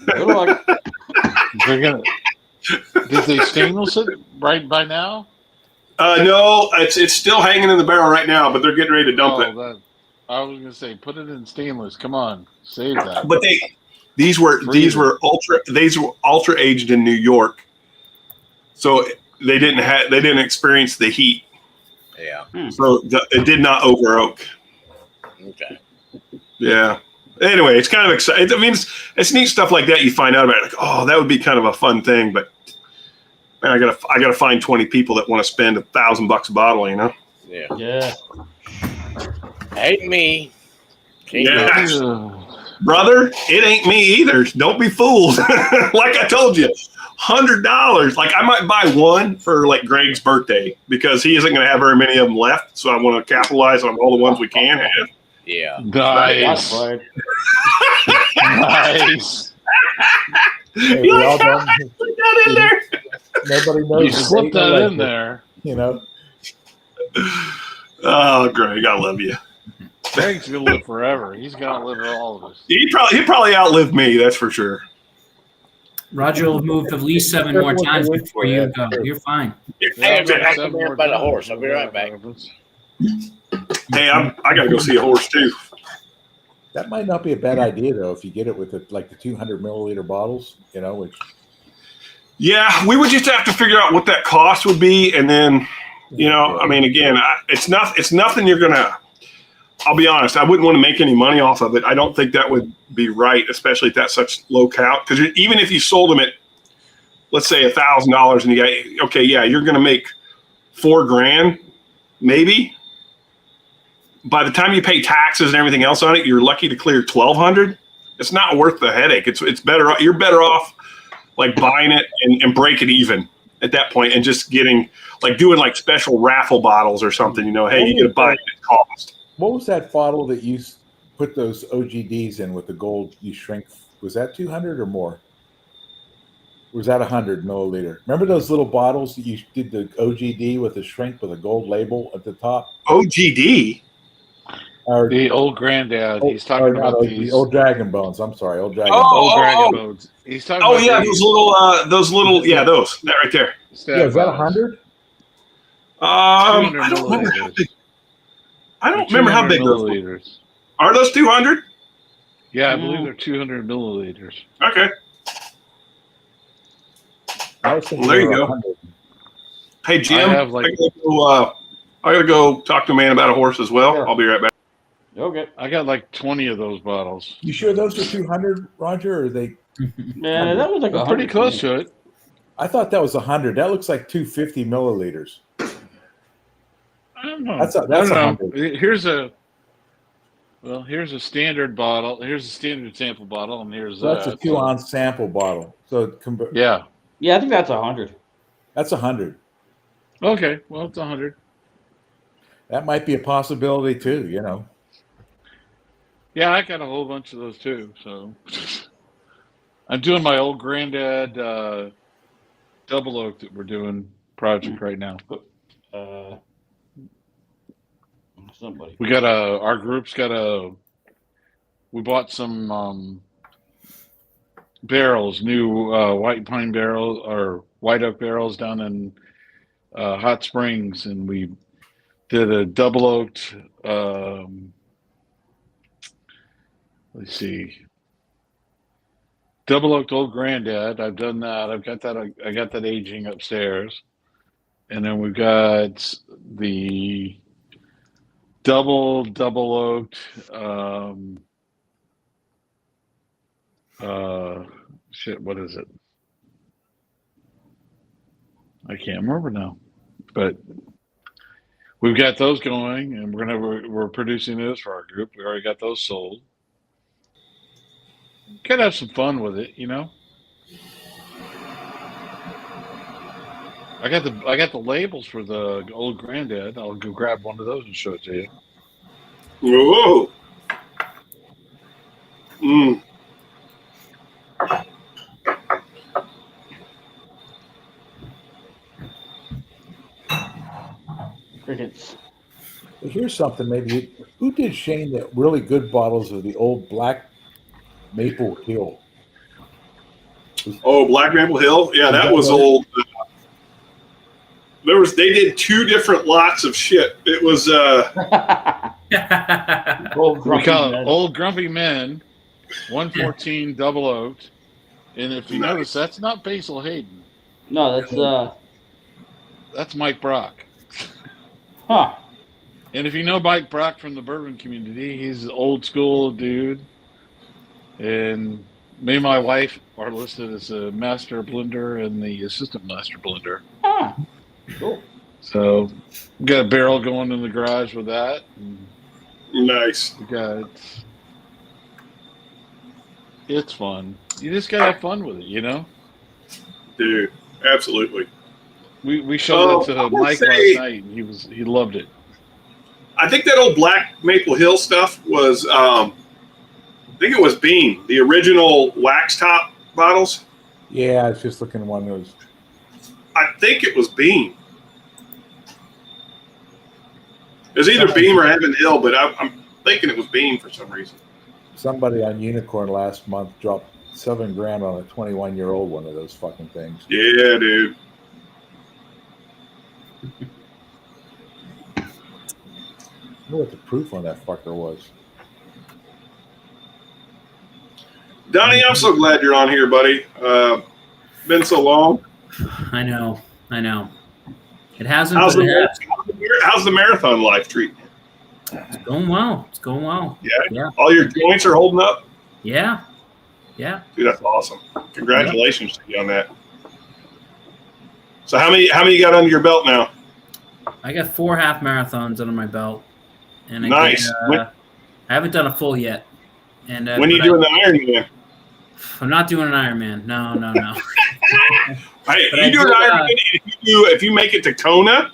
Good luck. They're gonna. Did they stainless it right by now? No, it's still hanging in the barrel right now, but they're getting ready to dump it. I was gonna say, put it in stainless. Come on, save that. But these were ultra aged in New York, so they didn't experience the heat. Yeah. So it did not over oak. Okay. Yeah. Anyway, it's kind of exciting. I mean, it's neat stuff like that you find out about. Like, oh, that would be kind of a fun thing, but man, I gotta find 20 people that want to spend $1,000 a bottle. You know? Yeah. Yeah. Ain't me. Brother, it ain't me either. Don't be fooled. Like I told you, $100. Like, I might buy one for like Greg's birthday because he isn't going to have very many of them left. So I want to capitalize on all the ones we can have. Yeah. Nice. Nice. Hey, You like how I put that in there? Nobody knows. You slipped that in there. You know. Oh, Greg, I love you. Greg's gonna live forever. He's gonna live all of us. He probably outlived me. That's for sure. Roger will move at least 7 more times before you go. You're fine. Hey, I'm gonna come here by the horse. I'll be right back. Hey, I got to go see a horse too. That might not be a bad idea though, if you get it with the 200 milliliter bottles. You know, which. Yeah, we would just have to figure out what that cost would be, and then, I mean, again, it's nothing you're gonna. I'll be honest, I wouldn't want to make any money off of it. I don't think that would be right, especially at that such low count. Because even if you sold them at, let's say, $1,000, and you got, okay, yeah, you're going to make $4,000, maybe. By the time you pay taxes and everything else on it, you're lucky to clear $1,200. It's not worth the headache. It's better. You're better off like buying it and break it even at that point, and just doing special raffle bottles or something. Hey, you get to buy it at cost. What was that bottle that you put those OGDs in with the gold you shrink? Was that 200 or more? Or was that 100 milliliter? Remember those little bottles that you did the OGD with the shrink with a gold label at the top? OGD? Or, the old granddad. He's talking about the old dragon bones. I'm sorry, old dragon bones. bones. Dragon bones. He's talking about these. those little, that right there. Yeah, is that 100? I don't remember how big those milliliters. Are those 200? Yeah, I believe they're 200 milliliters. Okay. I was thinking Well, there you go. 100. Hey, Jim, I have, I gotta go talk to a man about a horse as well. Sure. I'll be right back. Okay. I got like 20 of those bottles. You sure those are 200, Roger? Or are they? Yeah, that was like I'm pretty close to it. I thought that was 100. That looks like 250 milliliters. I don't know. That's I don't know. 100. Here's a standard bottle. Here's a standard sample bottle, and here's So that's a 2-ounce sample bottle. So yeah. Yeah, I think that's 100. That's 100. Okay, well, it's 100. That might be a possibility too. Yeah, I got a whole bunch of those too. So I'm doing my old granddad double oak that we're doing project right now. Somebody. We bought some barrels, new white pine barrels or white oak barrels down in Hot Springs, and we did a double oaked. Let's see, double oaked Old Granddad. I've done that. I've got that. I got that aging upstairs, and then we've got the double oaked. Shit, what is it? I can't remember now, but we've got those going, and we're producing those for our group. We already got those sold. Gotta have some fun with it, you know. I got the labels for the Old Granddad. I'll go grab one of those and show it to you. Whoa. Mm. Crickets. Well, here's something. Maybe who did Shane the really good bottles of the old Black Maple Hill? Oh, Black Maple Hill. Yeah, that was old. They did two different lots of shit. It was we call it Old Grumpy Men, 114 double oaked. And if you notice, that's not Basil Hayden. No, that's Mike Brock. Huh. And if you know Mike Brock from the bourbon community, he's an old school dude. And me and my wife are listed as a master blender and the assistant master blender. Huh. Cool. So we got a barrel going in the garage with that. Nice. We got it's fun. You just gotta have fun with it, you know? Dude, absolutely. We showed it to Mike last night, and he loved it. I think that old Black Maple Hill stuff was, I think it was Beam, the original wax top bottles. Yeah, I was just looking at one of those. I think it was Beam. It was either Beam or Heaven Hill, but I'm thinking it was Beam for some reason. Somebody on Unicorn last month dropped $7,000 on a 21-year-old one of those fucking things. Yeah, dude. I wonder what the proof on that fucker was. Donnie, I'm so glad you're on here, buddy. Been so long. I know. It hasn't. How's the marathon life treating you? It's going well. Yeah. All your joints are holding up? Yeah. Dude, that's awesome. Congratulations to you on that. So how many you got under your belt now? I got 4 half marathons under my belt. And nice. I haven't done a full yet. And when are you doing the Ironman? I'm not doing an Ironman. No. Hey, you do an Ironman. If you make it to Kona,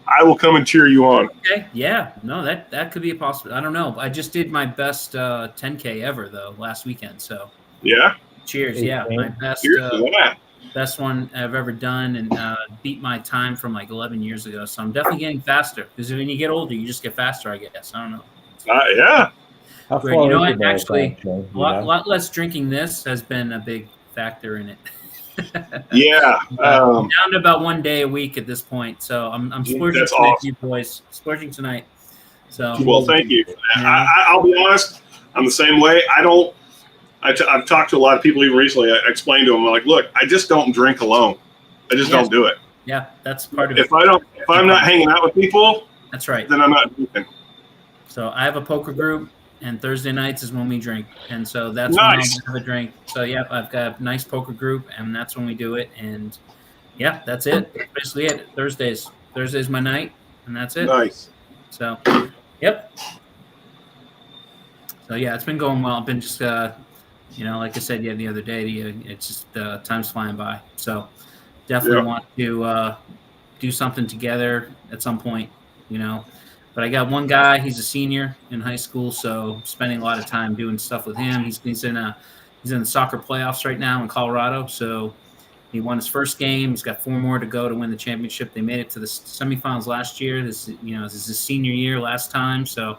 I will come and cheer you on. Okay. Yeah. No, that could be a possibility. I don't know. I just did my best 10K ever though last weekend. So yeah. Cheers. Yeah, my best. Best one I've ever done, and beat my time from like 11 years ago. So I'm definitely getting faster because when you get older, you just get faster. I guess I don't know. Yeah. But, you know, actually, a lot less drinking this has been a big factor in it. Yeah. I'm down to about 1 day a week at this point. So I'm splurging tonight, awesome. You boys. Splurging tonight. So well, thank you. Yeah. I'll be honest. I'm the same way. I've talked to a lot of people even recently. I explained to them, I'm like, look, I just don't drink alone. I just don't do it. Yeah, that's part of it. If I'm not hanging out with people, that's right. Then I'm not drinking. So I have a poker group, and Thursday nights is when we drink, and so that's nice. when I have a drink. So yeah, I've got a nice poker group, and that's when we do it. And yeah, that's it. That's basically it. Thursday's my night, and that's it. Nice. So, yep. So yeah, it's been going well. I've been just like I said the other day, it's just time's flying by. So definitely want to do something together at some point, But I got one guy, he's a senior in high school, so spending a lot of time doing stuff with him. He's in the soccer playoffs right now in Colorado, so he won his first game. He's got 4 more to go to win the championship. They made it to the semifinals last year. This is his senior year last time, so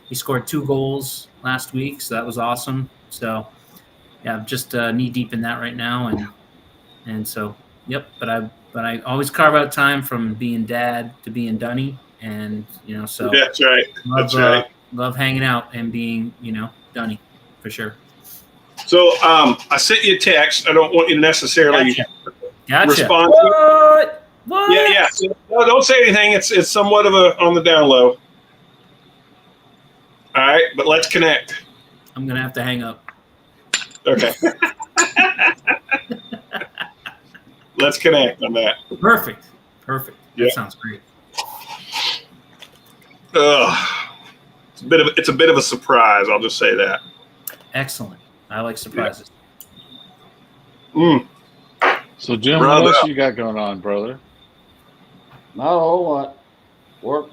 he scored 2 goals last week, so that was awesome. So yeah, I'm just knee deep in that right now, and so yep. But I always carve out time from being dad to being Dunny, and so That's right. love That's right. love hanging out and being Dunny for sure. So I sent you a text. I don't want you to necessarily Gotcha. respond. What? Yeah. So, no, don't say anything. It's somewhat of a on the down low. All right, but let's connect. I'm gonna have to hang up. Okay. Let's connect on that. Perfect. Yeah. That sounds great. It's a bit of a surprise. I'll just say that. Excellent. I like surprises. So, Jim, what else you got going on, brother? Not a whole lot. Work.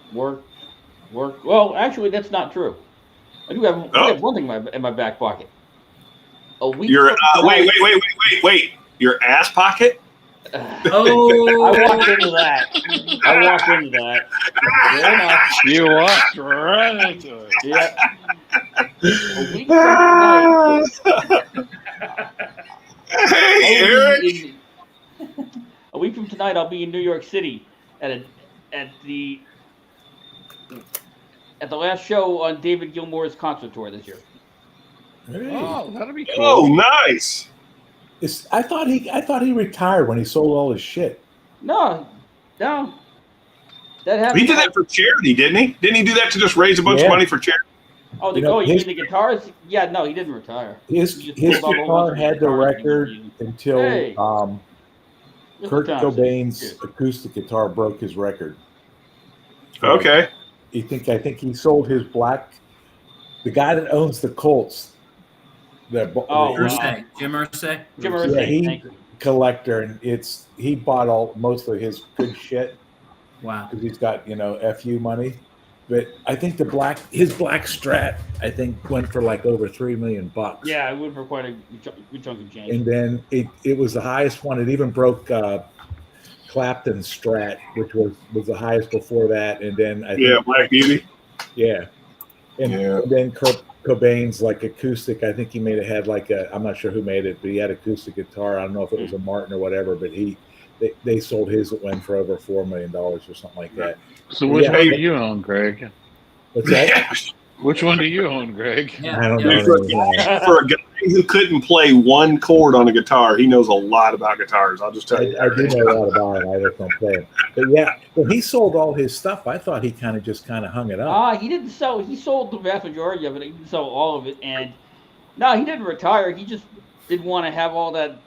Well, actually, that's not true. I do have one thing in my back pocket. Wait. Your ass pocket? Oh, I walked into that. Fair enough. You walked right into it. Yeah. A week from tonight, I'll be in New York City at the last show on David Gilmour's concert tour this year. Hey. Oh, that'll be cool. Oh, nice. I thought he retired when he sold all his shit. No. That happened. He did that for charity, didn't he? Didn't he do that to just raise a bunch of money for charity? Oh, you mean the guitars? Yeah, no, he didn't retire. His guitar had the record until Kurt Cobain's acoustic guitar broke his record. Okay. I think he sold his black. The guy that owns the Colts. Jim Irsay. Yeah, he collector, and he bought most of his good shit. Wow. Because he's got FU money, but I think his black Strat went for like over $3 million. Yeah, it went for quite a good chunk of change. And then it was the highest one. It even broke Clapton's Strat, which was the highest before that. And then Black Beauty. Yeah, and then Kurt Cobain's like acoustic. I think he had like I'm not sure who made it, but he had acoustic guitar. I don't know if it was a Martin or whatever, but they sold his that went for over $4 million or something like that. So which one do you own, Greg? What's that? Which one do you own, Greg? I don't know. For a guy who couldn't play one chord on a guitar, he knows a lot about guitars. I'll just tell you. I do know a lot about it. I just don't play it. But yeah, when he sold all his stuff, I thought he kind of hung it up. He didn't sell. He sold the vast majority of it. He didn't sell all of it, and no, he didn't retire. He just didn't want to have all that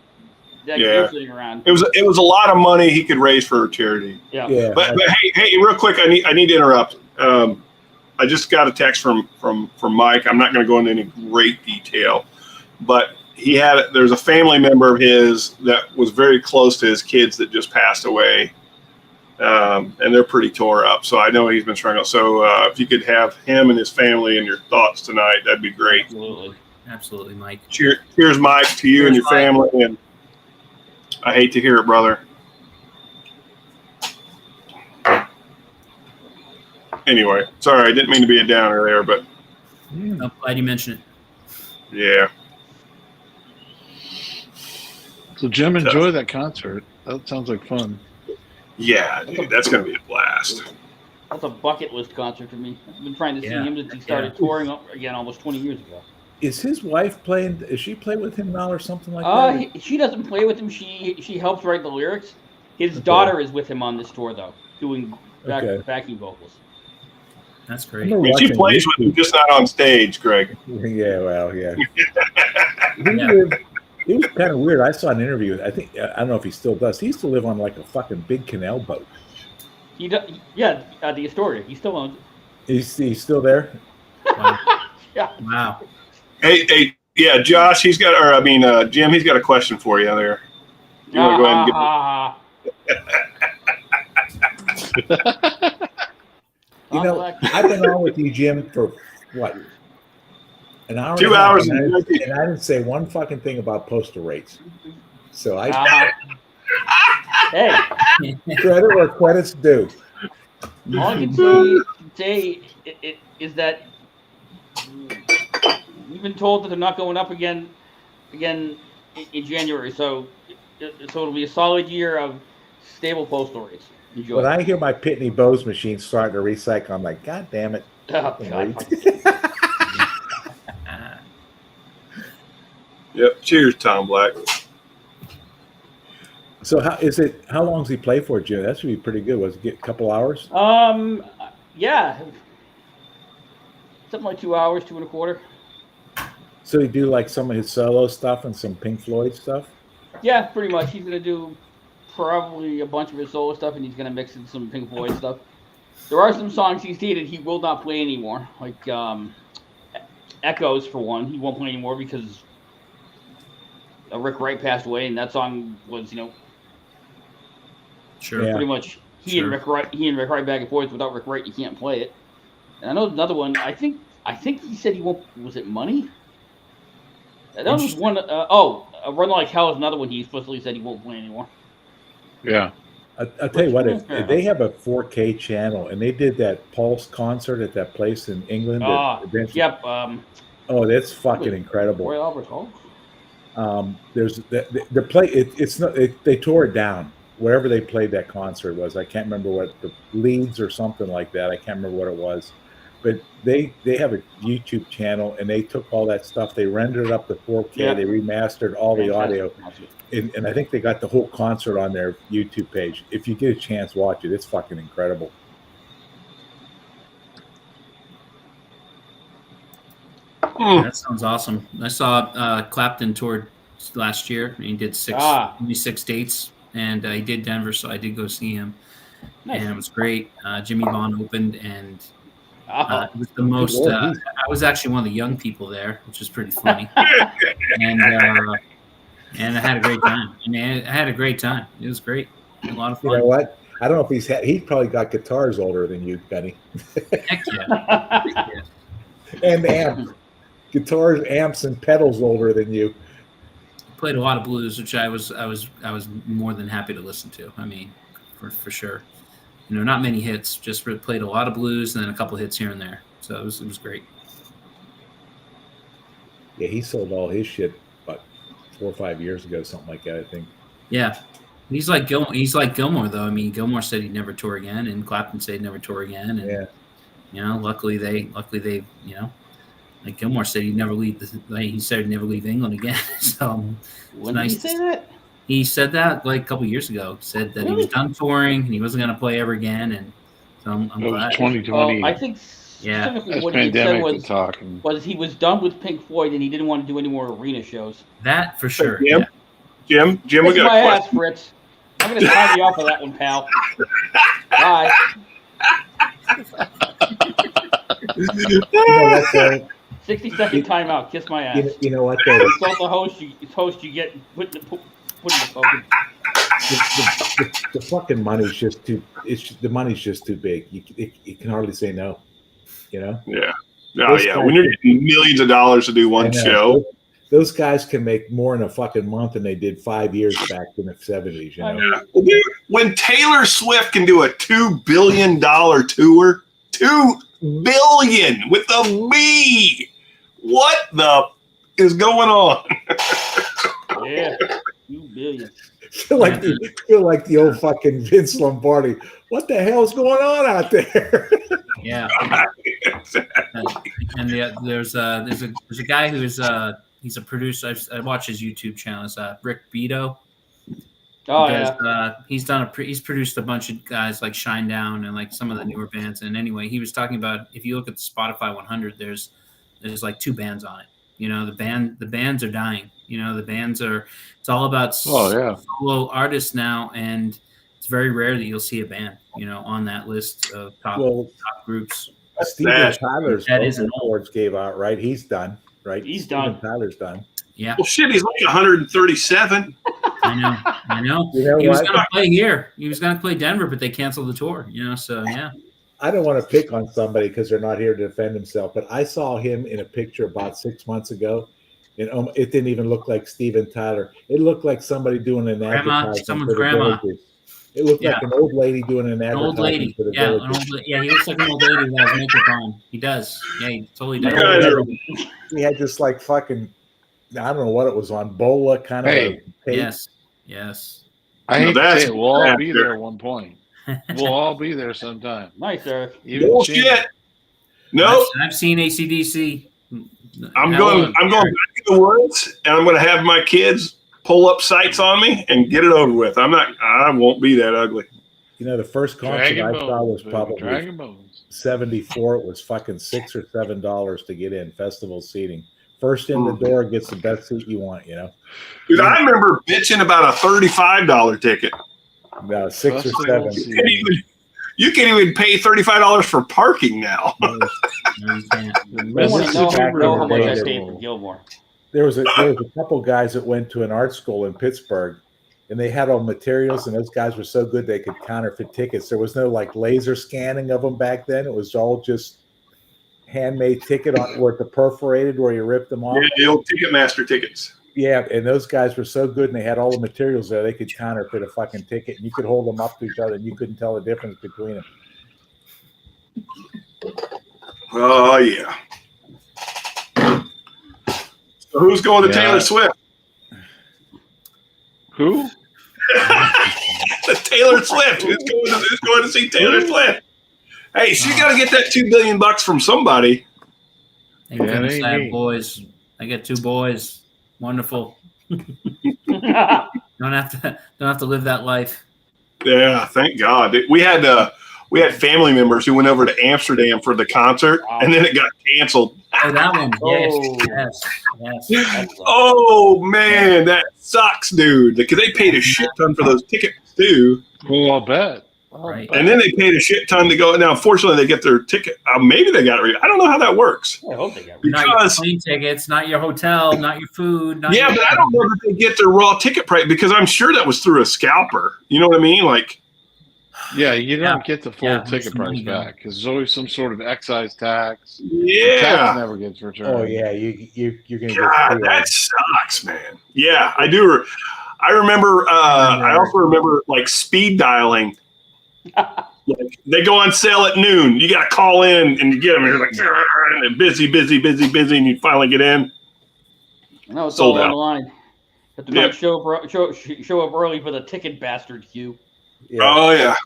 gear sitting around. It was a lot of money he could raise for charity. Yeah. But hey, real quick, I need to interrupt. I just got a text from Mike. I'm not going to go into any great detail, but there's a family member of his that was very close to his kids that just passed away, and they're pretty tore up. So I know he's been struggling. So if you could have him and his family in your thoughts tonight, that'd be great. Absolutely, Mike. Cheers, Mike, to you and your family. And I hate to hear it, brother. Anyway, sorry, I didn't mean to be a downer there, but I'm glad you mentioned it. Yeah. So Jim, enjoy that concert. That sounds like fun. Yeah, dude, that's going to be a blast. That's a bucket list concert for me. I've been trying to see him since he started touring again almost 20 years ago. Is his wife playing? Is she playing with him now or something like that? She doesn't play with him. She helps write the lyrics. His daughter is with him on this tour, though, doing backing vocals. That's great. I mean, she plays with him, just not on stage, Greg. Yeah, well, yeah. It was kind of weird. I saw an interview. I don't know if he still does. He used to live on like a fucking big canal boat. He does. Yeah, the Astoria. He still owns it. He's still there. Wow. Yeah. Wow. Hey, yeah, Josh. Jim. He's got a question for you there. You want to go ahead and get. I've been on with you, Jim, for what? An hour. 2 hours, and I didn't say one fucking thing about postal rates. So hey, credit where credit's due. All I can say is that we've been told that they're not going up again again in January. So it'll be a solid year of stable postal rates. Enjoy. When I hear my Pitney Bowes machine starting to recycle, I'm like, God damn it. Oh, God. Yep. Cheers, Tom Black. So how long does he play for, Jim? That should be pretty good. Was it a couple hours? Yeah. Something like 2 hours, 2.25. So he do like some of his solo stuff and some Pink Floyd stuff? Yeah, pretty much. He's gonna do probably a bunch of his solo stuff, and he's gonna mix in some Pink Floyd stuff. There are some songs he stated he will not play anymore, like Echoes for one. He won't play anymore because Rick Wright passed away, and that song was, Sure. pretty much he and Rick Wright back and forth. Without Rick Wright, you can't play it. And I know another one. I think he said he won't. Was it Money? That was one. Run Like Hell is another one. He explicitly said he won't play anymore. Yeah. I'll tell you what, if they have a 4K channel and they did that Pulse concert at that place in England. Yep. Oh, that's fucking incredible. Royal Albert Hall. There's the play. It's not. They tore it down wherever they played that concert was. I can't remember what the Leeds or something like that. I can't remember what it was. But they have a YouTube channel, and they took all that stuff. They rendered it up to 4K. Yeah. They remastered all the audio, and I think they got the whole concert on their YouTube page. If you get a chance, watch it. It's fucking incredible. That sounds awesome. I saw Clapton toured last year. He did 6 dates, and he did Denver, so I did go see him. Nice. And it was great. Jimmy Vaughn opened, and it was the most. I was actually one of the young people there, which was pretty funny. and I had a great time. I mean, I had a great time. It was great. A lot of fun. You know what? I don't know if he's probably got guitars older than you, Benny. Heck yeah. And amps. Guitars, amps, and pedals older than you. Played a lot of blues, which I was more than happy to listen to. I mean, for sure. Not many hits. Just played a lot of blues and then a couple hits here and there. So it was great. Yeah, he sold all his shit about 4 or 5 years ago, something like that, I think. Yeah, he's like Gilmore though. I mean, Gilmore said he'd never tour again, and Clapton said he'd never tour again. And luckily they like Gilmore said he'd never leave. He said he'd never leave England again. So when did he say that? He said that like a couple years ago. He said that he was done touring and he wasn't going to play ever again. And so I'm glad. 2020. I think specifically what he said was he was done with Pink Floyd and he didn't want to do any more arena shows. That for sure. Jim, we got a question. Fritz. I'm going to sign you off for that one, pal. Bye. 60-second timeout. Kiss my ass. You know what? Insult the host. You get put in the focus. The fucking money's just too. The money's just too big. You can hardly say no. Yeah. When you're getting millions of dollars to do one show, those guys can make more in a fucking month than they did 5 years back in the 70s. When Taylor Swift can do a $2 billion tour, $2 billion with a B. What the is going on? Yeah, $2 billion. Feel like the old fucking Vince Lombardi. What the hell's going on out there? Yeah. And there's a guy who's he's a producer. I watch his YouTube channel. It's Rick Beto. He's produced a bunch of guys like Shinedown and like some of the newer bands. And anyway, he was talking about if you look at the Spotify 100, there's like 2 bands on it. The bands are dying. The bands are. It's all about solo artists now, and it's very rare that you'll see a band on that list of top groups. Steven Tyler's awards gave out, right? He's done, right? Done. Tyler's done. Yeah. Well, shit, he's like 137. I know. He was going to play here. He was going to play Denver, but they canceled the tour. So yeah. I don't want to pick on somebody because they're not here to defend himself, but I saw him in a picture about 6 months ago, and it didn't even look like Steven Tyler. It looked like somebody doing an advertisement. Someone's grandma. It looked like an old lady doing an advertisement. An old lady. For the he looks like an old lady who has makeup on. He does. Yeah, he totally does. He had this like fucking I don't know what it was on, Bola kind of. Hey, Yes. I hate to that's say it, we'll all be bad, there at one point. We'll all be there sometime. Nice, Eric. Even Bullshit. Shane. No, I've seen ACDC. I'm going back to the woods, and I'm going to have my kids pull up sights on me and get it over with. I won't be that ugly. You know, the first concert Dragon I saw was Bones, baby, probably Dragon Bones. 74. It was fucking $6 or $7 to get in, festival seating. First in the door gets the best seat you want, you know. Dude, I remember bitching about a $35 ticket. No, 6 or Festival 7. seating. You can't even pay $35 for parking now. No, you can't. I want to know how much I paid for Gilmore. There was a couple guys that went to an art school in Pittsburgh, and they had all materials, and those guys were so good they could counterfeit tickets. There was no like laser scanning of them back then. It was all just handmade ticket on where the perforated where you ripped them off. Yeah, the old Ticketmaster tickets. Yeah, and those guys were so good, and they had all the materials there. They could counterfeit a fucking ticket, and you could hold them up to each other, and you couldn't tell the difference between them. Oh yeah. So who's going to Taylor Swift? Who? Taylor Swift. Who's going to see Taylor Swift? Hey, she got to get that $2 billion from somebody. Thank goodness I have boys. I get 2 boys. Wonderful. Don't have to live that life. Yeah, thank God. We had family members who went over to Amsterdam for the concert, and then it got canceled. Oh, that one. Yes. Oh man, that sucks, dude. Because they paid a shit ton for those tickets too. Well, I'll bet. Right. And then they paid a shit ton to go. Now, unfortunately, they get their ticket. Maybe they got it. I don't know how that works. I hope they got it. Not your plane tickets, not your hotel, not your food. But I don't know that they get their raw ticket price because I'm sure that was through a scalper. You know what I mean? Like, yeah, you don't get the full ticket price back because there's always some sort of excise tax. Yeah, the tax never gets returned. Oh yeah, you're gonna. God, that sucks, man. Yeah, I do. I remember. I also remember like speed dialing. Like, they go on sale at noon. You got to call in and you get them. And you're like, and busy, and you finally get in. No, it's sold all out. on the line. Have to show up early for the ticket bastard queue. Yeah. Oh yeah.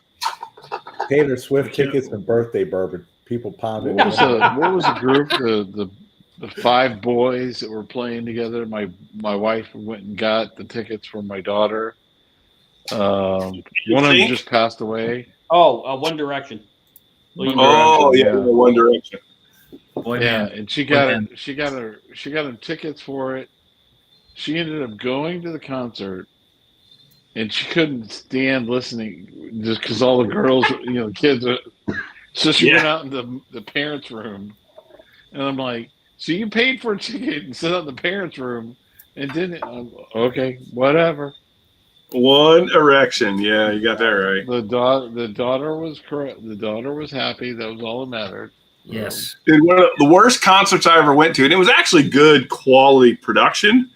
Taylor Swift tickets and birthday bourbon. People pounding. What was the group? The 5 boys that were playing together. My wife went and got the tickets for my daughter. One of them just passed away. Oh, One Direction. One Direction. Boy, yeah, man. and she got her tickets for it. She ended up going to the concert, and she couldn't stand listening just because all the girls, kids. So she went out in the parents' room, and I'm like, "So you paid for a ticket and sit out in the parents' room and didn't?" Okay, whatever. One Erection. Yeah, you got that right. The daughter was correct. The daughter was happy. That was all that mattered. Yes. Dude, one of the worst concerts I ever went to, and it was actually good quality production,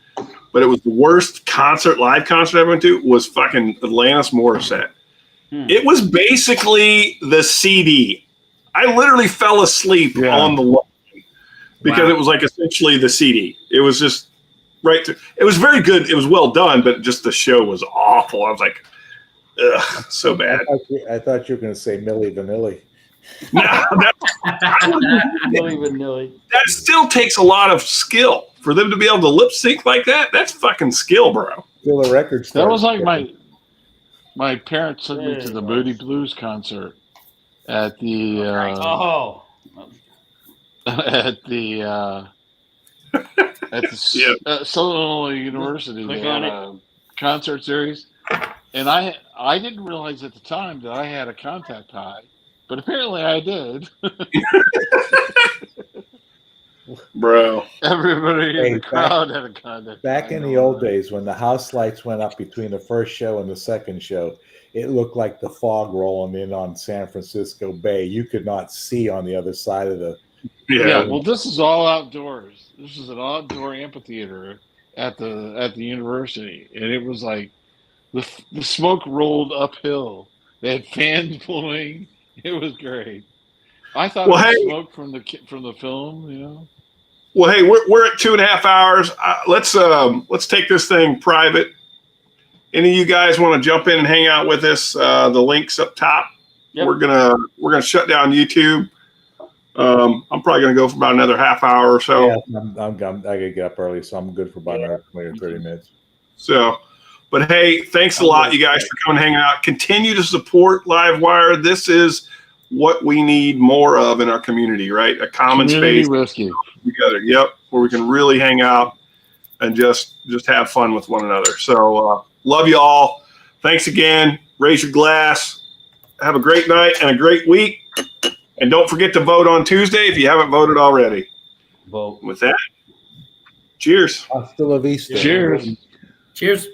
but it was the worst live concert I ever went to, was fucking Alanis Morissette. It was basically the CD. I literally fell asleep on the line because it was like essentially the CD. It was just it was very good. It was well done, but just the show was awful. I was like, ugh, so bad. I thought you were going to say Milli Vanilli. No, that still takes a lot of skill for them to be able to lip sync like that. That's fucking skill, bro. Still a record star. That was like my parents took me to the Moody Blues concert at the Southern Illinois University. They had a concert series, and I didn't realize at the time that I had a contact high, but apparently I did. Bro, everybody in the crowd had a contact. Back in the old days, when the house lights went up between the first show and the second show, it looked like the fog rolling in on San Francisco Bay. You could not see on the other side of the. Yeah, well, this is all outdoors. This is an outdoor amphitheater at the university, and it was like the smoke rolled uphill. They had fans blowing. It was great. I thought it was smoke from the film, Well, hey, we're at 2.5 hours. Let's take this thing private. Any of you guys want to jump in and hang out with us? The link's up top. Yep. We're gonna shut down YouTube. I'm probably gonna go for about another half hour or so. Yeah, I gotta get up early, so I'm good for about another 20 or 30 minutes. So, but hey, thanks a lot, you guys, for coming and hanging out. Continue to support Livewire. This is what we need more of in our community, right? A common Community space rescue. together. Yep, where we can really hang out and just have fun with one another. So, love you all. Thanks again. Raise your glass. Have a great night and a great week. And don't forget to vote on Tuesday if you haven't voted already. Vote. With that, cheers. Hasta la vista. Cheers. Cheers.